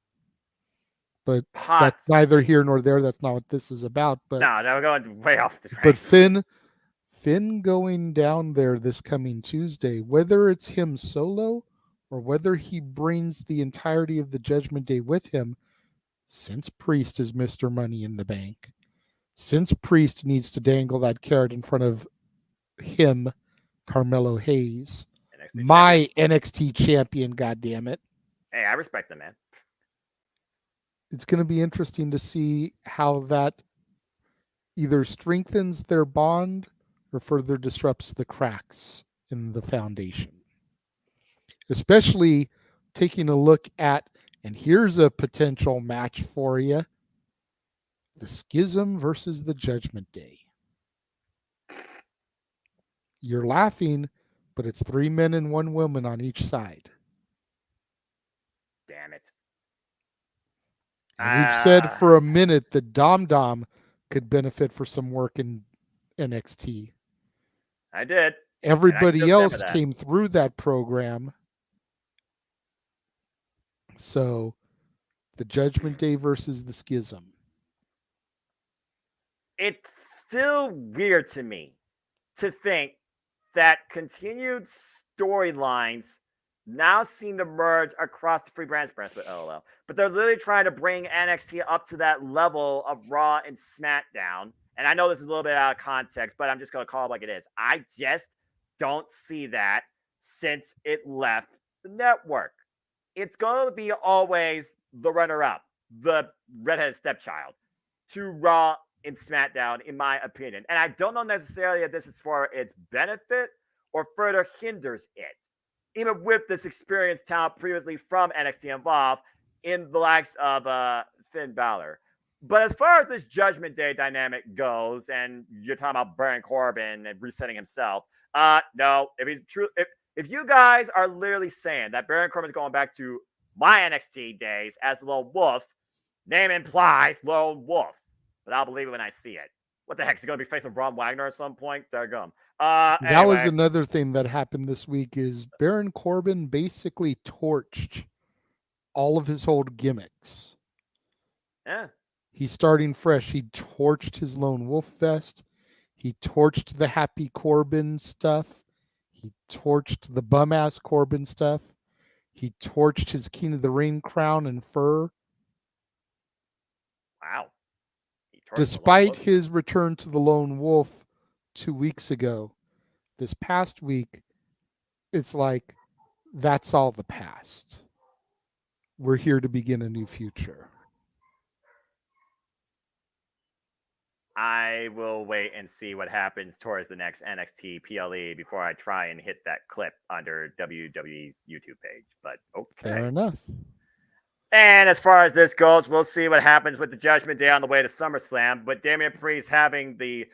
But that's neither here nor there. That's not what this is about. But no, we're going way off the track. But Finn going down there this coming Tuesday, whether it's him solo or whether he brings the entirety of the Judgment Day with him, since Priest is Mr. Money in the Bank, Since Priest needs to dangle that carrot in front of him, Carmelo Hayes, NXT my champion. NXT champion, goddammit. Hey, I respect the man. It's going to be interesting to see how that either strengthens their bond or further disrupts the cracks in the foundation. Especially taking a look at, and here's a potential match for you, the Schism versus the Judgment Day. You're laughing, but it's 3 men and 1 woman on each side. Damn it. And we've said for a minute that Dom Dom could benefit for some work in NXT. I did. Everybody else came through that program. So the Judgment Day versus the Schism. It's still weird to me to think that continued storylines now seem to merge across the free brands with LOL. But they're literally trying to bring NXT up to that level of Raw and SmackDown. And I know this is a little bit out of context, but I'm just going to call it like it is. I just don't see that since it left the network. It's going to be always the runner-up, the redheaded stepchild to Raw and SmackDown, in my opinion. And I don't know necessarily if this is for its benefit or further hinders it, even with this experienced talent previously from NXT involved in the likes of Finn Balor. But as far as this Judgment Day dynamic goes, and you're talking about Baron Corbin and resetting himself, no, if he's true, if you guys are literally saying that Baron Corbin is going back to my NXT days as the Lone Wolf, name implies Lone Wolf, but I'll believe it when I see it. What the heck? Is he going to be facing Von Wagner at some point? There gum. That anyway. was another thing that happened this week is Baron Corbin basically torched all of his old gimmicks. Yeah. He's starting fresh. He torched his Lone Wolf vest. He torched the Happy Corbin stuff. He torched the bum-ass Corbin stuff. He torched his King of the Ring crown and fur. Wow. Despite his return to the Lone Wolf 2 weeks ago, this past week, it's like, that's all the past. We're here to begin a new future. I will wait and see what happens towards the next NXT PLE before I try and hit that clip under WWE's YouTube page. But okay. Fair enough. And as far as this goes, we'll see what happens with the Judgment Day on the way to SummerSlam. But Damian Priest having the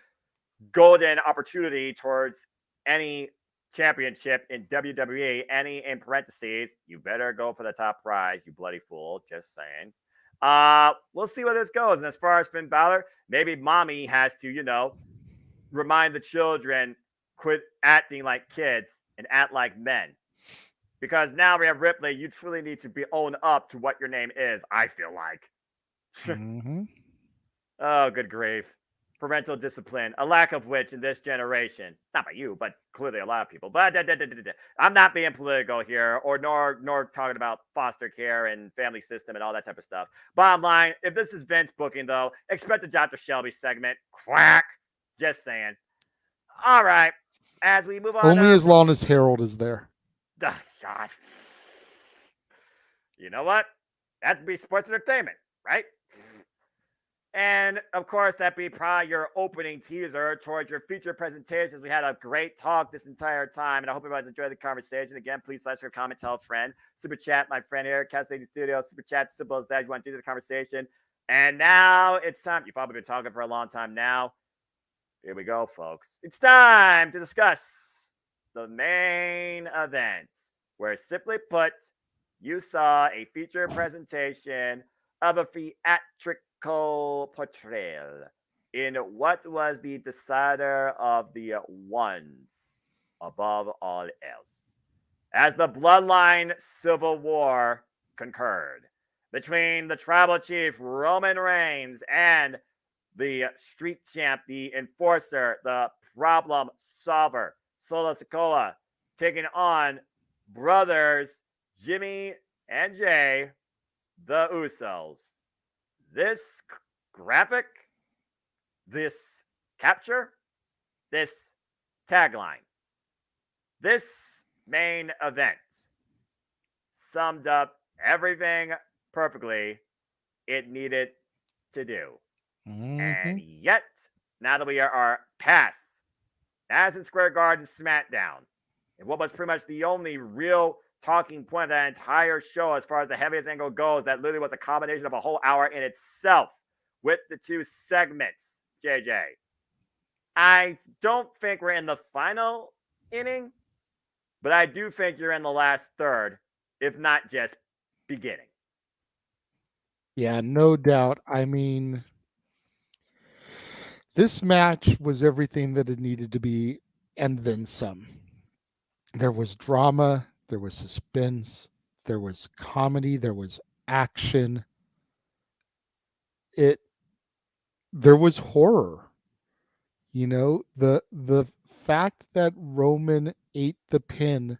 golden opportunity towards any championship in WWE, any in parentheses, you better go for the top prize, you bloody fool. Just saying. We'll see where this goes. And as far as Finn Balor, maybe mommy has to, remind the children, quit acting like kids and act like men. Because now we have Ripley, you truly need to be owned up to what your name is, I feel like. Mm-hmm. Oh, good grief. Parental discipline, a lack of which in this generation, not by you, but clearly a lot of people. But I'm not being political here, or nor talking about foster care and family system and all that type of stuff. Bottom line, if this is Vince booking, though, expect a Dr. Shelby segment. Quack. Just saying. All right. As we move on. Only as long as Harold is there. Oh, God. You know what? That'd be sports entertainment, right? And, of course, that'd be probably your opening teaser towards your feature presentations. We had a great talk this entire time, and I hope everybody's enjoyed the conversation. Again, please like, share, comment, tell a friend. Super chat, my friend here, Cast Lady Studio. Super chat, simple as that. You want to do the conversation. And now it's time. You've probably been talking for a long time now. Here we go, folks. It's time to discuss the main event, where, simply put, you saw a feature presentation of a theatrical portrayal in what was the decider of the ones above all else, as the Bloodline Civil War concurred between the tribal chief Roman Reigns and the street champ, the enforcer, the problem solver, Solo Sikoa, taking on brothers Jimmy and Jay, the Usos. This graphic, this capture, this tagline, this main event summed up everything perfectly it needed to do. And yet, now that we are past Madison Square Garden SmackDown, and what was pretty much the only real talking point of that entire show as far as the heaviest angle goes, that literally was a combination of a whole hour in itself with the two segments, JJ. I don't think we're in the final inning, but I do think you're in the last third, if not just beginning. Yeah, no doubt. I mean, this match was everything that it needed to be, and then some. There was drama, there was suspense, there was comedy, there was action. There was horror. The fact that Roman ate the pin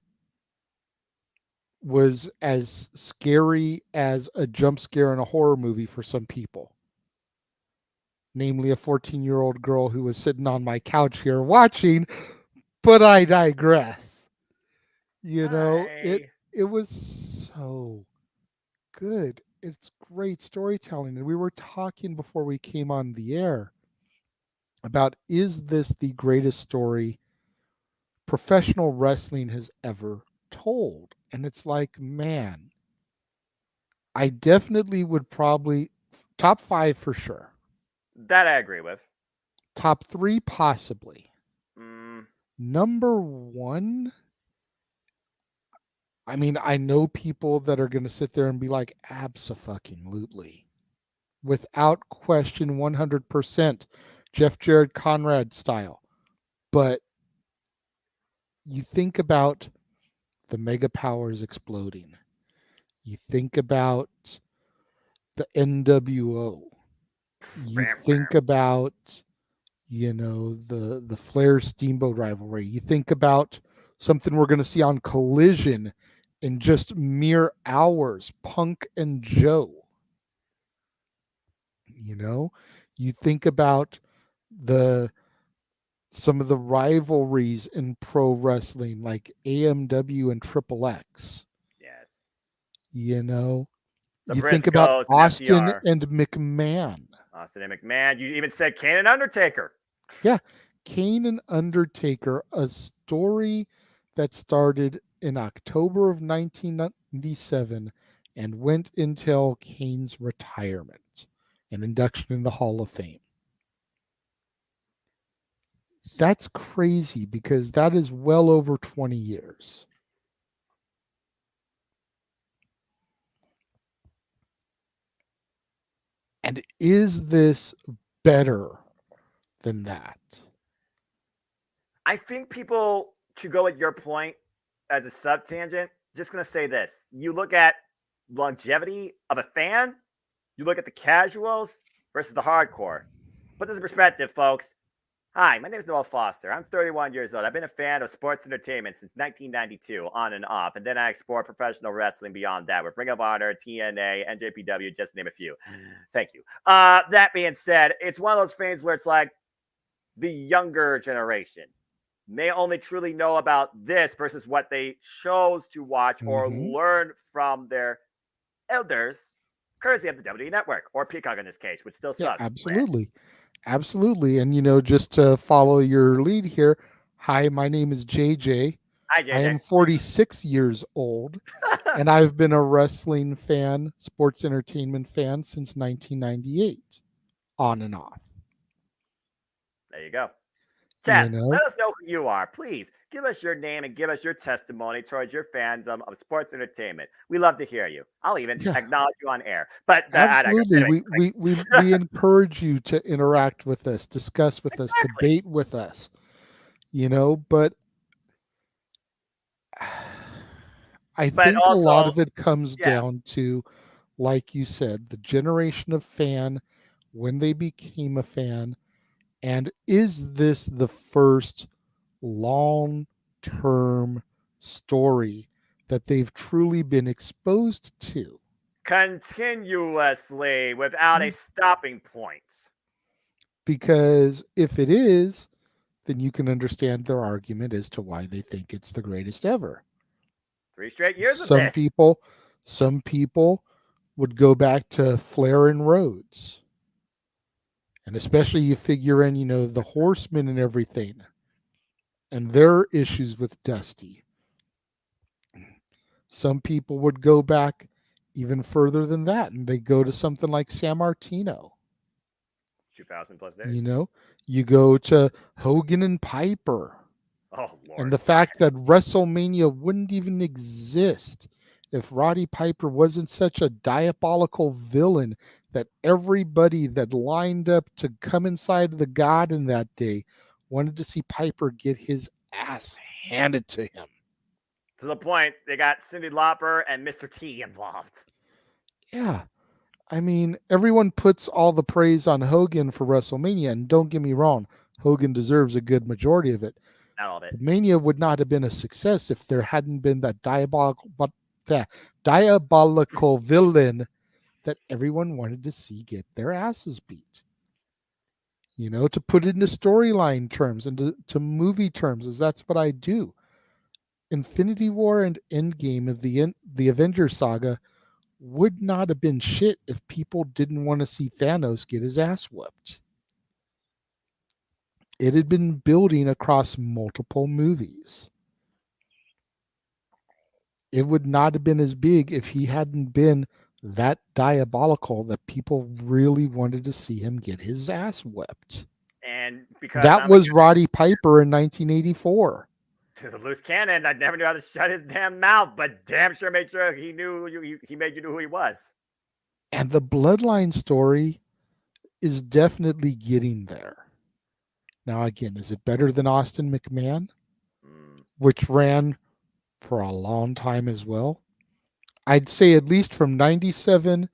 was as scary as a jump scare in a horror movie for some people. Namely, a 14-year-old girl who was sitting on my couch here watching, but I digress. It was so good. It's great storytelling. And we were talking before we came on the air about, is this the greatest story professional wrestling has ever told? And it's like, man, I definitely would probably top 5 for sure. That I agree with. Top 3 possibly. Number 1, I mean, I know people that are going to sit there and be like, abso-fucking-lutely. Without question, 100%, Jeff Jarrett Conrad style. But you think about the mega powers exploding. You think about the NWO. You think about, the Flair Steamboat rivalry. You think about something we're going to see on Collision in just mere hours, Punk and Joe. You think about some of the rivalries in pro wrestling, like AMW and Triple X. Yes. You Briscoes think about Austin FTR. and McMahon. Austin and McMahon. You even said Kane and Undertaker. Yeah, Kane and Undertaker, a story that started in October of 1997 and went until Kane's retirement and induction in the Hall of Fame. That's crazy because that is well over 20 years. And is this better than that? I think people, to go at your point as a sub-tangent, just going to say this. You look at longevity of a fan, you look at the casuals versus the hardcore. Put this in perspective, folks. Hi, my name is Noel Foster. I'm 31 years old. I've been a fan of sports entertainment since 1992, on and off. And then I explored professional wrestling beyond that with Ring of Honor, TNA, NJPW, just to name a few. Thank you. That being said, it's one of those things where it's like the younger generation may only truly know about this versus what they chose to watch or learn from their elders, courtesy of the WWE Network, or Peacock in this case, which still sucks. Yeah, absolutely. Absolutely. And, just to follow your lead here, hi, my name is JJ. Hi, JJ. I am 46 years old, and I've been a wrestling fan, sports entertainment fan since 1998, on and off. There you go. Chat, let us know who you are. Please give us your name and give us your testimony towards your fandom of sports entertainment. We love to hear you. I'll even acknowledge you on air. But absolutely, we encourage you to interact with us, discuss with us, debate with us. But I think also, a lot of it comes down to, like you said, the generation of fan, when they became a fan. And is this the first long-term story that they've truly been exposed to? Continuously, without a stopping point. Because if it is, then you can understand their argument as to why they think it's the greatest ever. 3 straight years of Some this. people, some people would go back to Flair and Rhodes. And especially you figure in, the Horsemen and everything and their issues with Dusty. Some people would go back even further than that and they go to something like San Martino. 2,000 plus days. You go to Hogan and Piper. Oh, Lord. And the fact that WrestleMania wouldn't even exist if Roddy Piper wasn't such a diabolical villain that everybody that lined up to come inside the Garden that day wanted to see Piper get his ass handed to him. To the point, they got Cyndi Lauper and Mr. T involved. Yeah. I mean, everyone puts all the praise on Hogan for WrestleMania, and don't get me wrong, Hogan deserves a good majority of it. Not all of it. Mania would not have been a success if there hadn't been that diabolical villain that everyone wanted to see get their asses beat. To put it into storyline terms and to movie terms, as that's what I do. Infinity War and Endgame of the Avengers saga would not have been shit if people didn't want to see Thanos get his ass whooped. It had been building across multiple movies. It would not have been as big if he hadn't been that diabolical that people really wanted to see him get his ass whipped. And because that was Roddy Piper in 1984. The loose cannon, I never knew how to shut his damn mouth, but damn sure made sure he knew he made you know who he was. And the Bloodline story is definitely getting there. Now, again, is it better than Austin McMahon, which ran for a long time as well? I'd say at least from 97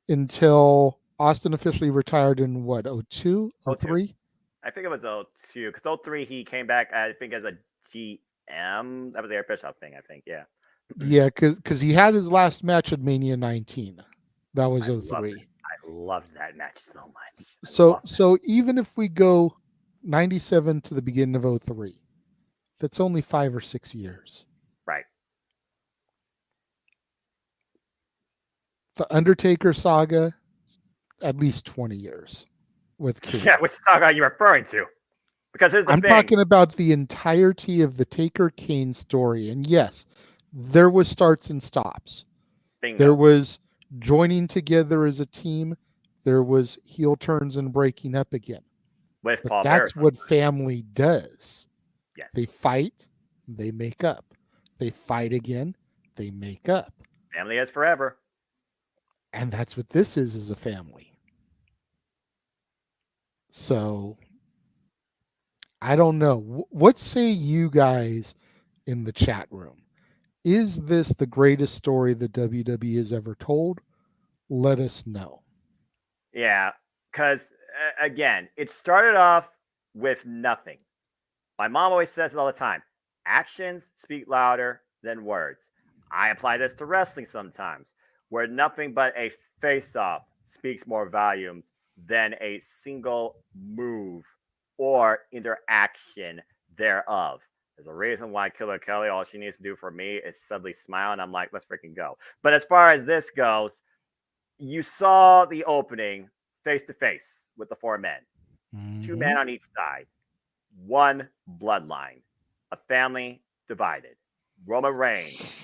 until Austin officially retired in what, 02, 03? I think it was 02, because 03 he came back, I think, as a GM. That was the Air Bishop thing, I think, yeah. Yeah, because he had his last match at Mania 19. That was 03. I loved that match so much. So even if we go 97 to the beginning of 03, that's only 5 or 6 years. Right. The Undertaker saga, at least 20 years with Kane. Yeah, which saga are you referring to? Because here's the I'm thing. talking about the entirety of the Taker Kane story. And yes, there was starts and stops. Bingo. There was joining together as a team. There was heel turns and breaking up again. With but Paul that's Bearer, what family does. Yes. They fight, they make up. They fight again, they make up. Family is forever. And that's what this is a family. So, I don't know. What say you guys in the chat room? Is this the greatest story the WWE has ever told? Let us know. Yeah, because, again, it started off with nothing. My mom always says it all the time. Actions speak louder than words. I apply this to wrestling sometimes, where nothing but a face-off speaks more volumes than a single move or interaction thereof. There's a reason why Killer Kelly, all she needs to do for me is suddenly smile, and I'm like, let's freaking go. But as far as this goes, you saw the opening face-to-face with the 4 men. Mm-hmm. 2 men on each side. 1 bloodline. A family divided. Roman Reigns.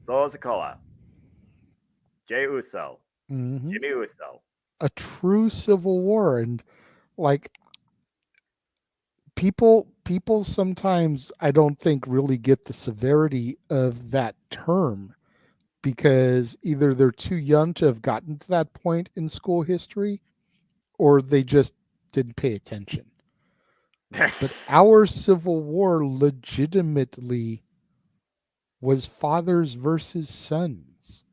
Solo Sikoa. Jey Uso. Mm-hmm. Jimmy Uso. A true civil war. And like, people sometimes, I don't think, really get the severity of that term, because either they're too young to have gotten to that point in school history, or they just didn't pay attention. But our Civil War legitimately was fathers versus sons,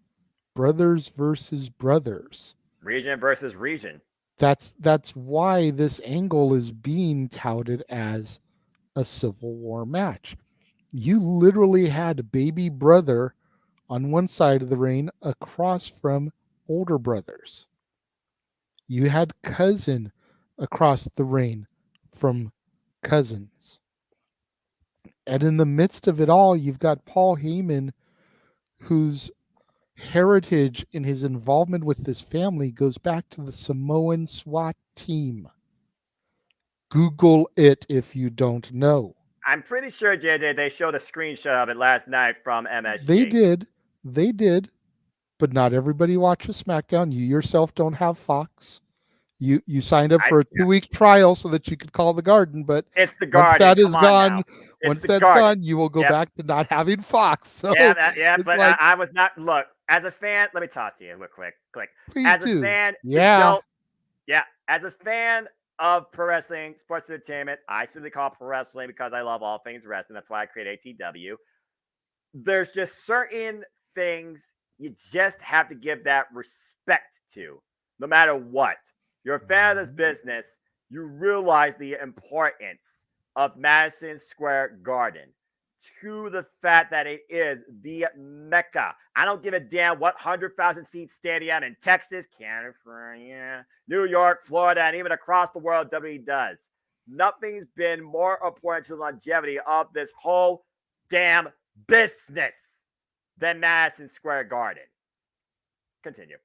brothers versus brothers, region versus region. That's why this angle is being touted as a Civil War match. You literally had baby brother on one side of the ring across from older brothers. You had cousin across the ring from cousins. And in the midst of it all, you've got Paul Heyman, whose heritage in his involvement with this family goes back to the Samoan SWAT team. Google it if you don't know. I'm pretty sure, JJ, they showed a screenshot of it last night from MSG. They did, but not everybody watches SmackDown. You yourself don't have Fox. You signed up for a 2-week trial so that you could call the Garden, but it's the Garden. Once that is gone, once that's Garden. gone, you will go back to not having Fox. So but like, I was not. Look, as a fan, let me talk to you real quick. Please as do. A fan, as a fan of pro wrestling, sports entertainment, I simply call pro wrestling because I love all things wrestling. That's why I create ATW. There's just certain things you just have to give that respect to, no matter what. You're a fan of this business, you realize the importance of Madison Square Garden to the fact that it is the Mecca. I don't give a damn what 100,000 seat stadium in Texas, California, New York, Florida, and even across the world WWE does. Nothing's been more important to the longevity of this whole damn business than Madison Square Garden. Continue.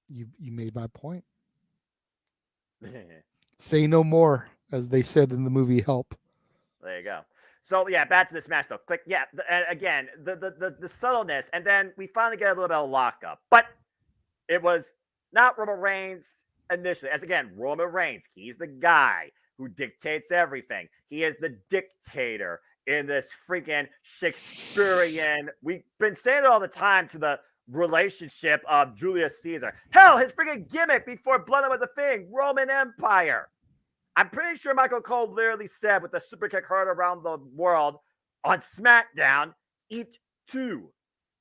You made my point. Say no more, as they said in the movie Help. There you go. So yeah, back to this match though. Again, the subtleness, and then we finally get a little bit of lockup, but it was not Roman Reigns initially. As again, Roman Reigns, he's the guy who dictates everything. He is the dictator in this freaking Shakespearean. We've been saying it all the time to the relationship of Julius Caesar. Hell, his freaking gimmick before Bloodline was a thing, Roman Empire. I'm pretty sure Michael Cole literally said with the super kick heard around the world on SmackDown, eat two.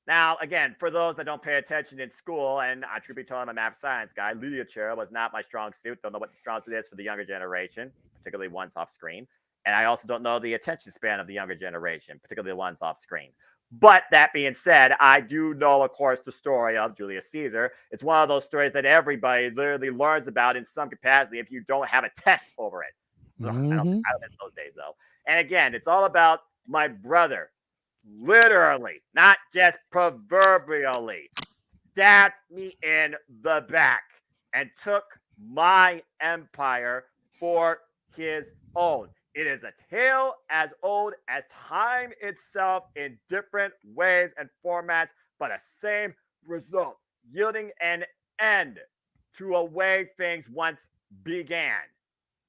Now, again, for those that don't pay attention in school, and I truth be told, I'm a math science guy, literature was not my strong suit. Don't know what the strong suit is for the younger generation, particularly ones off screen. And I also don't know the attention span of the younger generation, particularly the ones off screen. But that being said, I do know, of course, the story of Julius Caesar. It's one of those stories that everybody literally learns about in some capacity if you don't have a test over it. I don't miss those days, though. And again, it's all about my brother, literally, not just proverbially, stabbed me in the back and took my empire for his own. It is a tale as old as time itself in different ways and formats, but a same result, yielding an end to a way things once began.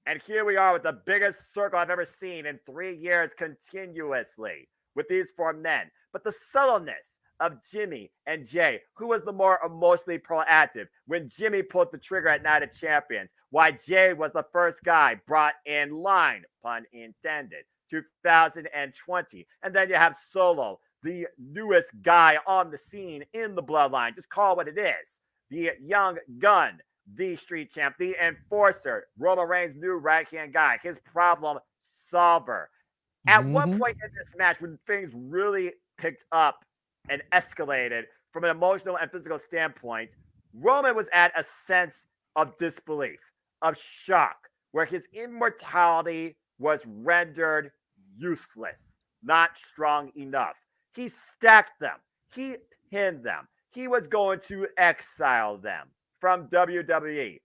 And here we are with the biggest circle I've ever seen in 3 years continuously with these four men. But the subtleness of Jimmy and Jay, who was the more emotionally proactive when Jimmy pulled the trigger at Night of Champions, why Jay was the first guy brought in line, pun intended, 2020. And then you have Solo, the newest guy on the scene in the Bloodline. Just call it what it is. The young gun, the street champ, the enforcer, Roman Reigns' new right-hand guy, his problem solver. At one point in this match, when things really picked up and escalated from an emotional and physical standpoint, Roman was at a sense of disbelief, of shock, where his immortality was rendered useless, not strong enough. He stacked them. He pinned them. He was going to exile them from WWE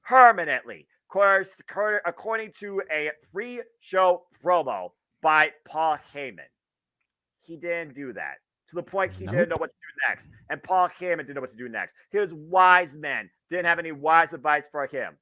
permanently, according to a pre-show promo by Paul Heyman. He didn't do that. To the point he didn't know what to do next. And Paul Heyman didn't know what to do next. His wise men didn't have any wise advice for him.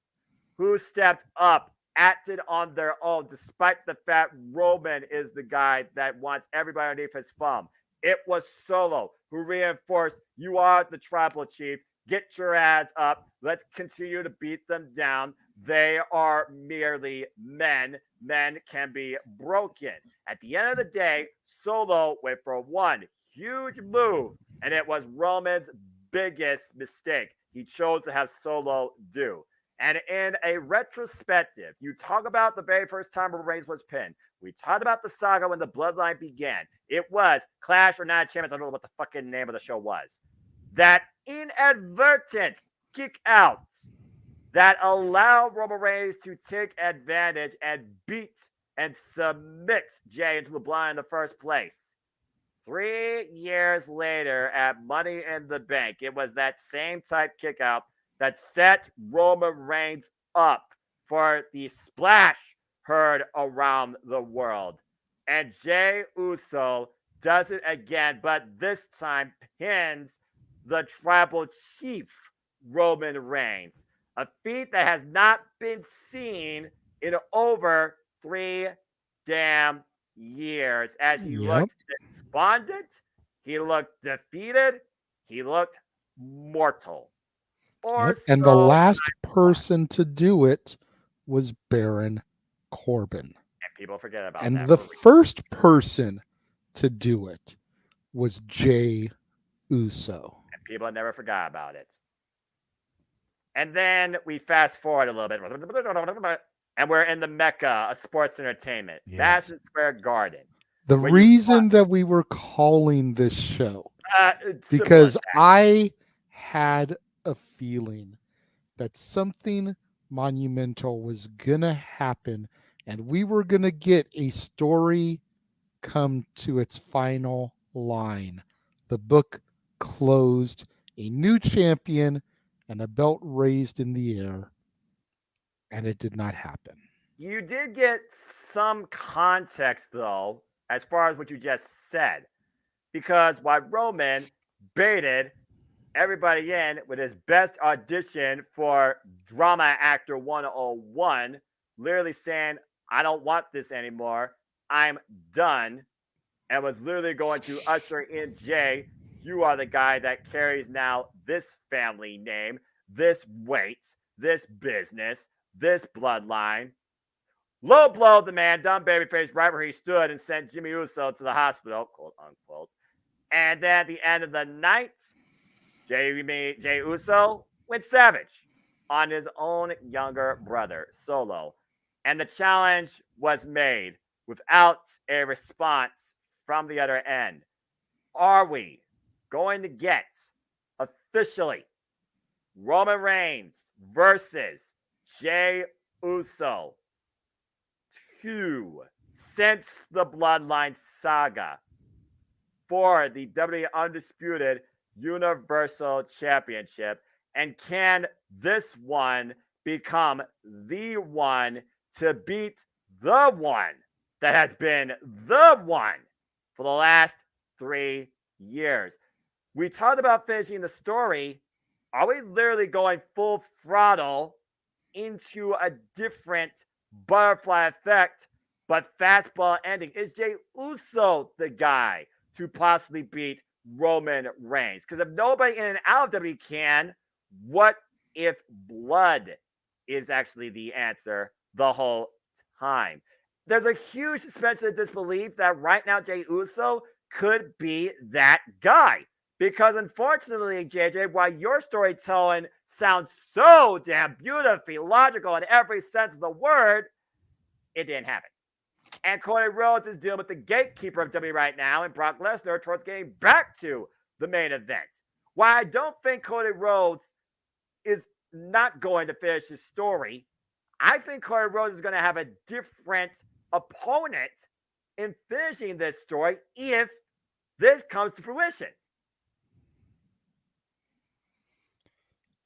Who stepped up, acted on their own, despite the fact Roman is the guy that wants everybody underneath his thumb. It was Solo who reinforced, you are the tribal chief. Get your ass up. Let's continue to beat them down. They are merely men. Men can be broken. At the end of the day, Solo went for one huge move, and it was Roman's biggest mistake. He chose to have Solo do. And in a retrospective, you talk about the very first time Roman Reigns was pinned. We talked about the saga when the Bloodline began. It was Clash or Night of Champions. I don't know what the fucking name of the show was. That inadvertent kick out that allowed Roman Reigns to take advantage and beat and submit Jay into the Bloodline in the first place. 3 years later at Money in the Bank, it was that same type kickout that set Roman Reigns up for the splash heard around the world. And Jey Uso does it again, but this time pins the tribal chief Roman Reigns, a feat that has not been seen in over 3 damn years, as he looked despondent, he looked defeated, he looked mortal. Or And the so last I thought. person to do it was Baron Corbin. And people forget about And that. the first person to do it was Jey Uso. And people never forgot about it. And then we fast forward a little bit, and we're in the mecca of sports entertainment, Madison Square Garden. The reason that we were calling this show, because I had a feeling that something monumental was going to happen and we were going to get a story come to its final line. The book closed, a new champion, and a belt raised in the air, and it did not happen. You did get some context, though, as far as what you just said, because while Roman baited everybody in with his best audition for Drama Actor 101, literally saying, I don't want this anymore, I'm done, and was literally going to usher in Jay. You are the guy that carries now this family name, this weight, this business, this bloodline. Low blow the man, dumb babyface, right where he stood, and sent Jimmy Uso to the hospital, quote unquote. And then at the end of the night, Jey Uso went savage on his own younger brother, Solo. And the challenge was made without a response from the other end. Are we going to get officially Roman Reigns versus Jey Uso 2 since the Bloodline saga for the WWE Undisputed Universal Championship? And can this one become the one to beat the one that has been the one for the last 3 years? We talked about finishing the story. Are we literally going full throttle into a different butterfly effect, but fastball ending? Is Jey Uso the guy to possibly beat Roman Reigns? Because if nobody in and out of WWE can, what if blood is actually the answer the whole time? There's a huge suspension of disbelief that right now Jey Uso could be that guy. Because unfortunately, JJ, while your storytelling sounds so damn beautifully logical in every sense of the word, it didn't happen. And Cody Rhodes is dealing with the gatekeeper of WWE right now, and Brock Lesnar towards getting back to the main event. While I don't think Cody Rhodes is not going to finish his story, I think Cody Rhodes is going to have a different opponent in finishing this story if this comes to fruition.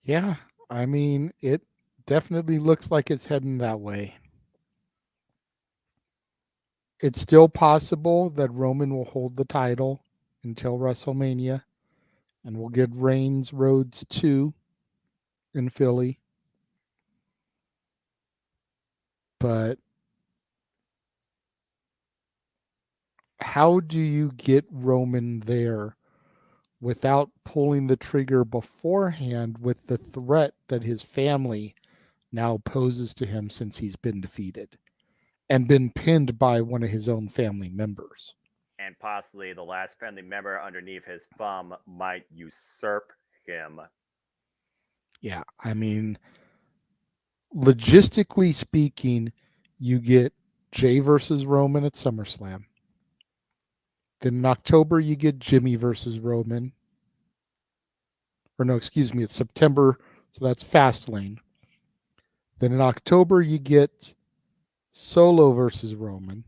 Yeah, I mean, it definitely looks like it's heading that way. It's still possible that Roman will hold the title until WrestleMania, and we'll get Reigns Rhodes 2 in Philly. But how do you get Roman there without pulling the trigger beforehand with the threat that his family now poses to him since he's been defeated and been pinned by one of his own family members? And possibly the last family member underneath his thumb might usurp him. Yeah, I mean, logistically speaking, you get Jay versus Roman at SummerSlam. Then in October, you get Jimmy versus Roman. Or no, excuse me, it's September, so that's Fastlane. Then in October, you get Solo versus Roman.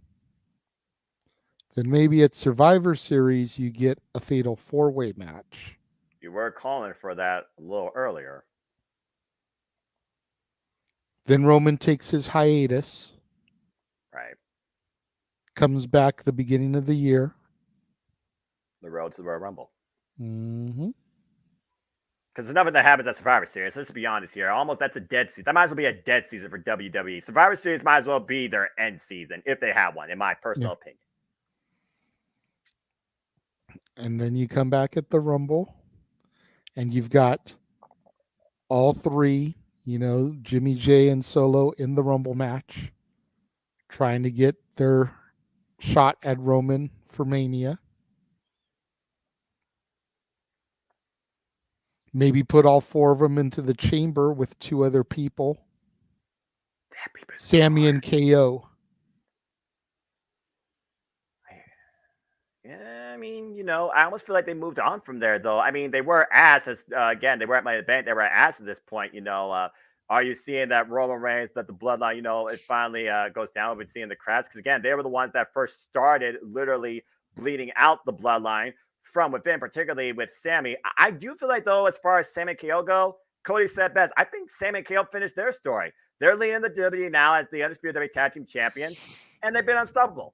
Then maybe at Survivor Series, you get a fatal four-way match. You were calling for that a little earlier. Then Roman takes his hiatus, Right. comes back the beginning of the year. The road to the Royal Rumble. Mm-hmm. Because there's nothing that happens at Survivor Series. Let's be honest here. Almost that's a dead season. That might as well be a dead season for WWE. Survivor Series might as well be their end season if they have one, in my personal opinion. And then you come back at the Rumble, and you've got all three, Jimmy J and Solo in the Rumble match, trying to get their shot at Roman for Mania. Maybe put all four of them into the chamber with two other people, Sammy and KO. Yeah, I mean, I almost feel like they moved on from there, though. I mean, they were ass again. They were at my event. They were ass at this point. Are you seeing that Roman Reigns, that the Bloodline, it finally goes down? We've been seeing the cracks because again, they were the ones that first started literally bleeding out the Bloodline from within, particularly with Sammy. I do feel like though, as far as Sammy and KO go, Cody said best. I think Sammy and KO finished their story. They're leading the WWE now as the Undisputed WWE Tag Team Champions, and they've been unstoppable.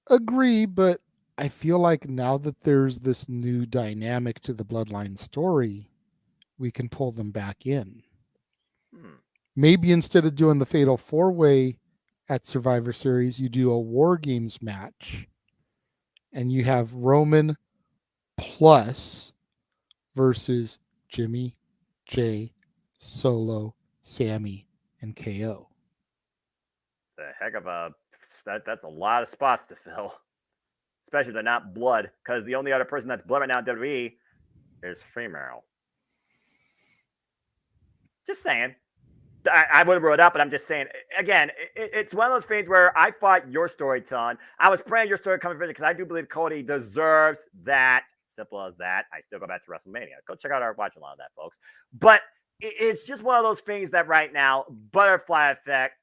Agree, but I feel like now that there's this new dynamic to the Bloodline story, we can pull them back in. Maybe instead of doing the Fatal 4-Way at Survivor Series, you do a War Games match, and you have Roman plus versus Jimmy, Jay, Solo, Sammy, and KO. It's a heck of that's a lot of spots to fill, especially if they're not blood, because the only other person that's blood right now in WWE is Female. Just saying. I would have wrote it up, but I'm just saying, again, it's one of those things where I fought your story, Ton. I was praying your story coming because I do believe Cody deserves that. Simple as that. I still go back to WrestleMania. Go check out our watch along of that, folks. But it's just one of those things that right now, butterfly effect.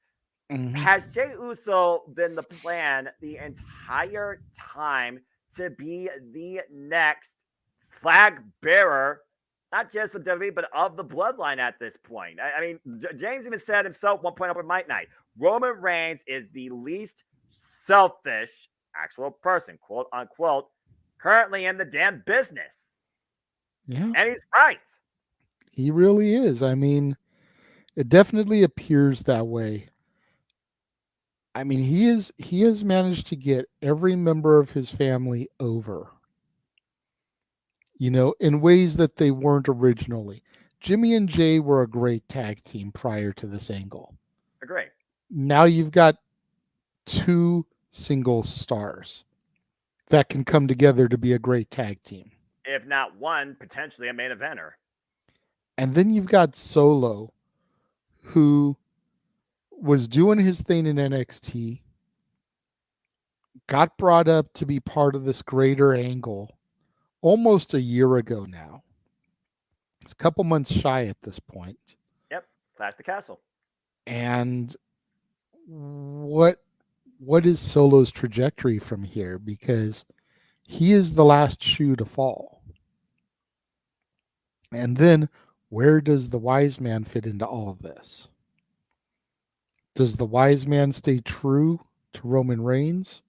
Mm-hmm. Has Jey Uso been the plan the entire time to be the next flag bearer, not just of WWE, but of the Bloodline at this point? I mean, James even said himself one point up at Might Night, Roman Reigns is the least selfish actual person, quote unquote, currently in the damn business. Yeah. And he's right. He really is. I mean, it definitely appears that way. I mean, he has managed to get every member of his family over, in ways that they weren't originally. Jimmy and Jay were a great tag team prior to this angle. Agree. Now you've got two single stars that can come together to be a great tag team. If not one, potentially a main eventer. And then you've got Solo, who was doing his thing in NXT, got brought up to be part of this greater angle almost a year ago now. It's a couple months shy at this point. Yep, Clash the Castle. And what is Solo's trajectory from here? Because he is the last shoe to fall. And then where does the wise man fit into all of this? Does the wise man stay true to Roman Reigns?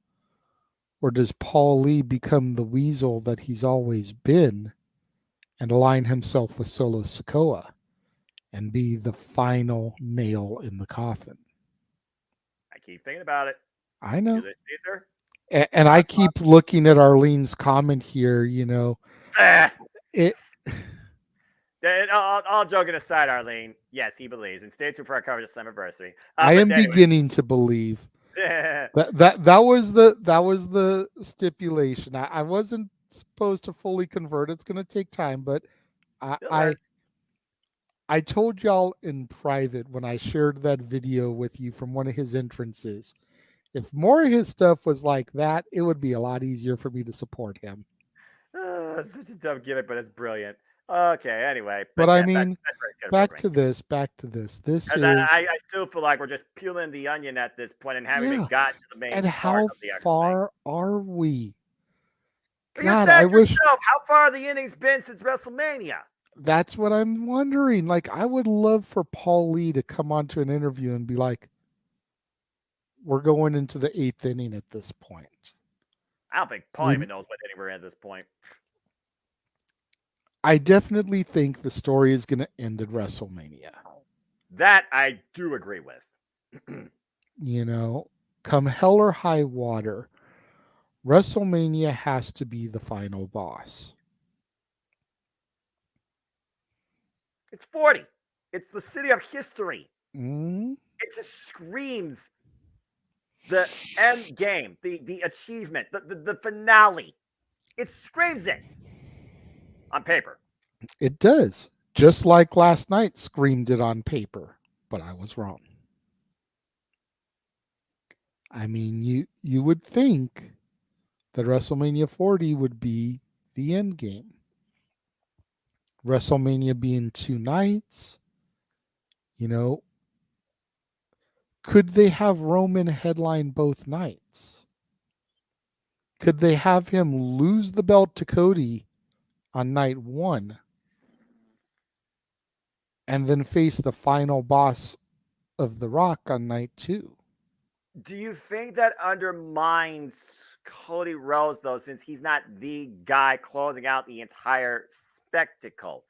Or does Paul Lee become the weasel that he's always been and align himself with Solo Sikoa and be the final nail in the coffin? I keep thinking about it. I know. Caesar? And I keep looking at Arlene's comment here, All joking aside, Arlene, yes, he believes. And stay tuned for our coverage of Slammiversary. I am beginning to believe. That was the stipulation. I wasn't supposed to fully convert. It's going to take time, but I told y'all in private when I shared that video with you from one of his entrances, if more of his stuff was like that, it would be a lot easier for me to support him. It's such a dumb gimmick, but it's brilliant. Okay, anyway, But but I yeah, mean, that's very good back programming. to this. Back to this. This Because is I still feel like we're just peeling the onion at this point and haven't even yeah. gotten to the main And part how of the actual thing. far are we? You God, I said wish yourself, how far are the innings been since WrestleMania? that's what I'm wondering. Like, I would love for Paul Lee to come onto an interview and be like, "We're going into the 8th inning at this point." I don't think Paul We, even knows what inning we're in at this point. I definitely think the story is going to end at WrestleMania. That I do agree with. You know, come hell or high water, WrestleMania has to be the final boss. It's 40. It's the city of history. Mm, It just screams the end game, the achievement, the finale. It screams it on paper. it does. Just like last night screamed it on paper, but I was wrong. I mean, you would think that WrestleMania 40 would be the end game. WrestleMania being 2 nights, you know, could they have Roman headline both nights? Could they have him lose the belt to Cody on night 1 and then face the final boss of The Rock on night 2? Do you think that undermines Cody Rhodes, though, since he's not the guy closing out the entire spectacle?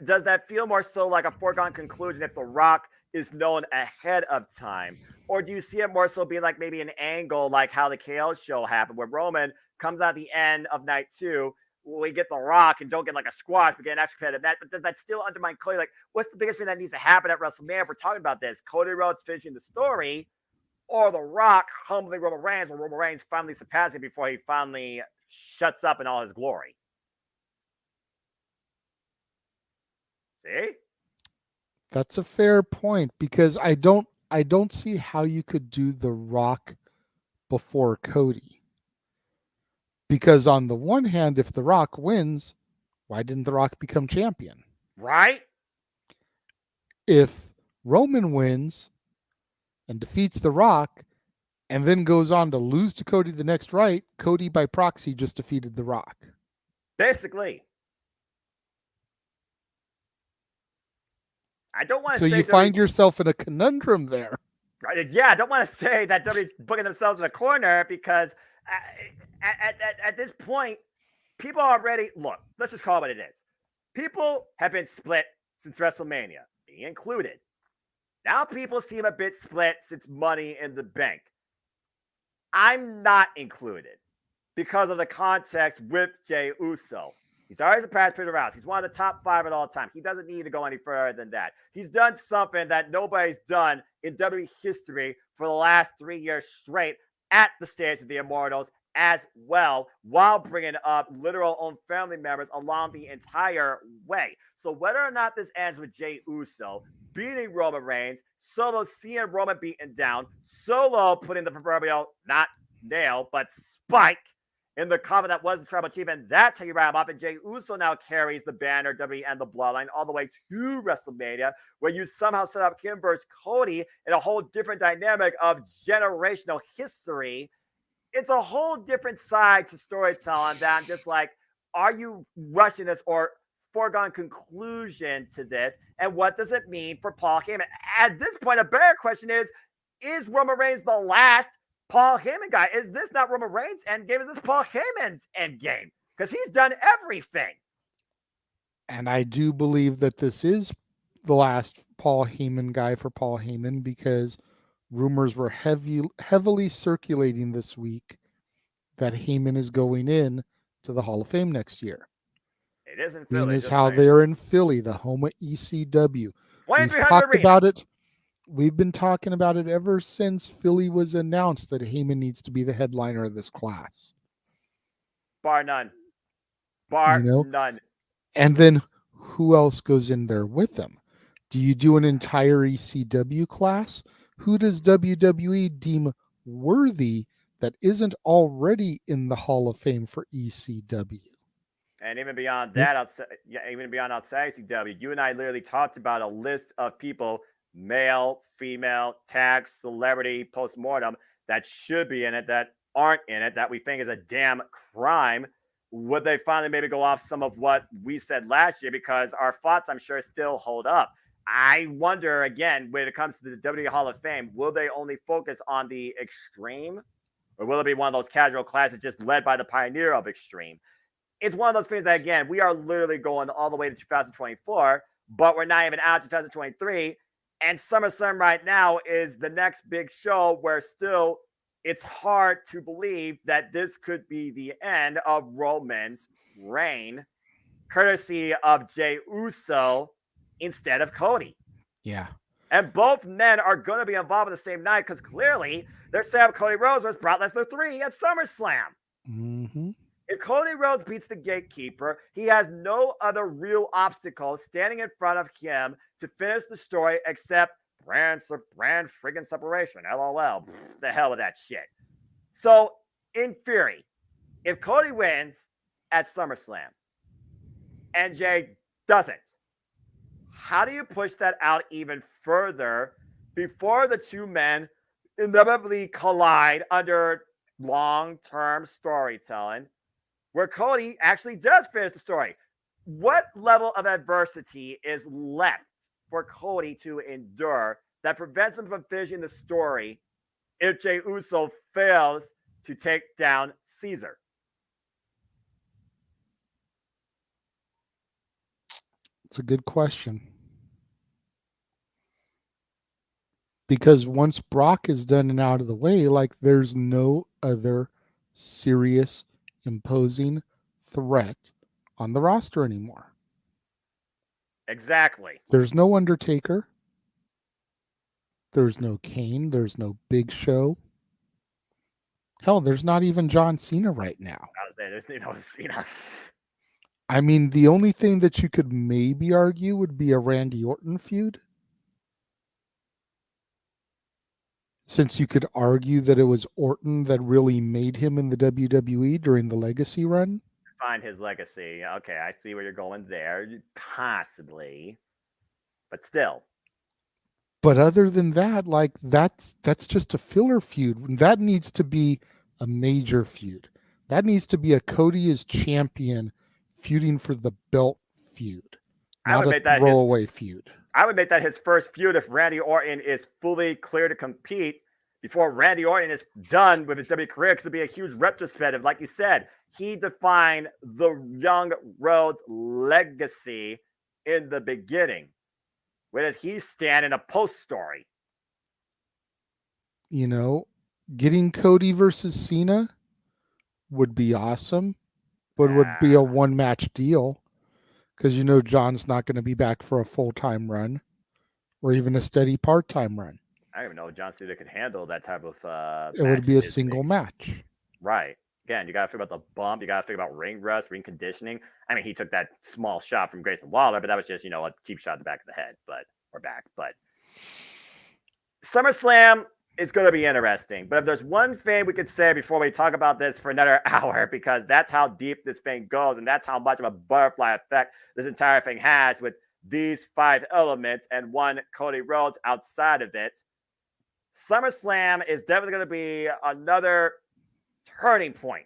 Does that feel more so like a foregone conclusion if The Rock is known ahead of time? Or do you see it more so being like maybe an angle like how the KO show happened, where Roman comes out the end of night 2? We get The Rock and don't get like a squash, but get an extra competitive match. But does that still undermine Cody? Like, what's the biggest thing that needs to happen at WrestleMania if we're talking about this? Cody Rhodes finishing the story, or The Rock humbling Roman Reigns, when Roman Reigns finally surpassing before he finally shuts up in all his glory. See? That's a fair point because I don't see how you could do The Rock before Cody. Because on the one hand, if The Rock wins, why didn't The Rock become champion? Right? If Roman wins and defeats The Rock and then goes on to lose to Cody the next night, Cody by proxy just defeated The Rock. Basically. I don't want to So say you find yourself in a conundrum there. yeah, I don't want to say that WWE's booking themselves in the corner because at this point, people already look. Let's just call it what it is. People have been split since WrestleMania, me included. Now people seem a bit split since Money in the Bank. I'm not included because of the context with Jey Uso. He's already surpassed Peter Rouse. He's one of the top 5 at all time. He doesn't need to go any further than that. He's done something that nobody's done in WWE history for the last 3 years straight at the stage of the Immortals as well, while bringing up literal own family members along the entire way. So whether or not this ends with Jey Uso beating Roman Reigns, Solo seeing Roman beaten down, Solo putting the proverbial, not nail, but spike in the cover that was the tribal chief, and that's how you wrap up. And Jey Uso now carries the banner, WWE and the Bloodline, all the way to WrestleMania, where you somehow set up Kim versus Cody in a whole different dynamic of generational history. It's a whole different side to storytelling than just like, are you rushing this or foregone conclusion to this? And what does it mean for Paul Heyman? At this point, a better question is Roman Reigns the last Paul Heyman guy? Is this not Roman Reigns' end game? Is this Paul Heyman's end game? Because he's done everything. And I do believe that this is the last Paul Heyman guy for Paul Heyman because rumors were heavily circulating this week that Heyman is going in to the Hall of Fame next year. It is in Being Philly. is how they're in Philly, the home of ECW. We've talked about it. We've been talking about it ever since Philly was announced that Heyman needs to be the headliner of this class. Bar none. Bar none. And then who else goes in there with them? Do you do an entire ECW class? Who does WWE deem worthy that isn't already in the Hall of Fame for ECW? And even beyond that, even beyond outside CW, you and I literally talked about a list of people, male, female, tag, celebrity, postmortem, that should be in it, that aren't in it, that we think is a damn crime. Would they finally maybe go off some of what we said last year? Because our thoughts, I'm sure, still hold up. I wonder, again, when it comes to the WWE Hall of Fame, will they only focus on the extreme? Or will it be one of those casual classes just led by the pioneer of extreme? It's one of those things that, again, we are literally going all the way to 2024, but we're not even out of 2023. And SummerSlam right now is the next big show where still it's hard to believe that this could be the end of Roman's reign, courtesy of Jey Uso instead of Cody. Yeah. And both men are going to be involved in the same night because clearly they're set up Cody Rhodes versus Brock Lesnar 3 at SummerSlam. Mm-hmm. If Cody Rhodes beats the Gatekeeper, he has no other real obstacles standing in front of him to finish the story except brand friggin' separation. LOL. The hell with that shit. So, in theory, if Cody wins at SummerSlam and Jey doesn't, how do you push that out even further before the two men inevitably collide under long-term storytelling, where Cody actually does finish the story? What level of adversity is left for Cody to endure that prevents him from finishing the story if Jey Uso fails to take down Caesar? It's a good question. Because once Brock is done and out of the way, like, there's no other serious, imposing threat on the roster anymore. Exactly. There's no Undertaker. There's no Kane. There's no Big Show. Hell, there's not even John Cena right now. I was there. There's no Cena. I mean, the only thing that you could maybe argue would be a Randy Orton feud. Since you could argue that it was Orton that really made him in the WWE during the Legacy run. Find his legacy. Okay, I see where you're going there. Possibly. But still. But other than that, like, that's just a filler feud. That needs to be a major feud. That needs to be a Cody as champion feuding for the belt feud, not a throwaway feud. I would make that his first feud if Randy Orton is fully clear to compete before Randy Orton is done with his WWE career, because it'd be a huge retrospective. Like you said, he defined the young Rhodes legacy in the beginning, whereas he's standing a post story. You know, getting Cody versus Cena would be awesome, but would be a one-match deal, because you know John's not going to be back for a full-time run or even a steady part-time run. I don't even know if John Cena could handle that type of it would be a single match. Right. Again, you got to figure about the bump. You got to figure about ring rust, ring conditioning. I mean, he took that small shot from Grayson Waller, but that was just, you know, a cheap shot to the back of the head, or back. But SummerSlam is going to be interesting. But if there's one thing we could say before we talk about this for another hour, because that's how deep this thing goes, and that's how much of a butterfly effect this entire thing has with these 5 elements and one Cody Rhodes outside of it. SummerSlam is definitely going to be another turning point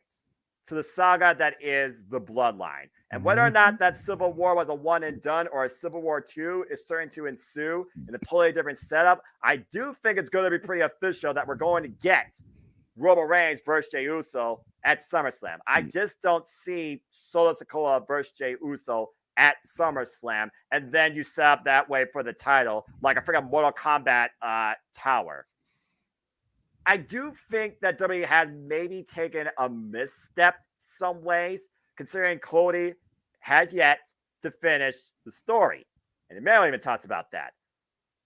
to the saga that is the Bloodline. And whether or not that Civil War was a one and done or a Civil War 2 is starting to ensue in a totally different setup, I do think it's going to be pretty official that we're going to get Roman Reigns versus Jey Uso at SummerSlam. I just don't see Solo Sikoa versus Jey Uso at SummerSlam, and then you set up that way for the title, like I forgot Mortal Kombat Tower. I do think that WWE has maybe taken a misstep some ways, considering Cody has yet to finish the story. And Emmanuel even talks about that.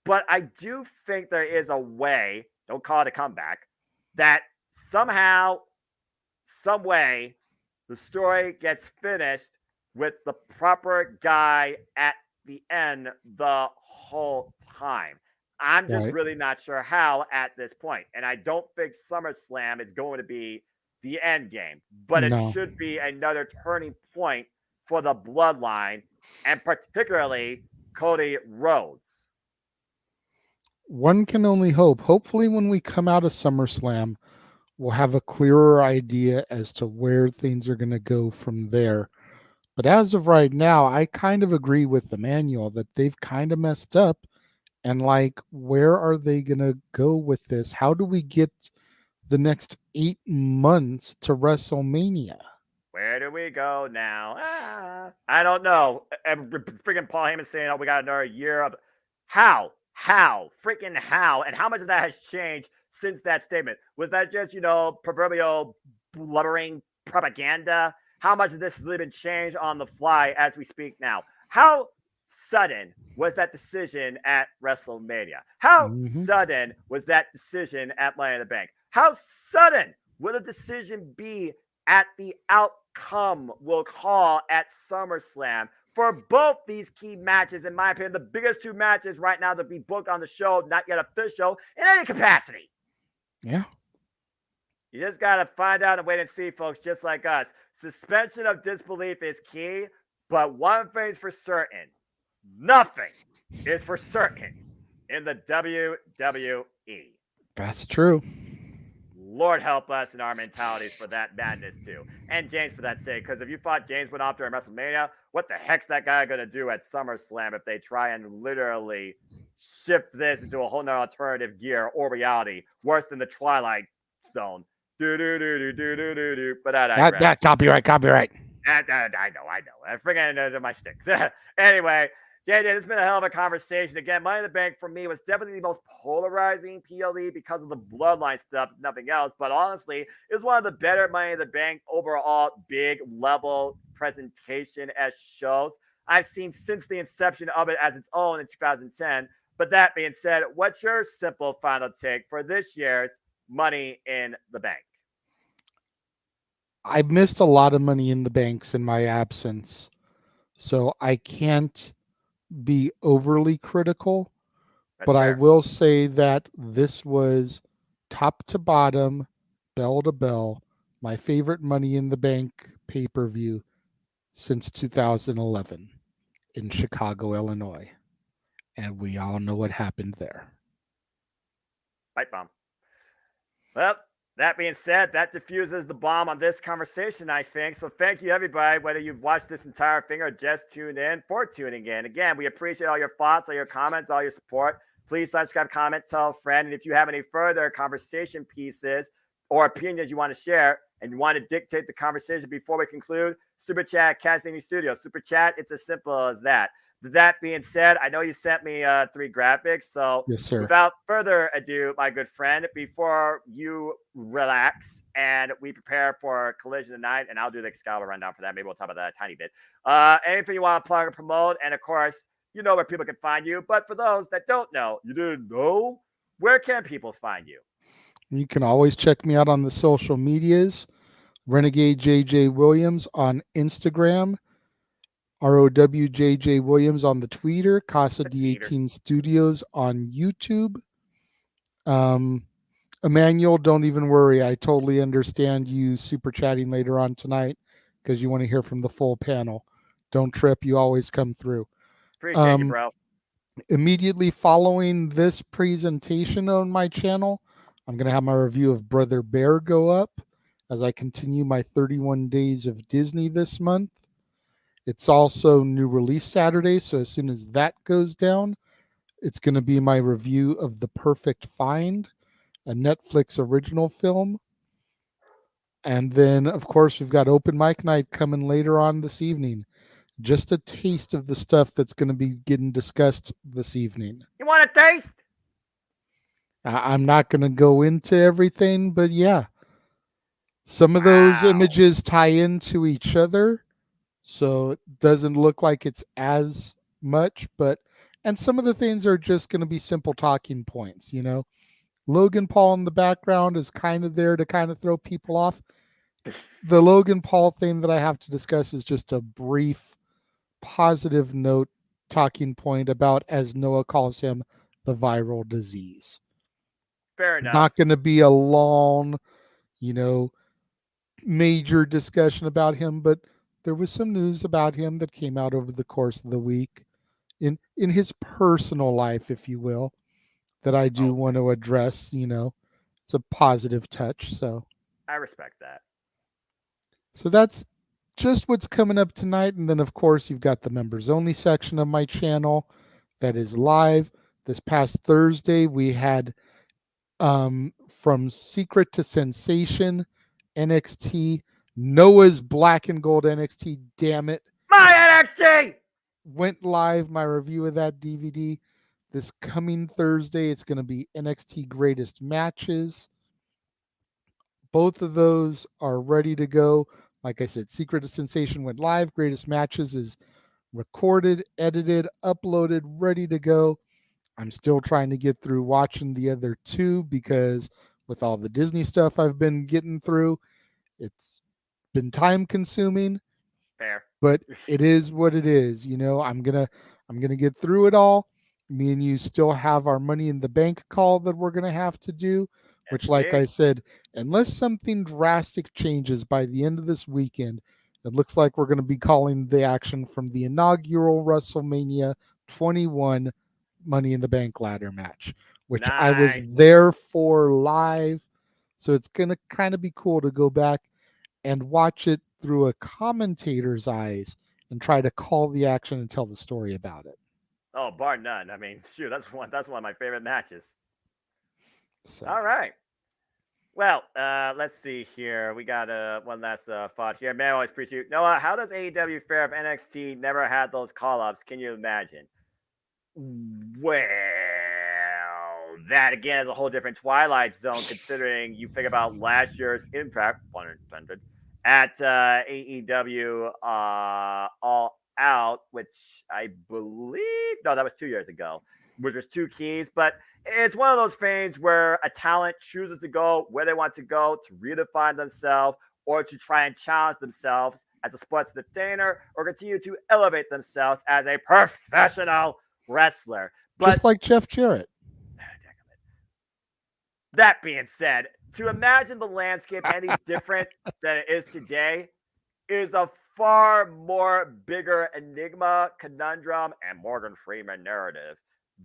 But I do think there is a way, don't call it a comeback, that somehow, some way, the story gets finished with the proper guy at the end the whole time. I'm just really not sure how at this point. And I don't think SummerSlam is going to be the end game, but it should be another turning point for the Bloodline, and particularly Cody Rhodes? One can only hope. Hopefully, when we come out of SummerSlam, we'll have a clearer idea as to where things are going to go from there. But as of right now, I kind of agree with Emmanuel that they've kind of messed up. And like, where are they going to go with this? How do we get the next 8 months to WrestleMania? Where do we go now? I don't know. And freaking Paul Heyman saying, "Oh, we got another year of how, freaking how, and how much of that has changed since that statement? Was that just proverbial blubbering propaganda? How much of this has really been changed on the fly as we speak now? How sudden was that decision at WrestleMania? How sudden was that decision at Money in the Bank? How sudden will a decision be at the outcome we'll call at SummerSlam for both these key matches? In my opinion, the biggest two matches right now to be booked on the show, not yet official in any capacity. Yeah. You just got to find out and wait and see, folks, just like us. Suspension of disbelief is key, but one thing's for certain. Nothing is for certain in the WWE. That's true. Lord help us in our mentalities for that madness too. And James for that sake, because if you thought James went off during WrestleMania, what the heck's that guy going to do at SummerSlam if they try and literally shift this into a whole nother alternative gear or reality worse than the Twilight Zone? But that copyright. I know. I freaking my shtick. Anyway, JJ, this has been a hell of a conversation. Again, Money in the Bank for me was definitely the most polarizing PLE because of the Bloodline stuff, nothing else. But honestly, it was one of the better Money in the Bank overall big level presentation as shows I've seen since the inception of it as its own in 2010. But that being said, what's your simple final take for this year's Money in the Bank? I missed a lot of Money in the Banks in my absence, so I can't be overly critical. But I will say that this was top to bottom, bell to bell, my favorite Money in the Bank pay-per-view since 2011 in Chicago, Illinois. And we all know what happened there. Pipe bomb. Well, that being said, that diffuses the bomb on this conversation, I think. So thank you, everybody, whether you've watched this entire thing or just tuned in, for tuning in. Again, we appreciate all your thoughts, all your comments, all your support. Please subscribe, comment, tell a friend. And if you have any further conversation pieces or opinions you want to share and you want to dictate the conversation before we conclude, Super Chat, Casting Studio. Super Chat, it's as simple as that. That being said, I know you sent me 3 graphics. So yes, sir. Without further ado, my good friend, before you relax and we prepare for Collision tonight, and I'll do the Excalibur rundown for that. Maybe we'll talk about that a tiny bit. Anything you want to plug or promote, and of course, you know where people can find you. But for those that don't know, you didn't know, where can people find you? You can always check me out on the social medias. Renegade JJ Williams on Instagram. ROWJJ Williams on the Twitter, Casa D18 Studios on YouTube. Emmanuel, don't even worry. I totally understand you super chatting later on tonight because you want to hear from the full panel. Don't trip. You always come through. Appreciate you, bro. Immediately following this presentation on my channel, I'm going to have my review of Brother Bear go up as I continue my 31 days of Disney this month. It's also new release Saturday, so as soon as that goes down, it's going to be my review of The Perfect Find, a Netflix original film. And then, of course, we've got open mic night coming later on this evening. Just a taste of the stuff that's going to be getting discussed this evening. You want a taste? I'm not going to go into everything, but yeah. Some of those images tie into each other. So it doesn't look like it's as much, and some of the things are just going to be simple talking points, you know. Logan Paul in the background is kind of there to kind of throw people off. The Logan Paul thing that I have to discuss is just a brief positive note talking point about, as Noah calls him, the viral disease. Fair enough. Not going to be a long, major discussion about him, but there was some news about him that came out over the course of the week in his personal life, if you will, that I do Okay. want to address. It's a positive touch. I respect that. So that's just what's coming up tonight. And then, of course, you've got the members only section of my channel that is live. This past Thursday, we had from Secret to Sensation NXT, Noah's Black and Gold NXT. Damn it. My NXT! Went live, my review of that DVD. This coming Thursday, it's going to be NXT Greatest Matches. Both of those are ready to go. Like I said, Secret of Sensation went live. Greatest Matches is recorded, edited, uploaded, ready to go. I'm still trying to get through watching the other two because with all the Disney stuff I've been getting through, it's been time consuming, Fair. but it is what it is. I'm gonna get through it all. Me and you still have our Money in the Bank call that we're gonna have to do, Yes, which, like I indeed. said, unless something drastic changes by the end of this weekend, it looks like we're gonna be calling the action from the inaugural WrestleMania 21 Money in the Bank ladder match, which I was Nice. there for live. So it's gonna kind of be cool to go back and watch it through a commentator's eyes and try to call the action and tell the story about it. Oh, bar none. I mean, shoot, that's one of my favorite matches. So All right. Well, let's see here. We got one last thought here. Man, I always appreciate you. Noah, how does AEW fare if NXT never had those call-ups? Can you imagine? Well, that again is a whole different Twilight Zone, considering you think about last year's Impact, pun intended, at AEW All Out, which I believe, no, that was 2 years ago, which was two keys. But it's one of those things where a talent chooses to go where they want to go to redefine themselves or to try and challenge themselves as a sports entertainer or continue to elevate themselves as a professional wrestler. But just like Jeff Jarrett. that being said, to imagine the landscape any different than it is today is a far more bigger enigma, conundrum, and Morgan Freeman narrative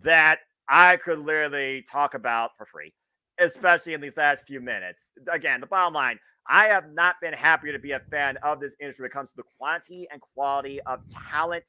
that I could literally talk about for free, especially in these last few minutes. Again, the bottom line, I have not been happier to be a fan of this industry when it comes to the quantity and quality of talent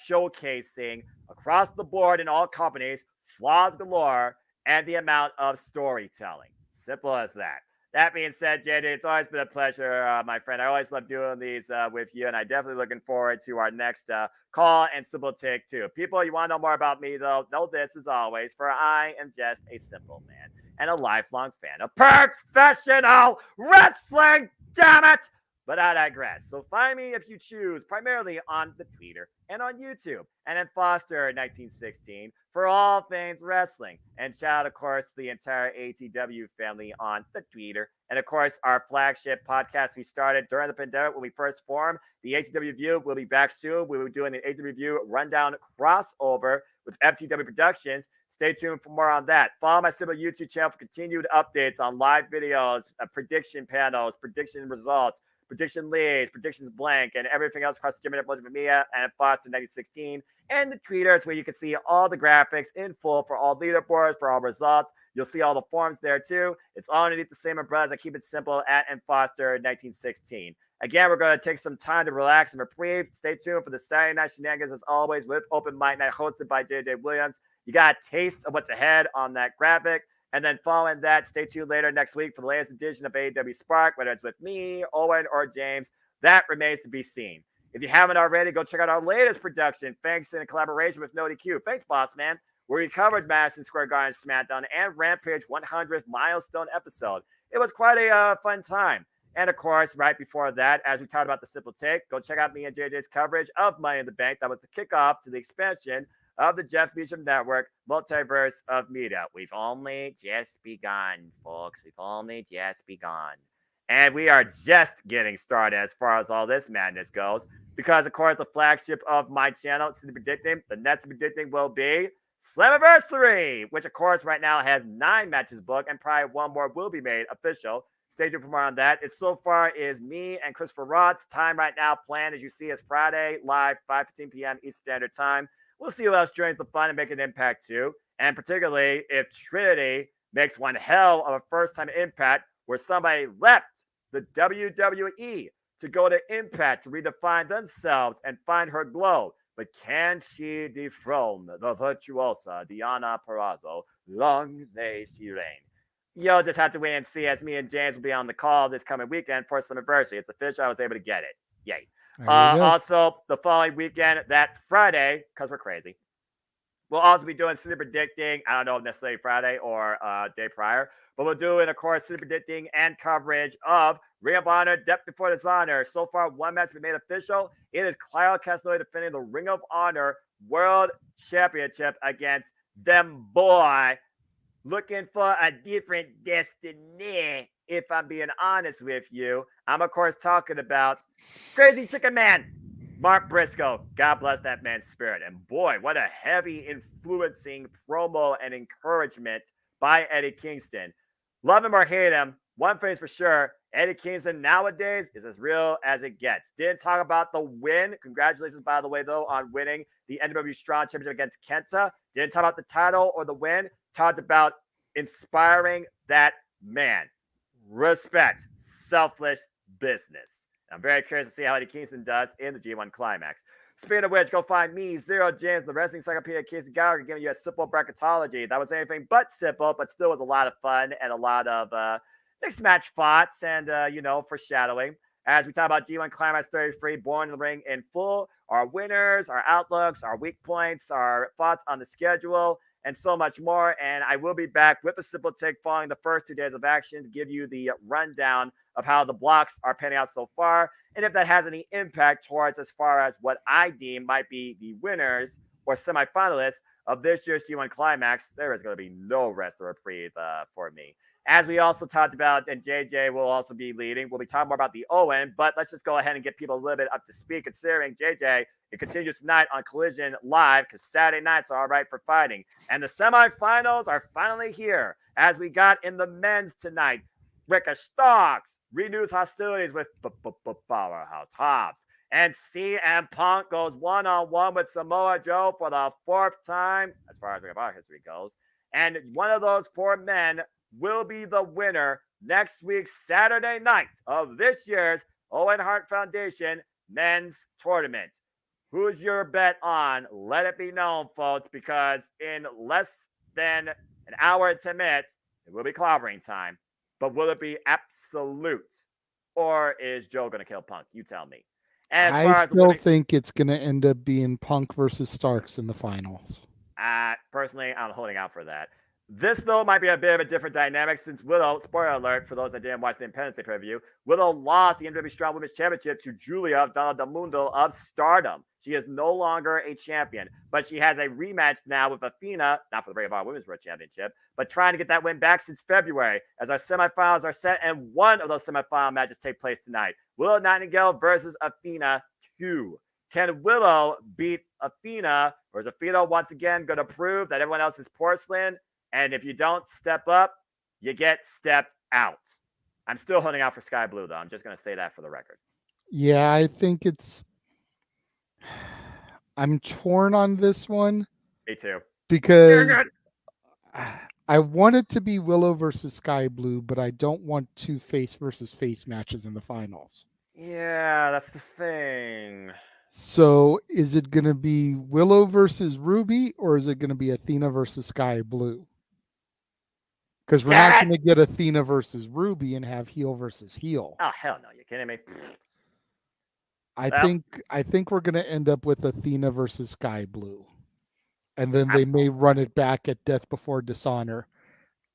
showcasing across the board in all companies, flaws galore, and the amount of storytelling. Simple as that. That being said, JD, it's always been a pleasure, my friend. I always love doing these with you, and I'm definitely looking forward to our next call and simple take too. People, you want to know more about me, though, know this as always, for I am just a simple man and a lifelong fan of professional wrestling. Damn it! But I digress. So find me if you choose, primarily on the Twitter and on YouTube, and in Foster 1916 for all things wrestling. And shout out, of course, the entire ATW family on the Twitter. And of course, our flagship podcast we started during the pandemic when we first formed, the ATW View, will be back soon. We will be doing the ATW View rundown crossover with FTW Productions. Stay tuned for more on that. Follow my Civil YouTube channel for continued updates on live videos, prediction panels, prediction results, prediction leads, predictions blank, and everything else across the Jimmy Multiple Media and Foster 1916. And the tweeters where you can see all the graphics in full for all leaderboards, for all results. You'll see all the forms there too. It's all underneath the same umbrellas. I keep it simple at and Foster 1916. Again, we're going to take some time to relax and reprieve. Stay tuned for the Saturday Night Shenanigans as always with Open Mic Night hosted by JJ Williams. You got a taste of what's ahead on that graphic. And then following that, stay tuned later next week for the latest edition of AEW Spark, whether it's with me, Owen, or James. That remains to be seen. If you haven't already, go check out our latest production, thanks in collaboration with No DQ. Thanks, boss man, where we covered Madison Square Garden SmackDown and Rampage 100th milestone episode. It was quite a fun time. And of course, right before that, as we talked about the Simple Take, go check out me and JJ's coverage of Money in the Bank. That was the kickoff to the expansion of the Jeff Beecham Network multiverse of media. We've only just begun, folks. We've only just begun. And we are just getting started as far as all this madness goes. Because, of course, the flagship of my channel, City Predicting, the next predicting will be Slammiversary, which, of course, right now has 9 matches booked, and probably one more will be made official. Stay tuned for more on that. It so far is me and Christopher Roth's time right now. Planned, as you see, is Friday live, 5:15 p.m. Eastern Standard Time. We'll see who else joins the fun and make an impact too. And particularly if Trinity makes one hell of a first-time impact where somebody left the WWE to go to Impact to redefine themselves and find her glow. But can she dethrone the virtuosa Diana Perazzo? Long may she reign. You'll just have to wait and see as me and James will be on the call this coming weekend for Slammiversary. It's official. I was able to get it. Yay. Also, the following weekend, that Friday, because we're crazy, we'll also be doing City Predicting. I don't know if necessarily Friday or day prior, but we'll do it, of course, City Predicting and coverage of Ring of Honor, Depth Before Dishonor. So far, one match has been made official. It is Claudio Castagnoli defending the Ring of Honor World Championship against them boy. Looking for a different destiny, if I'm being honest with you. I'm, of course, talking about Crazy Chicken Man, Mark Briscoe. God bless that man's spirit. And boy, what a heavy influencing promo and encouragement by Eddie Kingston. Love him or hate him, one thing's for sure, Eddie Kingston nowadays is as real as it gets. Didn't talk about the win. Congratulations, by the way, though, on winning the NWA Strong Championship against Kenta. Didn't talk about the title or the win. Talked about inspiring that man. Respect. Selfless business. I'm very curious to see how Eddie Kingston does in the G1 Climax. Speaking of which, go find me, Zero James, the Wrestling Encyclopedia, Casey Gallagher, giving you a simple bracketology. That was anything but simple, but still was a lot of fun and a lot of mixed match thoughts and, foreshadowing. As we talk about G1 Climax 33, Born in the Ring in full, our winners, our outlooks, our weak points, our thoughts on the schedule, and so much more. And I will be back with a simple take following the first 2 days of action to give you the rundown of how the blocks are panning out so far, and if that has any impact towards as far as what I deem might be the winners or semifinalists of this year's G1 Climax. There is going to be no rest or reprieve for me. As we also talked about, and JJ will also be leading, we'll be talking more about the Owen, but let's just go ahead and get people a little bit up to speed, considering JJ, it continues tonight on Collision Live, because Saturday nights are all right for fighting. And the semifinals are finally here, as we got in the men's tonight. Ricka Starks renews hostilities with Powerhouse Hobbs. And CM Punk goes one-on-one with Samoa Joe for the 4th time, as far as Ring of Honor history goes. And one of those 4 men will be the winner next week, Saturday night, of this year's Owen Hart Foundation Men's Tournament. Who's your bet on? Let it be known, folks, because in less than an hour and 10 minutes, it will be clobbering time. But will it be absolute? Or is Joe going to kill Punk? You tell me. And I still think it's going to end up being Punk versus Starks in the finals. Personally, I'm holding out for that. This, though, might be a bit of a different dynamic since Willow, spoiler alert for those that didn't watch the Independence Day preview, Willow lost the NWA Strong Women's Championship to Julia Donna Del Mundo of Stardom. She is no longer a champion, but she has a rematch now with Athena, not for the Ring of Honor Women's World Championship, but trying to get that win back since February, as our semifinals are set, and one of those semifinal matches take place tonight. Willow Nightingale versus Athena 2. Can Willow beat Athena, or is Athena once again going to prove that everyone else is porcelain? And if you don't step up, you get stepped out. I'm still holding out for Sky Blue, though. I'm just going to say that for the record. Yeah, I think I'm torn on this one. Me too. Because I want it to be Willow versus Sky Blue, but I don't want 2 face versus face matches in the finals. Yeah, that's the thing. So is it going to be Willow versus Ruby, or is it going to be Athena versus Sky Blue? Because we're not going to get Athena versus Ruby and have heel versus heel. Oh, hell no. You're kidding me? I think we're going to end up with Athena versus Sky Blue. And then they may run it back at Death Before Dishonor.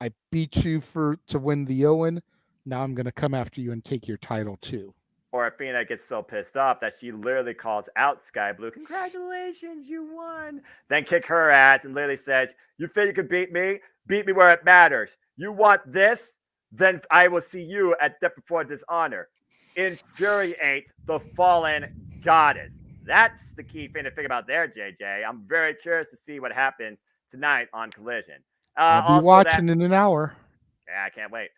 I beat you to win the Owen. Now I'm going to come after you and take your title too. Or Athena gets so pissed off that she literally calls out Sky Blue, "Congratulations, you won." Then kick her ass and literally says, "You think you can beat me? Beat me where it matters. You want this? Then I will see you at Death Before Dishonor." Infuriate the fallen goddess. That's the key thing to think about there, JJ. I'm very curious to see what happens tonight on Collision. I'll be watching in an hour. Yeah, I can't wait.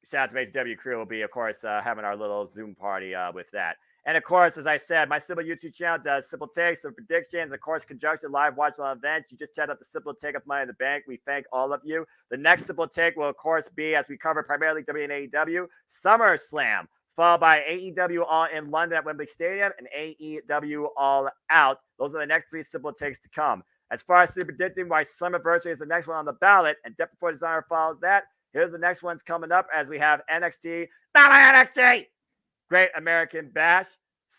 shout out to HW crew. Will be, of course, having our little Zoom party with that. And of course, as I said, my Simple YouTube channel does Simple Takes, some predictions, of course, conjunction live watch on events. You just checked out the Simple Take of Money in the Bank. We thank all of you. The next Simple Take will, of course, be, as we cover primarily WWE and AEW, SummerSlam, followed by AEW All in London at Wembley Stadium and AEW All Out. Those are the next 3 Simple Takes to come. As far as predicting why Summerversary is the next one on the ballot, and Death Before Dishonor follows that, here's the next ones coming up as we have NXT, not my NXT, Great American Bash,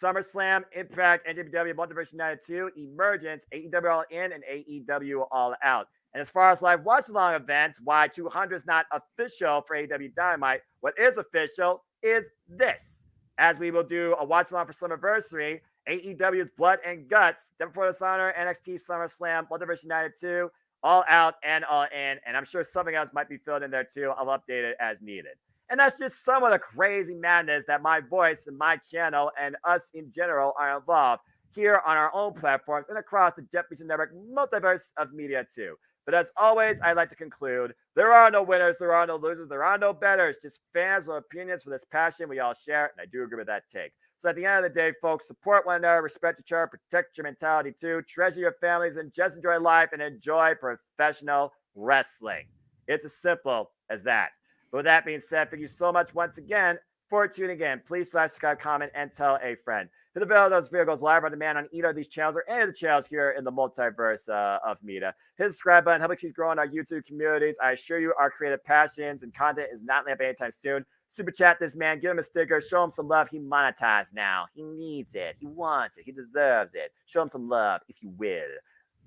SummerSlam, Impact, NWW, Multiverse United 2, Emergence, AEW All In, and AEW All Out. And as far as live watch-along events, why 200 is not official for AEW Dynamite, what is official is this. As we will do a watch-along for Summerversary, AEW's Blood and Guts, Death Before Dishonor, NXT, SummerSlam, Multiverse United 2, All Out, and All In. And I'm sure something else might be filled in there too. I'll update it as needed. And that's just some of the crazy madness that my voice and my channel and us in general are involved here on our own platforms and across the Jeff Beaton Network multiverse of media too. But as always, I'd like to conclude, there are no winners, there are no losers, there are no betters, just fans with opinions for this passion we all share, and I do agree with that take. So at the end of the day, folks, support one another, respect each other, protect your mentality too, treasure your families, and just enjoy life and enjoy professional wrestling. It's as simple as that. But with that being said, thank you so much once again for tuning in. Please subscribe, comment, and tell a friend. Hit the bell, those videos live on demand on either of these channels or any of the channels here in the multiverse of media. Hit the subscribe button, help us keep growing our YouTube communities. I assure you our creative passions and content is not lamp anytime soon. Super chat this man, give him a sticker, show him some love. He monetized now. He needs it. He wants it. He deserves it. Show him some love, if you will.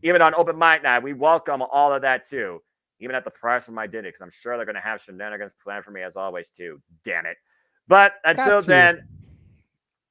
Even on open mic night, we welcome all of that too. Even at the price of my dinner, because I'm sure they're going to have shenanigans planned for me as always too. Damn it. But until then,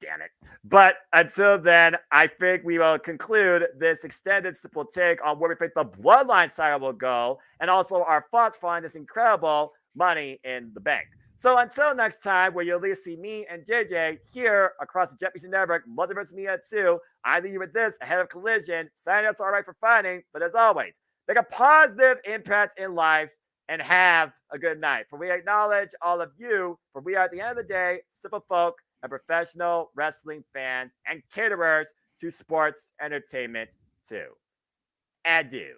damn it. But until then, I think we will conclude this extended Simple Take on where we think the Bloodline side will go, and also our thoughts following this incredible Money in the Bank. So until next time, where you'll at least see me and JJ here across the Jeff Beaton Network, Multiverse Media 2, I leave you with this ahead of Collision. Signing out's all right for fighting, but as always, make a positive impact in life and have a good night. For we acknowledge all of you, for we are at the end of the day, simple folk and professional wrestling fans and caterers to sports entertainment too. Adieu.